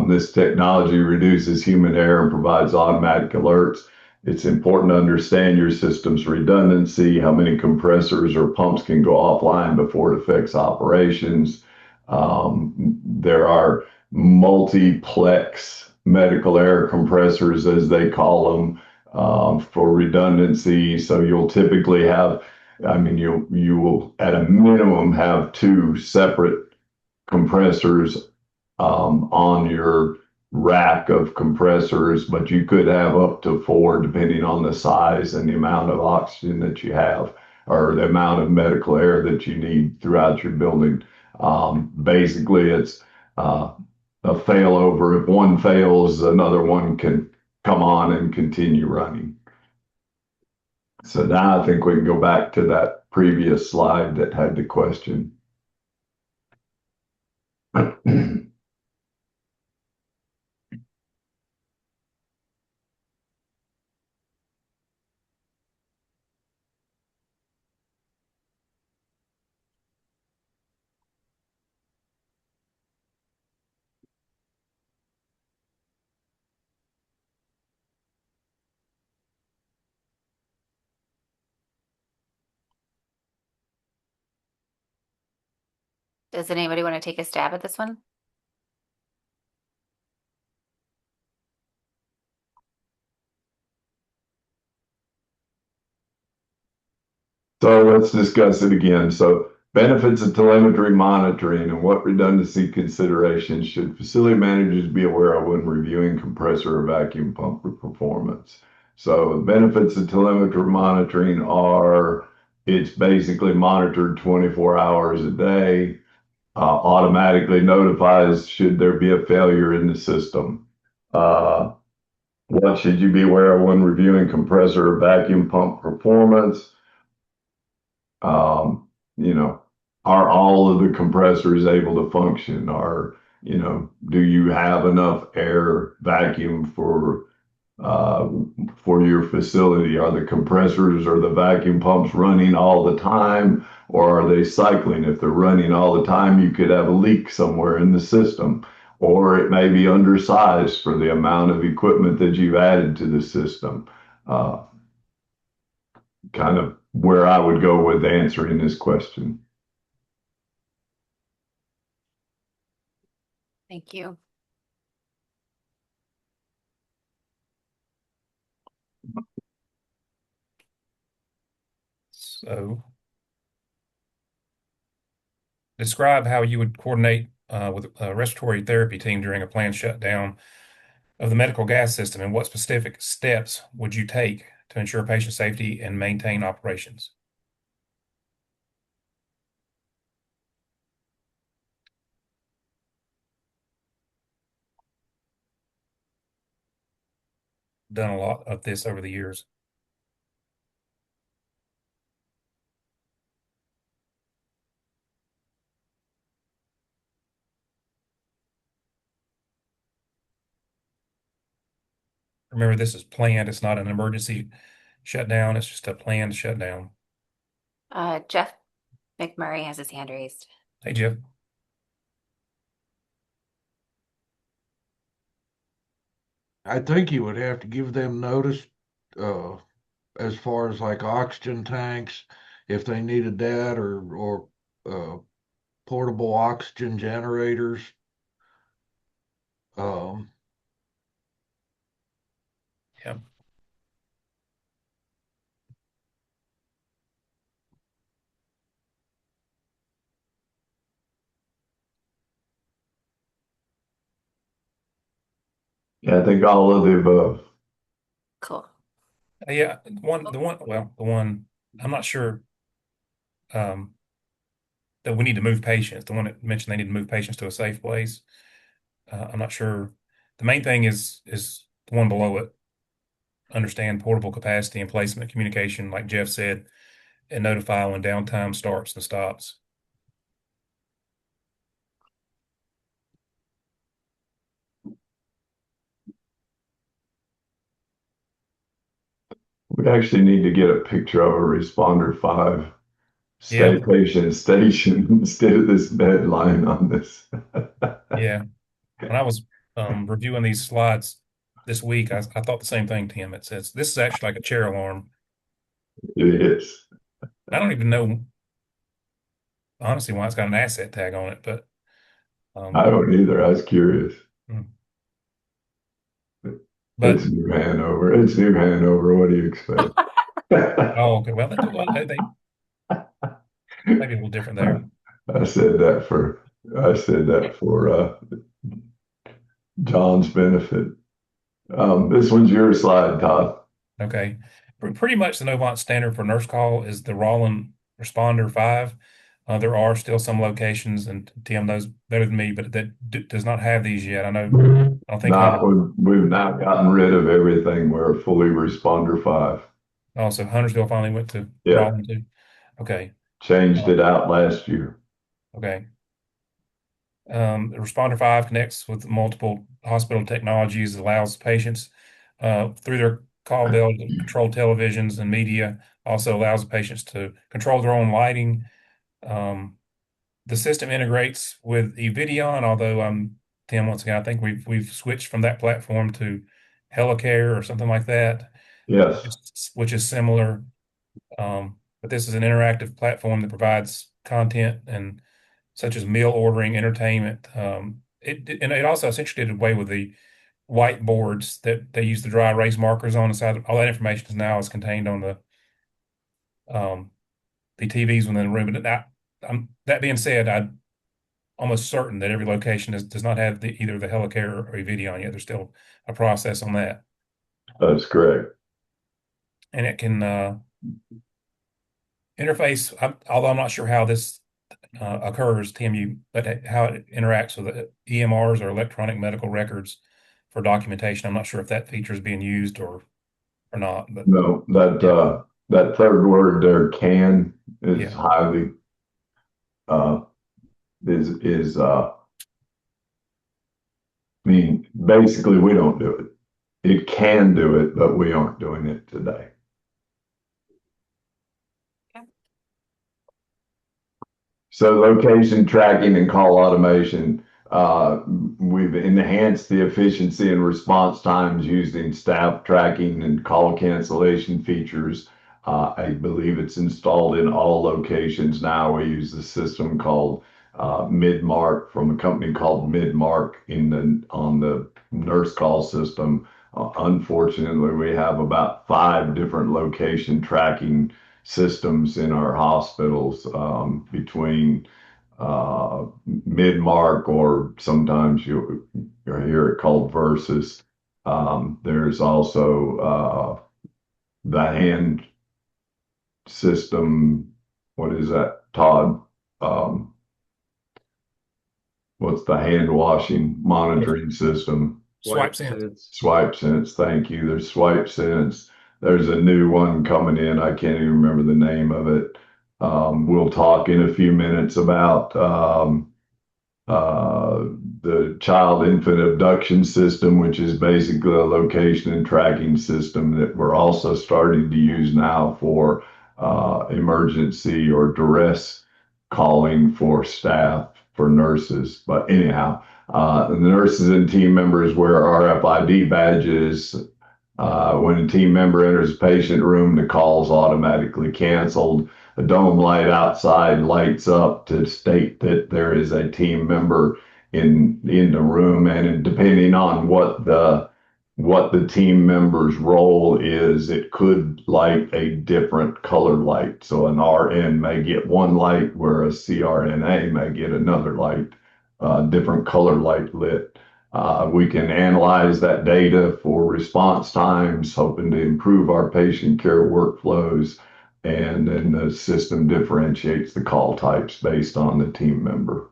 This technology reduces human error and provides automatic alerts. It's important to understand your system's redundancy, how many compressors or pumps can go offline before it affects operations. There are multiplex medical air compressors, as they call them, for redundancy. So you'll typically have, you will at a minimum have 2 separate compressors on your rack of compressors, but you could have up to 4 depending on the size and the amount of oxygen that you have, or the amount of medical air that you need throughout your building. Basically, it's a failover. If one fails, another one can come on and continue running. So now I think we can go back to that previous slide that had the question.
Does anybody want to take a stab at this one?
So let's discuss it again. So benefits of telemetry monitoring and what redundancy considerations should facility managers be aware of when reviewing compressor or vacuum pump performance. So benefits of telemetry monitoring are, it's basically monitored 24 hours a day, automatically notifies should there be a failure in the system. What should you be aware of when reviewing compressor or vacuum pump performance? Are all of the compressors able to function? Do you have enough air vacuum for uh, for your facility? Are the compressors or the vacuum pumps running all the time, or are they cycling? If they're running all the time, you could have a leak somewhere in the system, or it may be undersized for the amount of equipment that you've added to the system. Uh, Kind of where I would go with answering this question.
Thank you.
So describe how you would coordinate with a respiratory therapy team during a planned shutdown of the medical gas system, and what specific steps would you take to ensure patient safety and maintain operations? Done a lot of this over the years. Remember, this is planned. It's not an emergency shutdown. It's just a planned shutdown.
Jeff McMurray has his hand raised.
Hey, Jeff.
I think you would have to give them notice, as far as like oxygen tanks, if they needed that, or portable oxygen generators. Um,
Yeah.
Yeah, I think all of the above.
Cool.
Yeah. The one, I'm not sure that we need to move patients. The one that mentioned they need to move patients to a safe place. I'm not sure. The main thing is the one below it. Understand portable capacity and placement communication, like Jeff said, and notify when downtime starts and stops.
We actually need to get a picture of a responder 5
Yeah.
patient station instead of this bed line on this.
Yeah. When I was reviewing these slides this week, I thought the same thing, Tim. It says this is actually like a chair alarm.
It is.
I don't even know honestly why it's got an asset tag on it, but
I don't either. I was curious.
but
It's New Hanover. It's New Hanover. What do you expect?
oh, okay. Well, they maybe a little different there.
I said that for John's benefit. This one's your slide, Todd.
Okay. Pretty much the Novant standard for nurse call is the Roland Responder 5. There are still some locations, and Tim knows better than me, but that does not have these yet. I don't think
We've now gotten rid of everything. We're fully responder 5.
oh, so Huntersville finally went to
Yeah.
Roland too. Okay.
Changed it out last year.
Okay. The Responder 5 connects with multiple hospital technologies, allows patients through their call bell to control televisions and media, also allows patients to control their own lighting. The system integrates with eVideon, although Tim, once again, I think we've switched from that platform to Helicare or something like that.
Yes.
Which is similar. But this is an interactive platform that provides content and such as meal ordering, entertainment. It also essentially did away with the whiteboards that they use the dry erase markers on the side. All that information is now is contained on the TVs within the room. But that being said, I'm almost certain that every location does not have either the Helicare or eVideon yet. There's still a process on that.
That's correct.
And it can interface, although I'm not sure how this occurs, Tim, but how it interacts with the EMRs or electronic medical records for documentation. I'm not sure if that feature is being used or not. But
no, that third word there, can, is highly I mean, basically we don't do it. it can do it, but we aren't doing it today. So location tracking and call automation, we've enhanced the efficiency and response times using staff tracking and call cancellation features. I believe it's installed in all locations now. We use a system called Midmark from a company called Midmark on the nurse call system. Unfortunately, we have about 5 different location tracking systems in our hospitals, between Midmark, or sometimes you'll hear it called Versus. There's also the hand system. What is that, Todd? What's the hand washing monitoring system?
Swipe sense.
Swipe Sense, thank you. There's Swipe Sense. There's a new one coming in. I can't even remember the name of it. We'll talk in a few minutes about the child infant abduction system, which is basically a location and tracking system that we're also starting to use now for emergency or duress calling for staff, for nurses. But anyhow, the nurses and team members wear RFID badges. When a team member enters a patient room, the call is automatically canceled. A dome light outside lights up to state that there is a team member in the room, and depending on what the team member's role is, it could light a different colored light. So an RN may get one light, where a CRNA may get another light, different color light lit. We can analyze that data for response times, hoping to improve our patient care workflows, and then the system differentiates the call types based on the team member.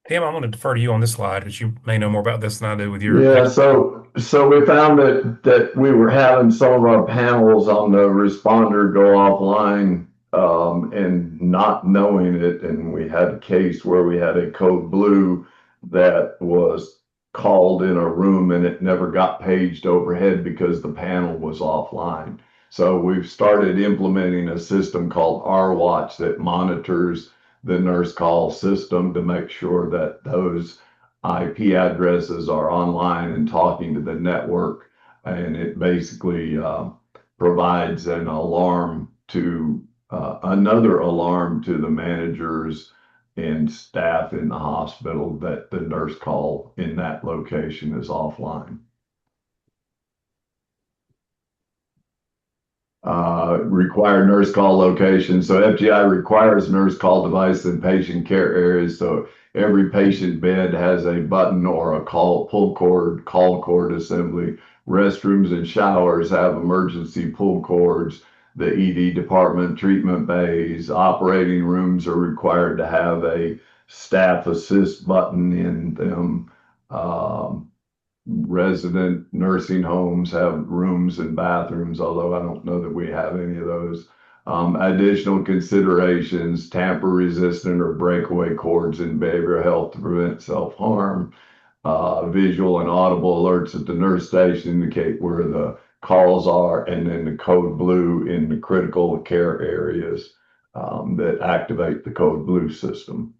Tim, I'm going to defer to you on this slide, but you may know more about this than I do with your.
Yeah, so we found that we were having some of our panels on the responder go offline, and not knowing it, and we had a case where we had a code blue that was called in a room and it never got paged overhead because the panel was offline. So we've started implementing a system called RWatch that monitors the nurse call system to make sure that those IP addresses are online and talking to the network. And it basically provides an alarm to another alarm to the managers and staff in the hospital that the nurse call in that location is offline. Required nurse call location. So FGI requires nurse call device in patient care areas. So every patient bed has a button or a call cord assembly. Restrooms and showers have emergency pull cords. The ED department, treatment bays, operating rooms are required to have a staff assist button in them. Resident nursing homes have rooms and bathrooms, although I don't know that we have any of those. Additional considerations: tamper resistant or breakaway cords in behavioral health to prevent self-harm. Visual and audible alerts at the nurse station indicate where the calls are, and then the code blue in the critical care areas that activate the code blue system.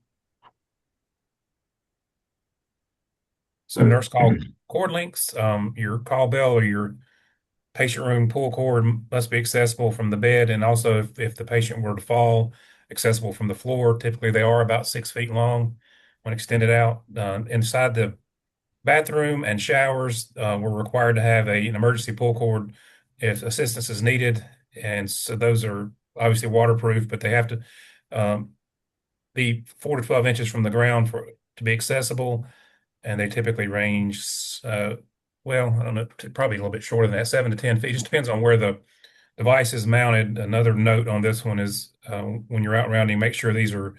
So nurse call cord links, your call bell or your patient room pull cord must be accessible from the bed, and also if the patient were to fall, accessible from the floor. Typically, they are about 6 feet long when extended out. Inside the bathroom and showers, we're required to have an emergency pull cord if assistance is needed, and so those are obviously waterproof, but they have to be 4 to 12 inches from the ground to be accessible. And they typically range, well, I don't know, probably a little bit shorter than that, 7 to 10 feet. It just depends on where the device is mounted. Another note on this one is when you're out rounding, make sure these are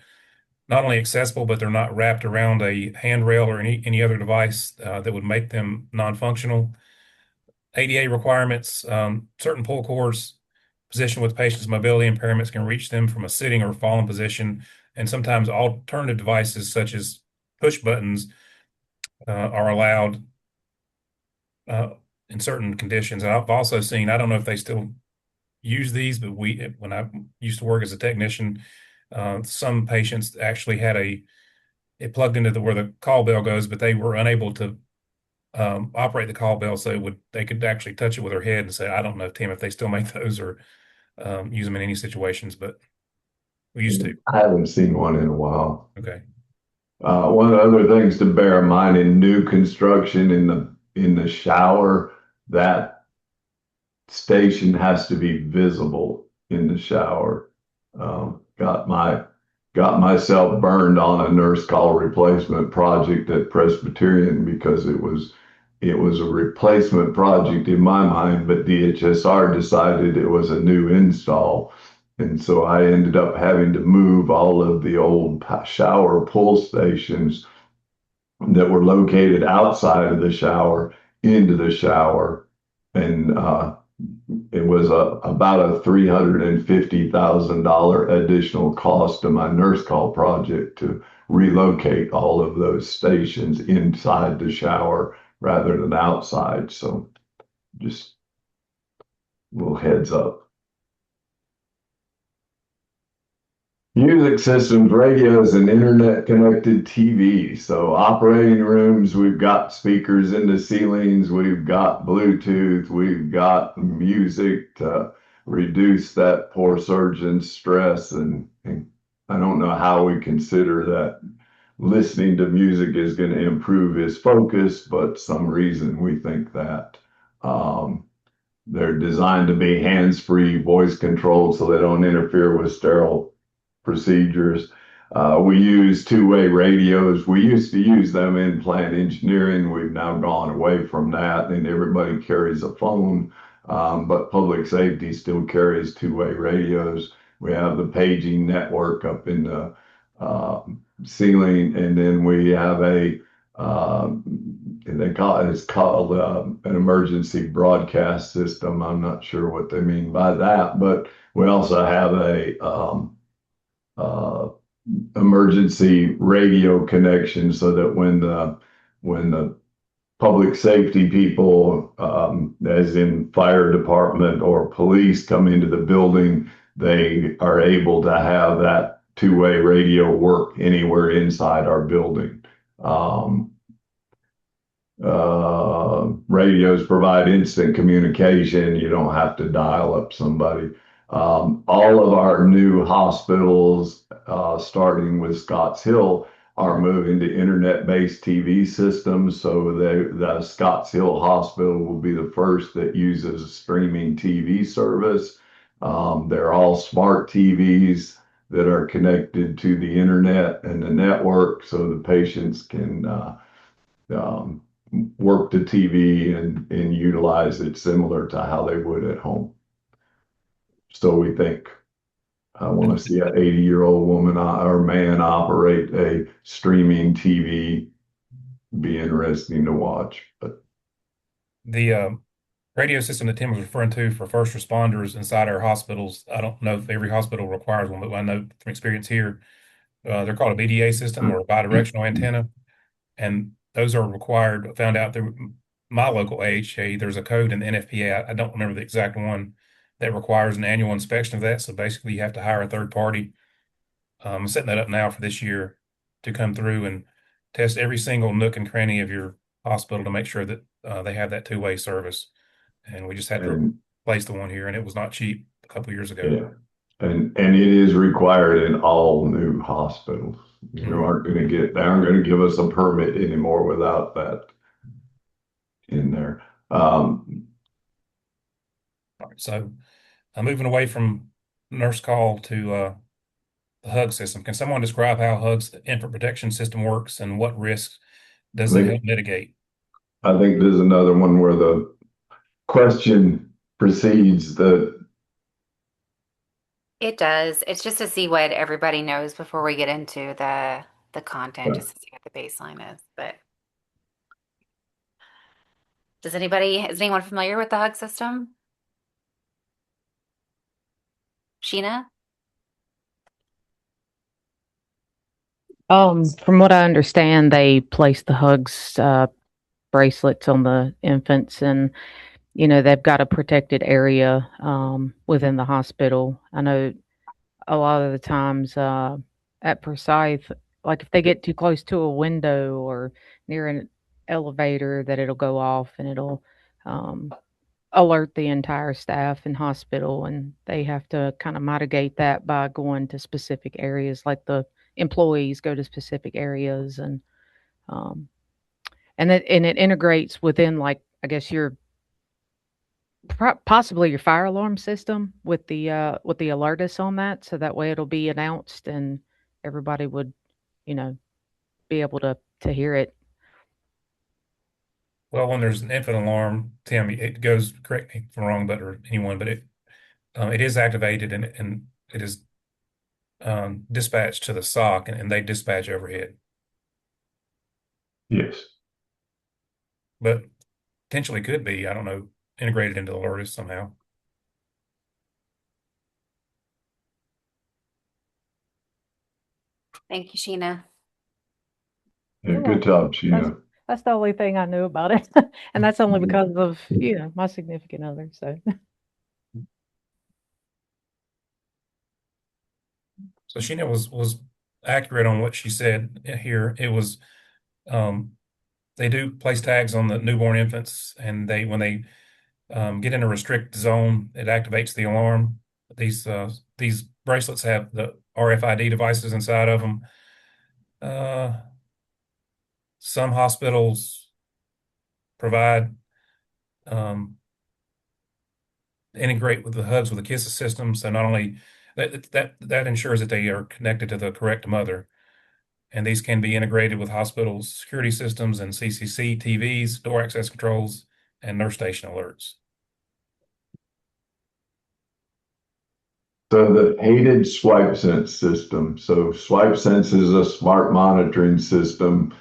not only accessible, but they're not wrapped around a handrail or any other device that would make them non-functional. ADA requirements: certain pull cords positioned with patients' mobility impairments can reach them from a sitting or fallen position, and sometimes alternative devices such as push buttons are allowed in certain conditions. And I've also seen, I don't know if they still use these, but when I used to work as a technician, some patients actually had it plugged into where the call bell goes, but they were unable to operate the call bell, so they could actually touch it with their head and say, I don't know, Tim, if they still make those or use them in any situations, but we used to.
I haven't seen one in a while.
Okay.
One of the other things to bear in mind in new construction in the shower, that station has to be visible in the shower. Got myself burned on a nurse call replacement project at Presbyterian because it was a replacement project in my mind, but DHSR decided it was a new install. And so I ended up having to move all of the old shower pull stations that were located outside of the shower into the shower. And it was about a $350,000 additional cost to my nurse call project to relocate all of those stations inside the shower rather than outside. So just a little heads up. Music systems, radios, and internet connected TV. So operating rooms, we've got speakers in the ceilings, we've got Bluetooth, we've got music to reduce that poor surgeon's stress. And I don't know how we consider that listening to music is going to improve his focus, but some reason we think that. They're designed to be hands-free, voice controlled, so they don't interfere with sterile procedures. We use two-way radios. We used to use them in plant engineering. We've now gone away from that, and everybody carries a phone, but public safety still carries two-way radios. We have the paging network up in the ceiling, and then we have it's called an emergency broadcast system. I'm not sure what they mean by that, but we also have a emergency radio connection so that when the public safety people, as in fire department or police, come into the building, they are able to have that two-way radio work anywhere inside our building. Radios provide instant communication. You don't have to dial up somebody. All of our new hospitals, starting with Scotts Hill, are moving to internet-based TV systems. So the Scotts Hill Hospital will be the first that uses a streaming TV service. They're all smart TVs that are connected to the internet and the network, so the patients can work the TV and utilize it similar to how they would at home. So we think I want to see an 80-year-old woman or man operate a streaming TV. Be interesting to watch. But
The radio system that Tim was referring to for first responders inside our hospitals, I don't know if every hospital requires one, but I know from experience here, they're called a BDA system or a bidirectional antenna. And those are required, found out through my local AHA. There's a code in the NFPA. I don't remember the exact one that requires an annual inspection of that. So basically, you have to hire a third party. I'm setting that up now for this year to come through and test every single nook and cranny of your hospital to make sure that they have that two-way service. And we just had to replace the one here, and it was not cheap a couple of years ago.
Yeah. And it is required in all new hospitals. They aren't going to give us a permit anymore without that in there.
All right, so moving away from nurse call to the HUG system, can someone describe how HUG's infant protection system works and what risks does it help mitigate?
I think there's another one where the question precedes the.
It does. It's just to see what everybody knows before we get into the content, just to see what the baseline is. But is anyone familiar with the HUG system? Sheena?
From what I understand, they place the hugs bracelets on the infants, and they've got a protected area within the hospital. I know a lot of the times at Forsyth, like if they get too close to a window or near an elevator, that it'll go off and it'll um, alert the entire staff and hospital, and they have to kind of mitigate that by going to specific areas, like the employees go to specific areas, um, and it integrates within, like, I guess your possibly your fire alarm system with the alertus on that, so that way it'll be announced and everybody would, you know, be able to hear it.
Well, when there's an infant alarm, Tim, it goes, correct me if I'm wrong, but or anyone, but it is activated and it is dispatched to the SOC and they dispatch overhead,
Yes.
but potentially could be, I don't know, integrated into Alertus somehow.
Thank you, Sheena.
Yeah,
You're
good
welcome.
job, Sheena.
That's the only thing I knew about it, and that's only because of my significant other. So
So Sheena was accurate on what she said here. It was they do place tags on the newborn infants, and when they get in a restricted zone, it activates the alarm. These bracelets have the RFID devices inside of them. Some hospitals provide integrate with the hugs with the Kisses system. So not only that ensures that they are connected to the correct mother, and these can be integrated with hospitals' security systems and CCC TVs, door access controls, and nurse station alerts.
So the aided swipe sense system. So swipe sense is a smart monitoring system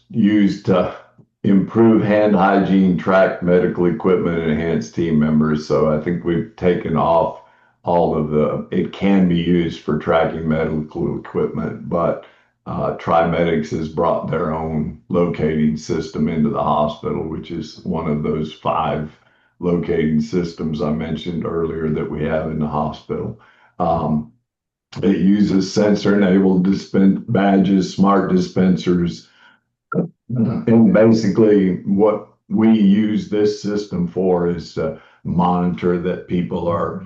used to improve hand hygiene, track medical equipment, and enhance team members. So I think we've taken off all of it can be used for tracking medical equipment, but TriMedics has brought their own locating system into the hospital, which is one of those 5 locating systems I mentioned earlier that we have in the hospital. It uses sensor-enabled badges, smart dispensers, and basically what we use this system for is to monitor that people are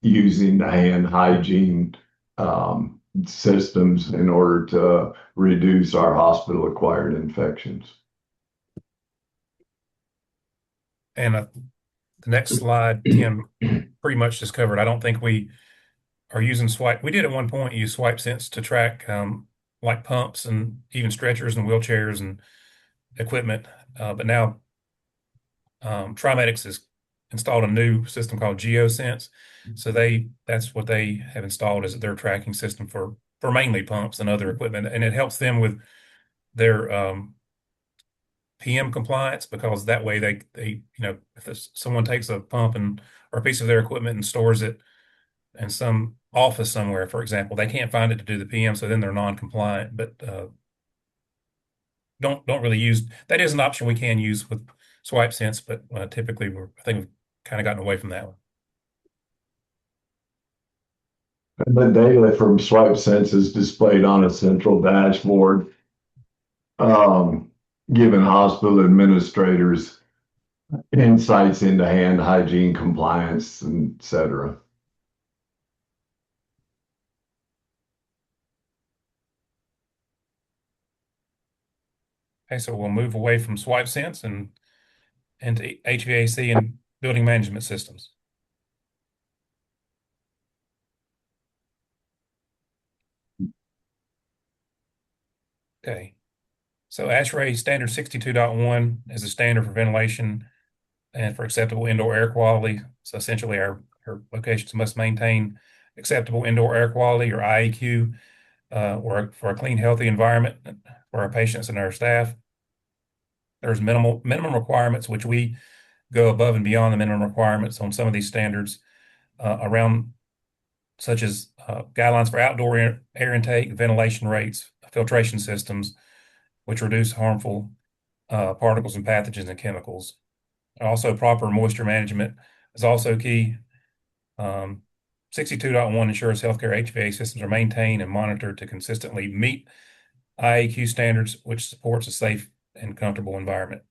using the hand hygiene systems in order to reduce our hospital-acquired infections.
And the next slide, Tim, pretty much just covered. I don't think we are using swipe. We did at one point use swipe sense to track like pumps and even stretchers and wheelchairs and equipment. But now TriMedics has installed a new system called GeoSense. So that's what they have installed as their tracking system for mainly pumps and other equipment. And it helps them with their PM compliance, because that way they if someone takes a pump or a piece of their equipment and stores it in some office somewhere, for example, they can't find it to do the PM, so then they're non-compliant. But don't really use that is an option we can use with swipe sense, but typically I think we've kind of gotten away from that one.
And the data from swipe sense is displayed on a central dashboard, giving hospital administrators insights into hand hygiene compliance, et cetera.
Okay, so we'll move away from swipe sense and into HVAC and building management systems. Okay, so ASHRAE standard 62.1 is a standard for ventilation and for acceptable indoor air quality. So essentially our locations must maintain acceptable indoor air quality, or IAQ, or for a clean, healthy environment for our patients and our staff. There's minimum requirements, which we go above and beyond the minimum requirements on some of these standards around such as guidelines for outdoor air intake, ventilation rates, filtration systems, which reduce harmful particles and pathogens and chemicals. Also, proper moisture management is also key. 62.1 ensures healthcare HVAC systems are maintained and monitored to consistently meet IAQ standards, which supports a safe and comfortable environment.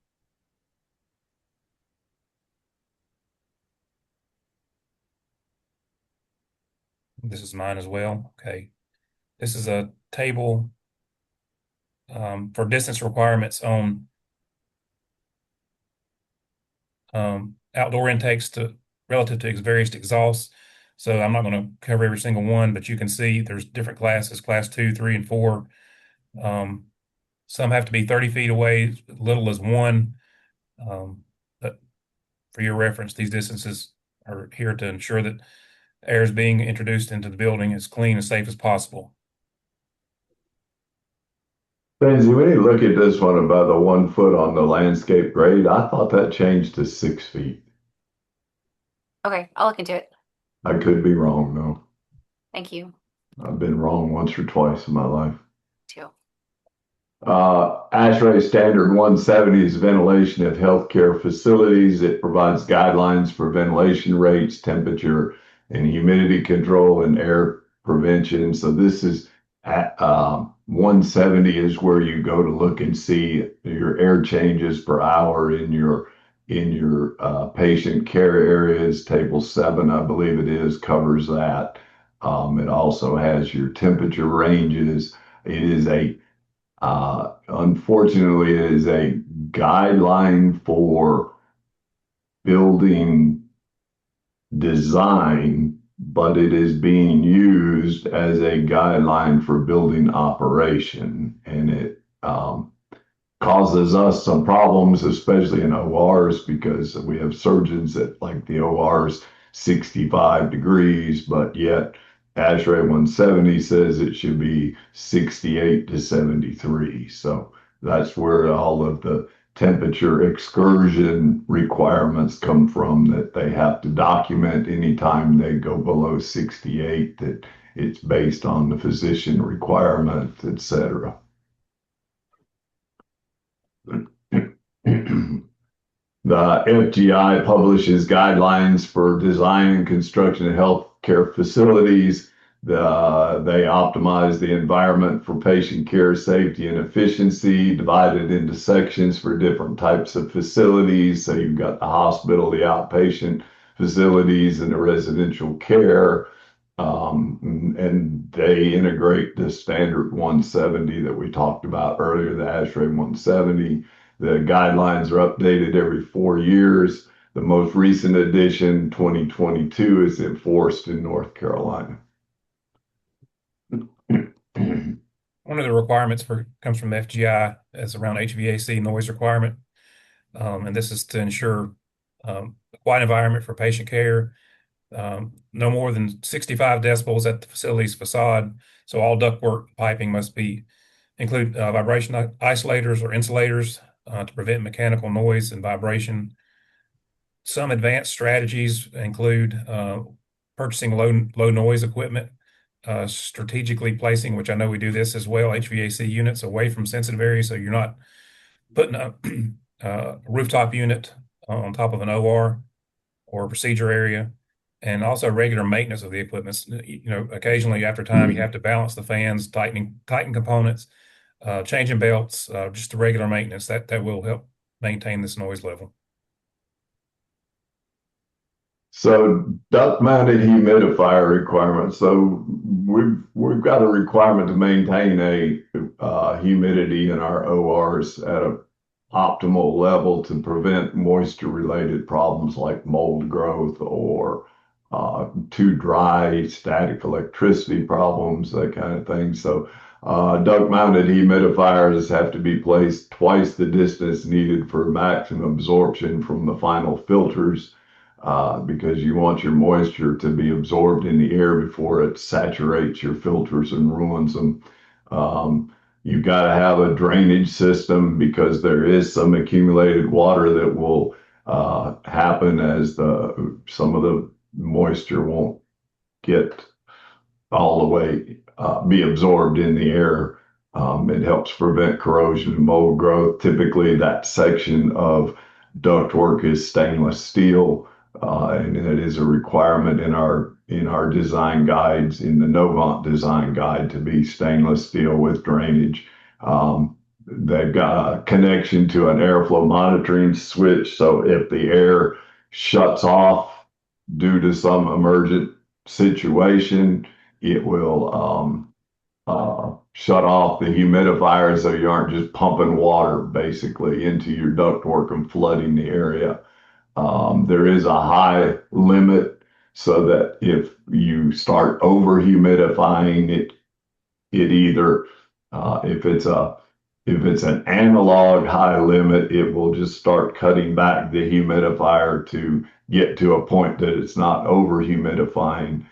This is mine as well. Okay. This is a table for distance requirements on outdoor intakes relative to various exhausts. So I'm not going to cover every single one, but you can see there's different classes, class 2, 3, and 4. Some have to be 30 feet away, as little as 1. But for your reference, these distances are here to ensure that air is being introduced into the building as clean and safe as possible.
Benzie, when you look at this one about the 1 foot on the landscape grade, I thought that changed to 6 feet.
Okay, I'll look into it.
I could be wrong, though.
Thank you.
I've been wrong once or twice in my life.
Too.
ASHRAE Standard 170 is ventilation at healthcare facilities. It provides guidelines for ventilation rates, temperature, and humidity control and air prevention. So this is at 170 is where you go to look and see your air changes per hour in your patient care areas. Table 7, I believe it is, covers that. It also has your temperature ranges. It is unfortunately, it is a guideline for building design, but it is being used as a guideline for building operation, and it causes us some problems, especially in ORs, because we have surgeons that like the ORs 65 degrees, but yet ASHRAE 170 says it should be 68 to 73. So that's where all of the temperature excursion requirements come from, that they have to document anytime they go below 68, that it's based on the physician requirement, etc. The FGI publishes guidelines for design and construction of healthcare facilities. They optimize the environment for patient care, safety, and efficiency, divided into sections for different types of facilities. So you've got the hospital, the outpatient facilities, and the residential care. And they integrate the standard 170 that we talked about earlier, the ASHRAE 170. The guidelines are updated every 4 years. The most recent edition, 2022, is enforced in North Carolina.
One of the requirements comes from FGI as around HVAC noise requirement. And this is to ensure a quiet environment for patient care. No more than 65 decibels at the facility's facade. So all ductwork piping must include vibration isolators or insulators to prevent mechanical noise and vibration. Some advanced strategies include purchasing low noise equipment, strategically placing, which I know we do this as well, HVAC units away from sensitive areas, so you're not putting a rooftop unit on top of an OR or a procedure area. And also regular maintenance of the equipment. Occasionally after time, you have to balance the fans, tighten components, changing belts, just the regular maintenance that will help maintain this noise level.
So duct-mounted humidifier requirements. So we've got a requirement to maintain a humidity in our ORs at a optimal level to prevent moisture-related problems like mold growth or too dry, static electricity problems, that kind of thing. So duct-mounted humidifiers have to be placed twice the distance needed for maximum absorption from the final filters, because you want your moisture to be absorbed in the air before it saturates your filters and ruins them. You've got to have a drainage system, because there is some accumulated water that will happen as some of the moisture won't get all the way be absorbed in the air. It helps prevent corrosion and mold growth. Typically, that section of ductwork is stainless steel, and it is a requirement in our design guides, in the Novant design guide, to be stainless steel with drainage. They've got a connection to an airflow monitoring switch, so if the air shuts off due to some emergent situation, it will shut off the humidifier so you aren't just pumping water basically into your ductwork and flooding the area. There is a high limit so that if you start over humidifying it either if it's an analog high limit, it will just start cutting back the humidifier to get to a point that it's not over humidifying.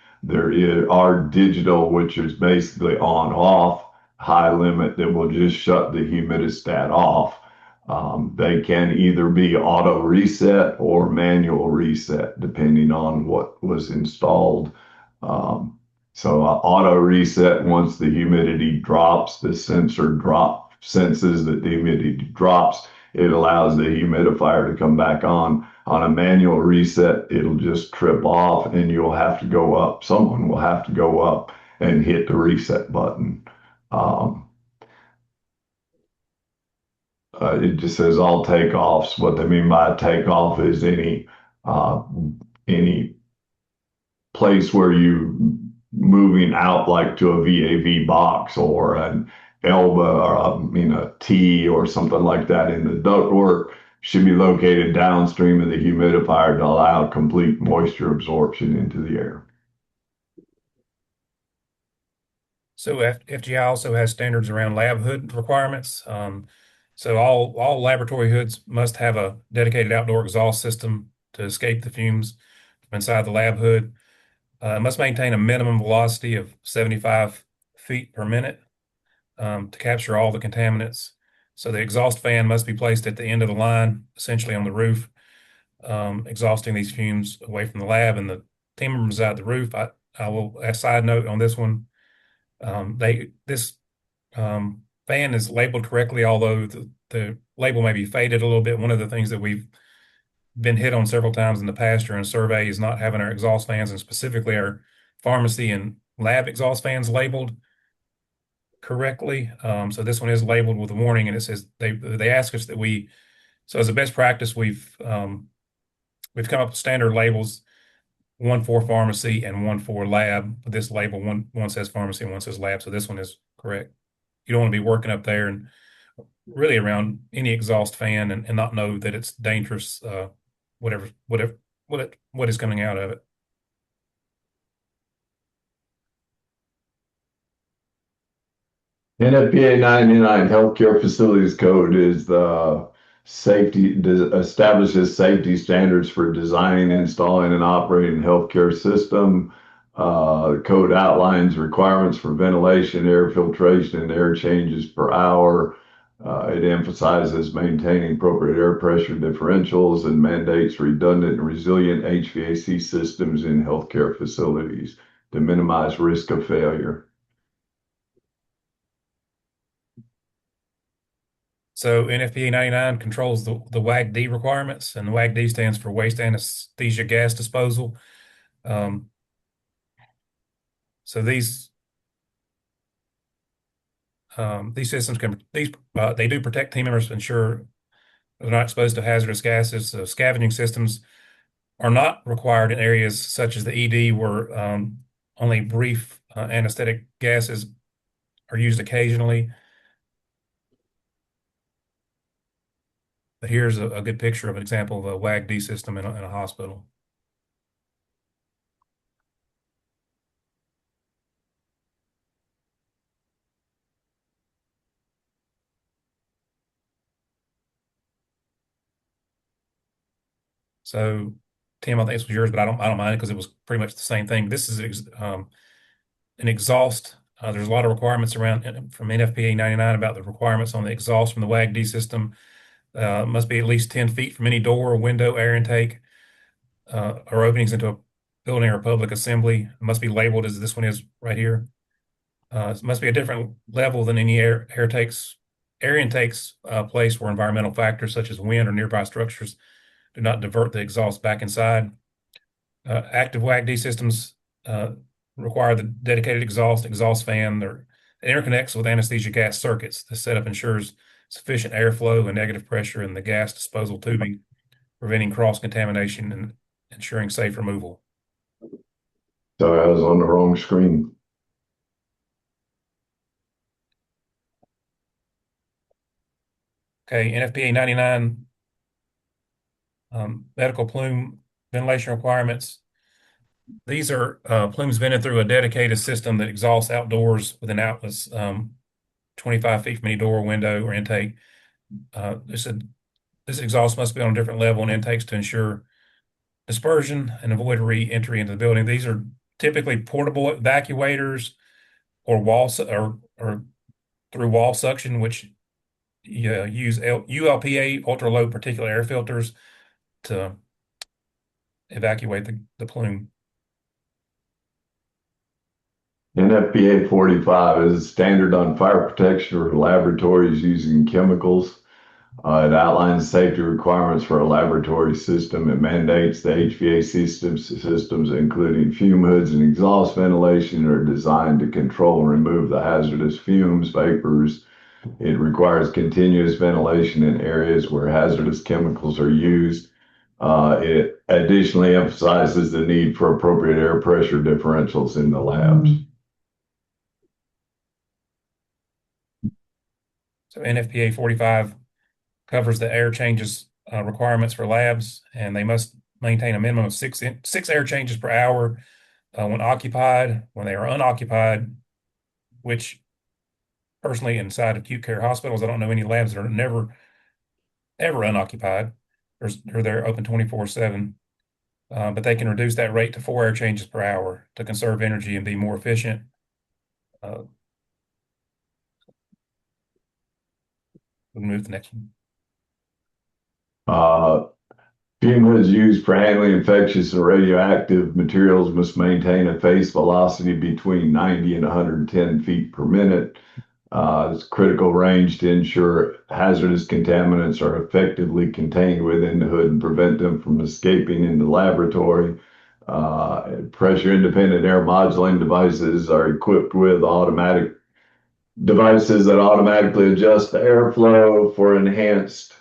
Our digital, which is basically on off high limit, that will just shut the humidistat off. They can either be auto reset or manual reset, depending on what was installed. So auto reset, once the humidity drops, the sensor senses that the humidity drops, it allows the humidifier to come back on. On a manual reset, it'll just trip off and you'll have to go up. Someone will have to go up and hit the reset button. It just says all takeoffs. What they mean by a takeoff is any place where you moving out, like to a VAV box or an elbow or a T or something like that in the ductwork, should be located downstream of the humidifier to allow complete moisture absorption into the air.
So FGI also has standards around lab hood requirements. So all laboratory hoods must have a dedicated outdoor exhaust system to escape the fumes from inside the lab hood. Must maintain a minimum velocity of 75 feet per minute to capture all the contaminants. So the exhaust fan must be placed at the end of the line, essentially on the roof, exhausting these fumes away from the lab and the team members out the roof. I will, a side note on this one, this fan is labeled correctly, although the label may be faded a little bit. One of the things that we've been hit on several times in the past during a survey is not having our exhaust fans, and specifically our pharmacy and lab exhaust fans, labeled correctly. So this one is labeled with a warning, and it says they ask us that so as a best practice, we've come up with standard labels, one for pharmacy and one for lab. This label, one says pharmacy and one says lab, so this one is correct. You don't want to be working up there and really around any exhaust fan and not know that it's dangerous, what is coming out of it.
NFPA 99 Healthcare Facilities Code is the establishes safety standards for designing, installing, and operating a healthcare system. The code outlines requirements for ventilation, air filtration, and air changes per hour. It emphasizes maintaining appropriate air pressure differentials and mandates redundant and resilient HVAC systems in healthcare facilities to minimize risk of failure.
So NFPA 99 controls the WAG-D requirements, and the WAG-D stands for Waste Anesthesia Gas Disposal. So these systems they do protect team members to ensure they're not exposed to hazardous gases. So scavenging systems are not required in areas such as the ED, where only brief anesthetic gases are used occasionally. But here's a good picture of an example of a WAG-D system in a hospital. So, Tim, I think this was yours, but I don't mind it because it was pretty much the same thing. This is an exhaust. There's a lot of requirements around from NFPA 99 about the requirements on the exhaust from the WAG-D system. Must be at least 10 feet from any door or window, air intake, or openings into building or public assembly. It must be labeled as this one is right here. It must be a different level than any air intakes place where environmental factors such as wind or nearby structures do not divert the exhaust back inside. Active WACD systems require the dedicated exhaust fan. It interconnects with anesthesia gas circuits. This setup ensures sufficient airflow and negative pressure in the gas disposal tubing, preventing cross-contamination and ensuring safe removal.
Sorry, I was on the wrong screen.
Okay, NFPA 99 medical plume ventilation requirements. These are plumes vented through a dedicated system that exhausts outdoors with an outlets 25 feet from any door, window, or intake. This exhaust must be on a different level in intakes to ensure dispersion and avoid re-entry into the building. These are typically portable evacuators or through wall suction, which use ULPA, ultra low particulate air filters, to evacuate the plume.
NFPA 45 is a standard on fire protection for laboratories using chemicals. It outlines safety requirements for a laboratory system. It mandates the HVAC systems, including fume hoods and exhaust ventilation, are designed to control and remove the hazardous fumes, vapors. It requires continuous ventilation in areas where hazardous chemicals are used. It additionally emphasizes the need for appropriate air pressure differentials in the labs.
So NFPA 45 covers the air changes requirements for labs, and they must maintain a minimum of six air changes per hour when occupied. When they are unoccupied, which personally inside acute care hospitals, I don't know any labs that are never ever unoccupied. They're open 24/7, but they can reduce that rate to 4 air changes per hour to conserve energy and be more efficient. We'll move to the next one.
Fume hoods used for handling infectious and radioactive materials must maintain a phase velocity between 90 and 110 feet per minute. It's critical range to ensure hazardous contaminants are effectively contained within the hood and prevent them from escaping into the laboratory. Pressure independent air modulating devices are equipped with automatic devices that automatically adjust the airflow for enhanced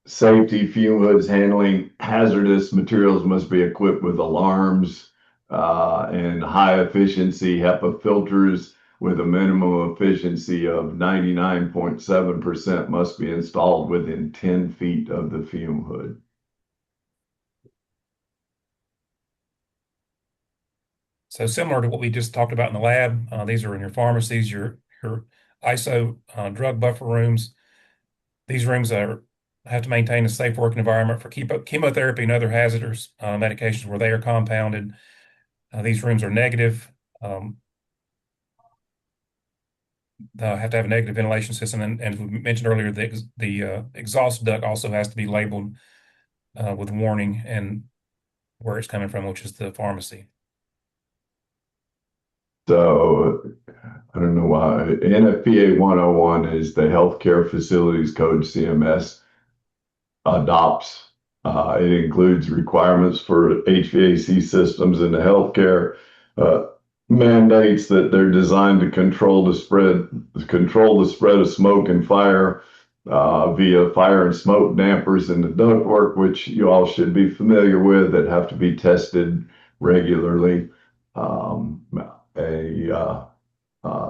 safety. Fume hoods handling hazardous materials must be equipped with alarms and high efficiency HEPA filters with a minimum efficiency of 99.7% must be installed within 10 feet of the fume hood.
So similar to what we just talked about in the lab, these are in your pharmacies, your ISO drug buffer rooms. These rooms have to maintain a safe working environment for chemotherapy and other hazardous medications where they are compounded. These rooms are negative. Have to have a negative ventilation system, and as we mentioned earlier, the exhaust duct also has to be labeled with warning and where it's coming from, which is the pharmacy.
So I don't know why. NFPA 101 is the Healthcare Facilities Code CMS adopts. It includes requirements for HVAC systems in the healthcare, mandates that they're designed to control the spread of smoke and fire via fire and smoke dampers in the ductwork, which you all should be familiar with, that have to be tested regularly.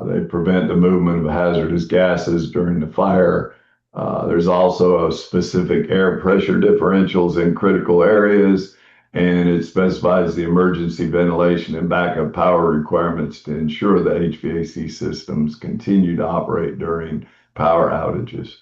They prevent the movement of hazardous gases during the fire. There's also a specific air pressure differentials in critical areas, and it specifies the emergency ventilation and backup power requirements to ensure the HVAC systems continue to operate during power outages.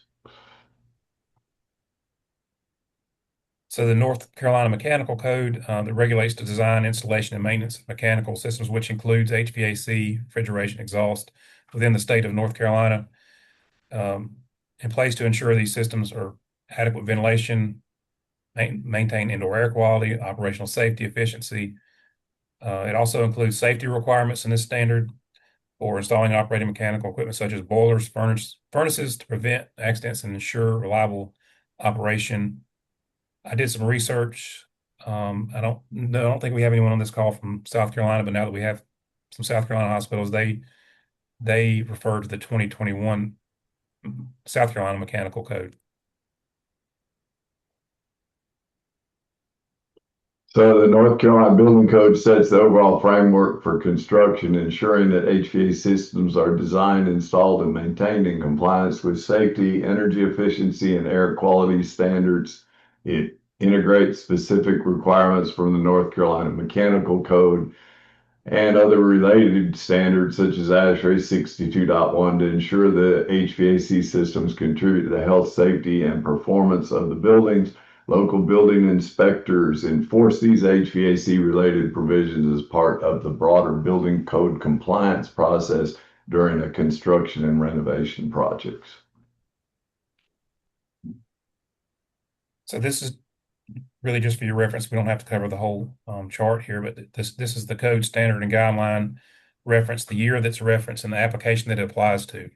So the North Carolina Mechanical Code that regulates the design, installation, and maintenance of mechanical systems, which includes HVAC, refrigeration, exhaust, within the state of North Carolina, in place to ensure these systems are adequate ventilation, maintain indoor air quality, operational safety, efficiency, It also includes safety requirements in this standard for installing and operating mechanical equipment such as boilers, furnaces to prevent accidents and ensure reliable operation. I did some research. I don't think we have anyone on this call from South Carolina, but now that we have some South Carolina hospitals, they refer to the 2021 South Carolina Mechanical Code.
So the North Carolina Building Code sets the overall framework for construction, ensuring that HVAC systems are designed, installed, and maintained in compliance with safety, energy efficiency, and air quality standards. It integrates specific requirements from the North Carolina Mechanical Code and other related standards such as ASHRAE 62.1 to ensure the HVAC systems contribute to the health, safety, and performance of the buildings. Local building inspectors enforce these HVAC related provisions as part of the broader building code compliance process during a construction and renovation projects.
So this is really just for your reference. We don't have to cover the whole chart here, but this is the code standard and guideline reference, the year that's referenced, and the application that it applies to.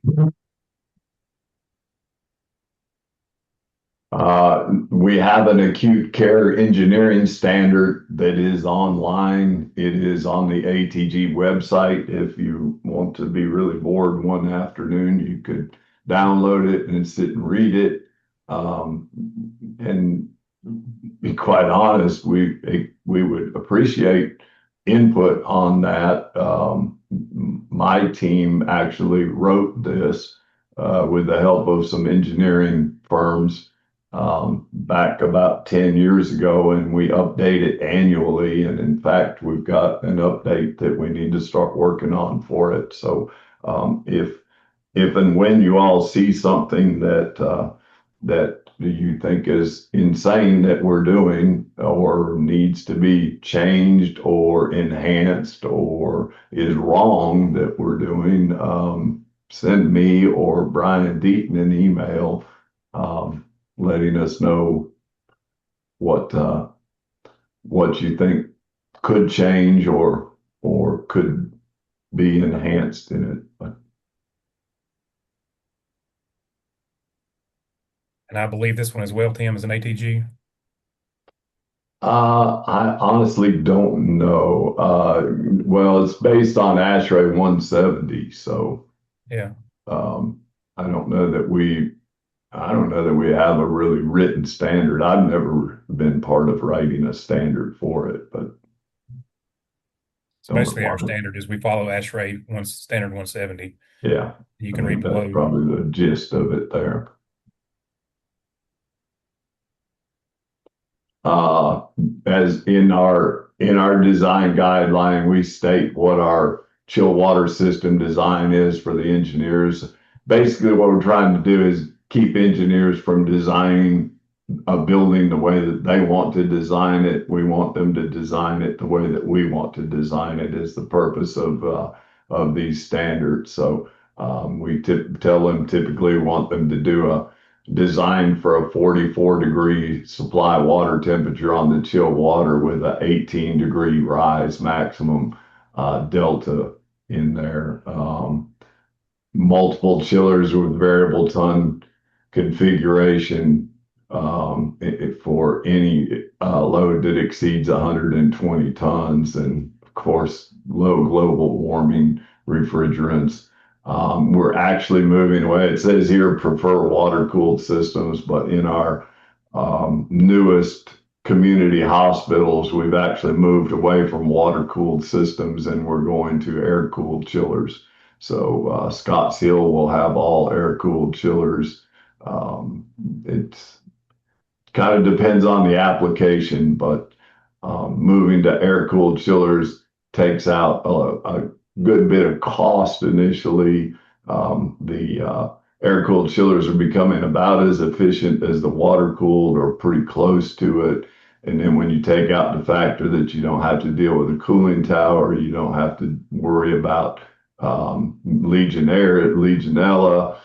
We have an acute care engineering standard that is online. It is on the ATG website. If you want to be really bored one afternoon, you could download it and sit and read it. And be quite honest, we would appreciate input on that. My team actually wrote this with the help of some engineering firms back about 10 years ago, and we update it annually. And in fact, we've got an update that we need to start working on for it. So if and when you all see something that you think is insane that we're doing or needs to be changed or enhanced or is wrong that we're doing, send me or Brian Deaton an email letting us know what you think could change or could be enhanced in it.
And I believe this one as well, Tim, is an ATG.
I honestly don't know. Well, it's based on ASHRAE 170, so
Yeah.
I don't know that we have a really written standard. I've never been part of writing a standard for it, but
So basically our standard is we follow ASHRAE standard 170.
Yeah,
You can read below.
that's probably the gist of it there. As in our design guideline, we state what our chill water system design is for the engineers. Basically, what we're trying to do is keep engineers from designing a building the way that they want to design it. We want them to design it the way that we want to design it, is the purpose of these standards. So we tell them typically want them to do a design for a 44-degree supply water temperature on the chill water with a 18-degree rise maximum delta in there. Multiple chillers with variable ton configuration for any load that exceeds 120 tons, and of course low global warming refrigerants. We're actually moving away. It says here prefer water-cooled systems, but in our newest community hospitals, we've actually moved away from water-cooled systems and we're going to air-cooled chillers. So Scotts Hill will have all air-cooled chillers. It kind of depends on the application, but moving to air-cooled chillers takes out a good bit of cost initially. The air-cooled chillers are becoming about as efficient as the water-cooled or pretty close to it. And then when you take out the factor that you don't have to deal with a cooling tower, you don't have to worry about Legionella,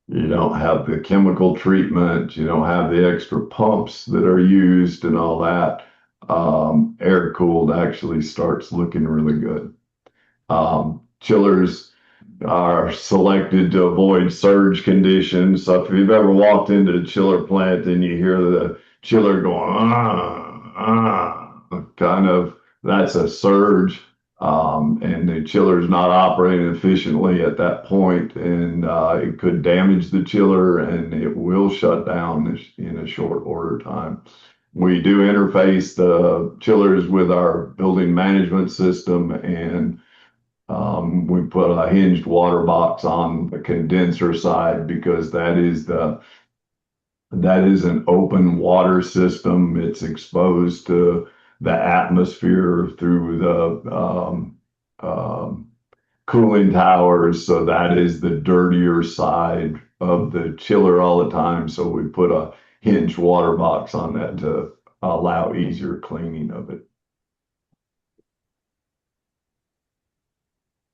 you don't have the chemical treatment, you don't have the extra pumps that are used and all that. air cooled actually starts looking really good. Chillers are selected to avoid surge conditions. So if you've ever walked into a chiller plant and you hear the chiller going, kind of, that's a surge. And the chiller is not operating efficiently at that point, and it could damage the chiller and it will shut down in a short order time. We do interface the chillers with our building management system, and we put a hinged water box on the condenser side because that is an open water system. It's exposed to the atmosphere through the cooling towers. So that is the dirtier side of the chiller all the time. So we put a hinged water box on that to allow easier cleaning of it.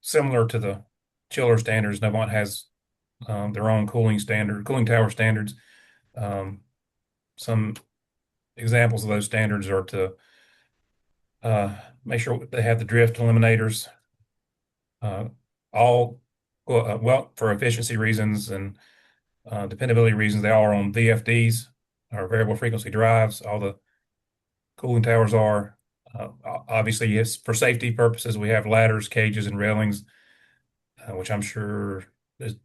Similar to the chiller standards, Novant has their own cooling tower standards. Some examples of those standards are to make sure they have the drift eliminators, for efficiency reasons and dependability reasons. They all are on VFDs or variable frequency drives. All the cooling towers are. Obviously, yes, for safety purposes, we have ladders, cages, and railings, which I'm sure is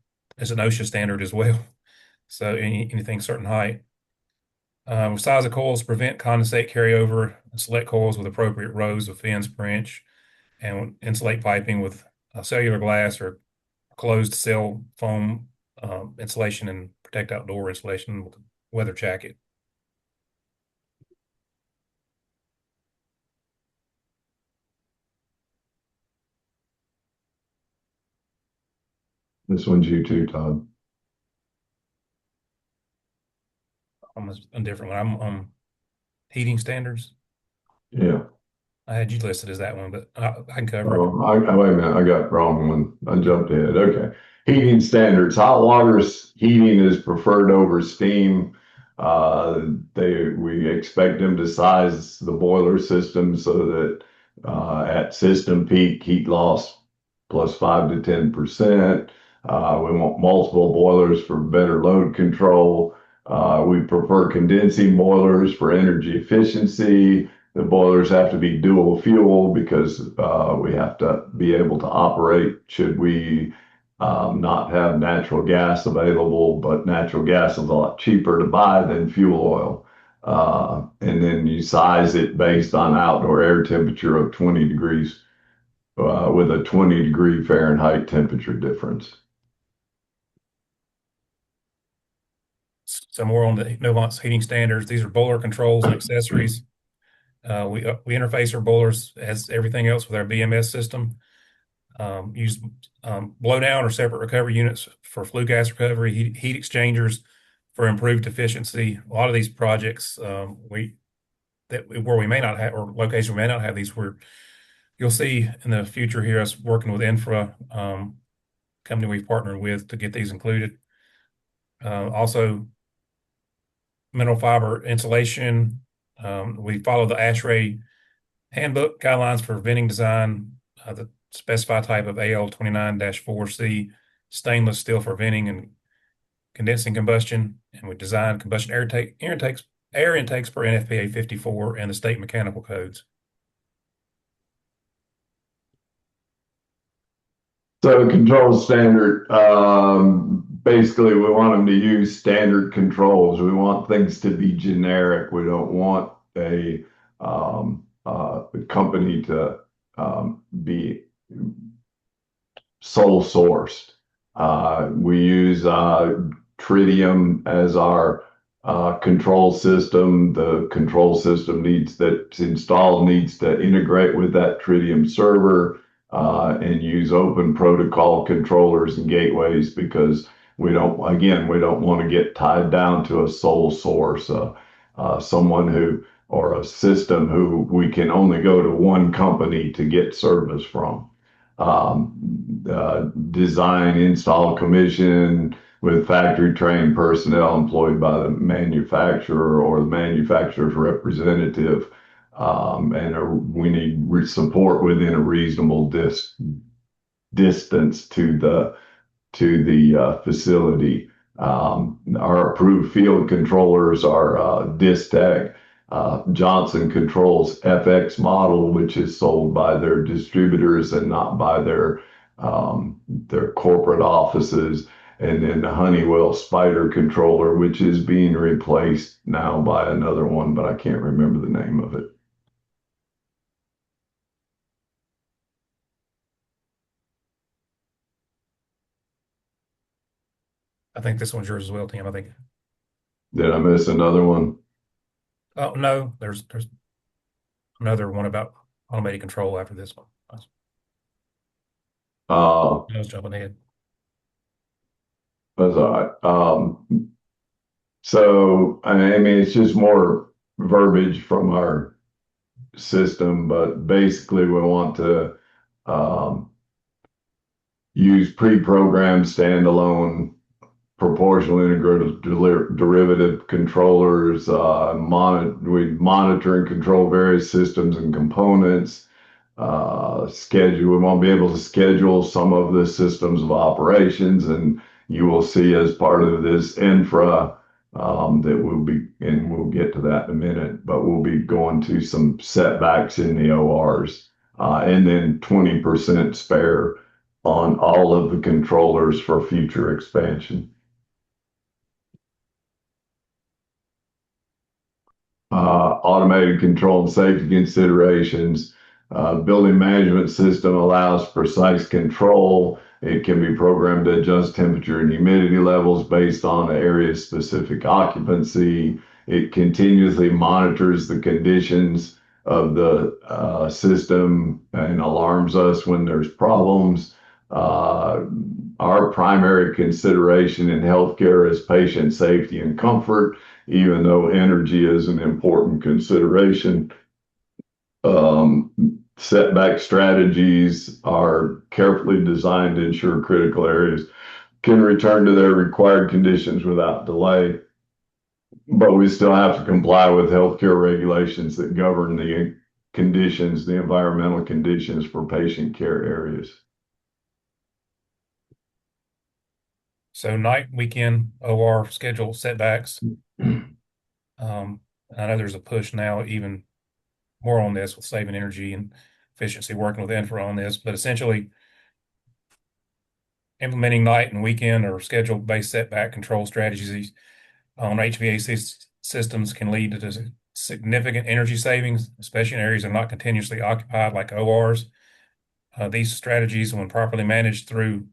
an OSHA standard as well. So anything certain height. Size of coils prevent condensate carryover. Select coils with appropriate rows of fins per inch, and insulate piping with cellular glass or closed cell foam insulation, and protect outdoor insulation with a weather jacket.
This one's you too, Todd.
Almost a different one. I'm on heating standards.
Yeah.
I had you listed as that one, but I can cover it.
Wait a minute, I got wrong one. I jumped ahead. Okay. Heating standards. Hot water heating is preferred over steam. We expect them to size the boiler system so that at system peak heat loss plus 5 to 10%. We want multiple boilers for better load control. We prefer condensing boilers for energy efficiency. The boilers have to be dual fuel because we have to be able to operate should we not have natural gas available, but natural gas is a lot cheaper to buy than fuel oil. And then you size it based on outdoor air temperature of 20 degrees with a 20-degree Fahrenheit temperature difference.
So more on the Novant's heating standards. These are boiler controls and accessories. We interface our boilers as everything else with our BMS system. Use blowdown or separate recovery units for flue gas recovery, heat exchangers for improved efficiency. A lot of these projects where we may not have, or locations we may not have these, you'll see in the future here us working with Infra, company we've partnered with to get these included. Also, mineral fiber insulation. We follow the ASHRAE handbook guidelines for venting design, the specified type of AL29-4C stainless steel for venting and condensing combustion, and we design combustion air intakes per NFPA 54 and the state mechanical codes.
So control standard, basically we want them to use standard controls. We want things to be generic. We don't want a company to be sole sourced. We use Tritium as our control system. The control system that's installed needs to integrate with that Tritium server and use open protocol controllers and gateways because we don't want to get tied down to a sole source, someone or a system who we can only go to one company to get service from. Design, install, commission with factory trained personnel employed by the manufacturer or the manufacturer's representative. we need support within a reasonable distance to the facility. Our approved field controllers are Distech, Johnson Controls FX model, which is sold by their distributors and not by their corporate offices. And then the Honeywell Spider controller, which is being replaced now by another one, but I can't remember the name of it.
I think this one's yours as well, Tim. I think.
Did I miss another one?
Oh no, there's another one about automated control after this one. I was jumping ahead.
That's all right. So I mean, it's just more verbiage from our system, but basically we want to use pre-programmed standalone proportional integrated derivative controllers. We monitor and control various systems and components. We want to be able to schedule some of the systems of operations, and you will see as part of this infra and we'll get to that in a minute, but we'll be going to some setbacks in the ORs, and then 20% spare on all of the controllers for future expansion. Automated control and safety considerations. Building management system allows precise control. It can be programmed to adjust temperature and humidity levels based on the area's specific occupancy. It continuously monitors the conditions of the system and alarms us when there's problems. Our primary consideration in healthcare is patient safety and comfort, even though energy is an important consideration. Setback strategies are carefully designed to ensure critical areas can return to their required conditions without delay. But we still have to comply with healthcare regulations that govern the conditions, the environmental conditions for patient care areas.
So night, weekend, OR schedule setbacks. I know there's a push now even more on this with saving energy and efficiency, working with Infra on this, but essentially implementing night and weekend or schedule-based setback control strategies on HVAC systems can lead to significant energy savings, especially in areas that are not continuously occupied like ORs. These strategies, when properly managed through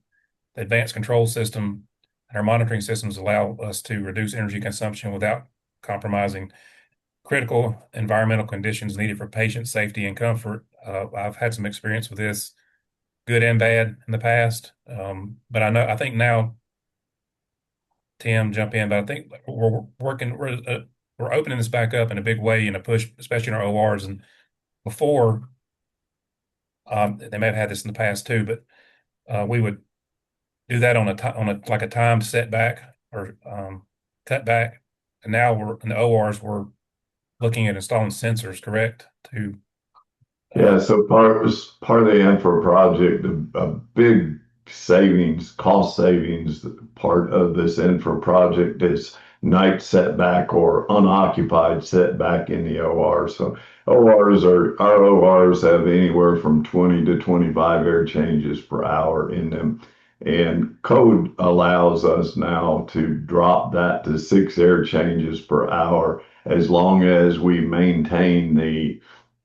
the advanced control system and our monitoring systems, allow us to reduce energy consumption without compromising critical environmental conditions needed for patient safety and comfort. I've had some experience with this, good and bad, in the past. But I think now, Tim, jump in, but I think we're opening this back up in a big way in a push, especially in our ORs. And before, they may have had this in the past too, but we would do that on a timed setback or cutback. And now we're in the ORs, we're looking at installing sensors, correct?
Yeah, so part of the infra project, a big cost savings part of this infra project is night setback or unoccupied setback in the OR. So our ORs have anywhere from 20 to 25 air changes per hour in them. And code allows us now to drop that to 6 air changes per hour as long as we maintain the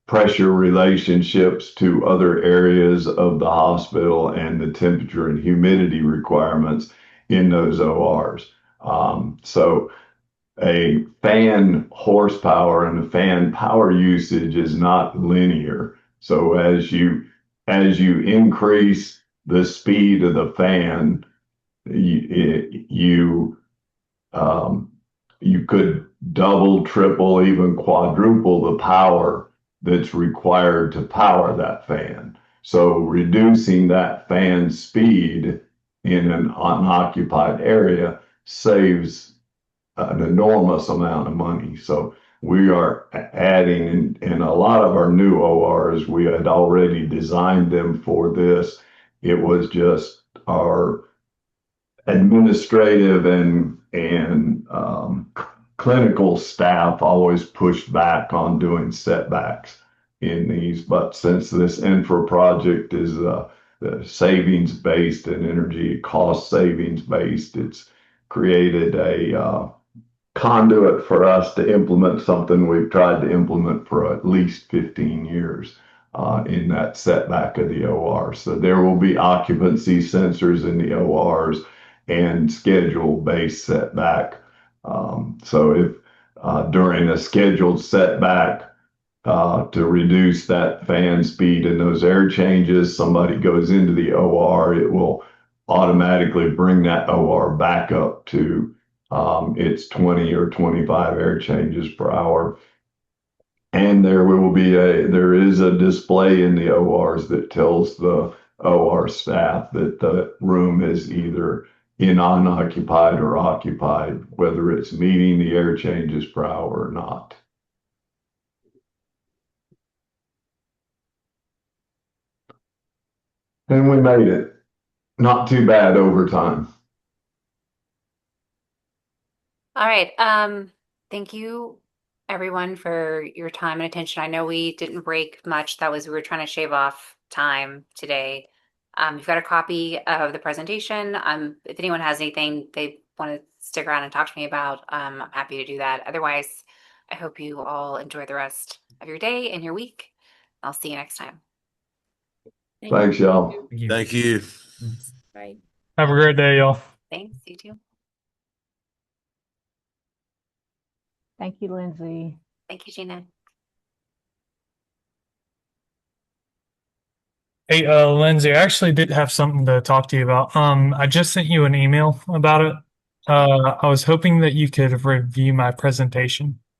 pressure relationships to other areas of the hospital and the temperature and humidity requirements in those ORs. So a fan horsepower and the fan power usage is not linear. So as you increase the speed of the fan, you could double, triple, even quadruple the power that's required to power that fan. So reducing that fan speed in an unoccupied area saves an enormous amount of money. So we are adding in a lot of our new ORs, we had already designed them for this. It was just our administrative and clinical staff always pushed back on doing setbacks in these. But since this infra project is savings based and energy cost savings based, it's created a conduit for us to implement something we've tried to implement for at least 15 years in that setback of the OR. So there will be occupancy sensors in the ORs and schedule-based setback. So if during a scheduled setback to reduce that fan speed and those air changes, somebody goes into the OR, it will automatically bring that OR back up to its 20 or 25 air changes per hour. And there is a display in the ORs that tells the OR staff that the room is either in unoccupied or occupied, whether it's meeting the air changes per hour or not. And we made it. Not too bad over time.
All right. Thank you everyone for your time and attention. I know we didn't break much. We were trying to shave off time today. You've got a copy of the presentation. If anyone has anything they want to stick around and talk to me about, I'm happy to do that. Otherwise, I hope you all enjoy the rest of your day and your week. I'll see you next time.
Thanks, y'all.
Thank you.
Bye.
Have a great day, y'all.
Thanks, you too.
Thank you, Lindsay.
Thank you, Gina.
Hey, Lindsay, I actually did have something to talk to you about. I just sent you an email about it. I was hoping that you could review my presentation.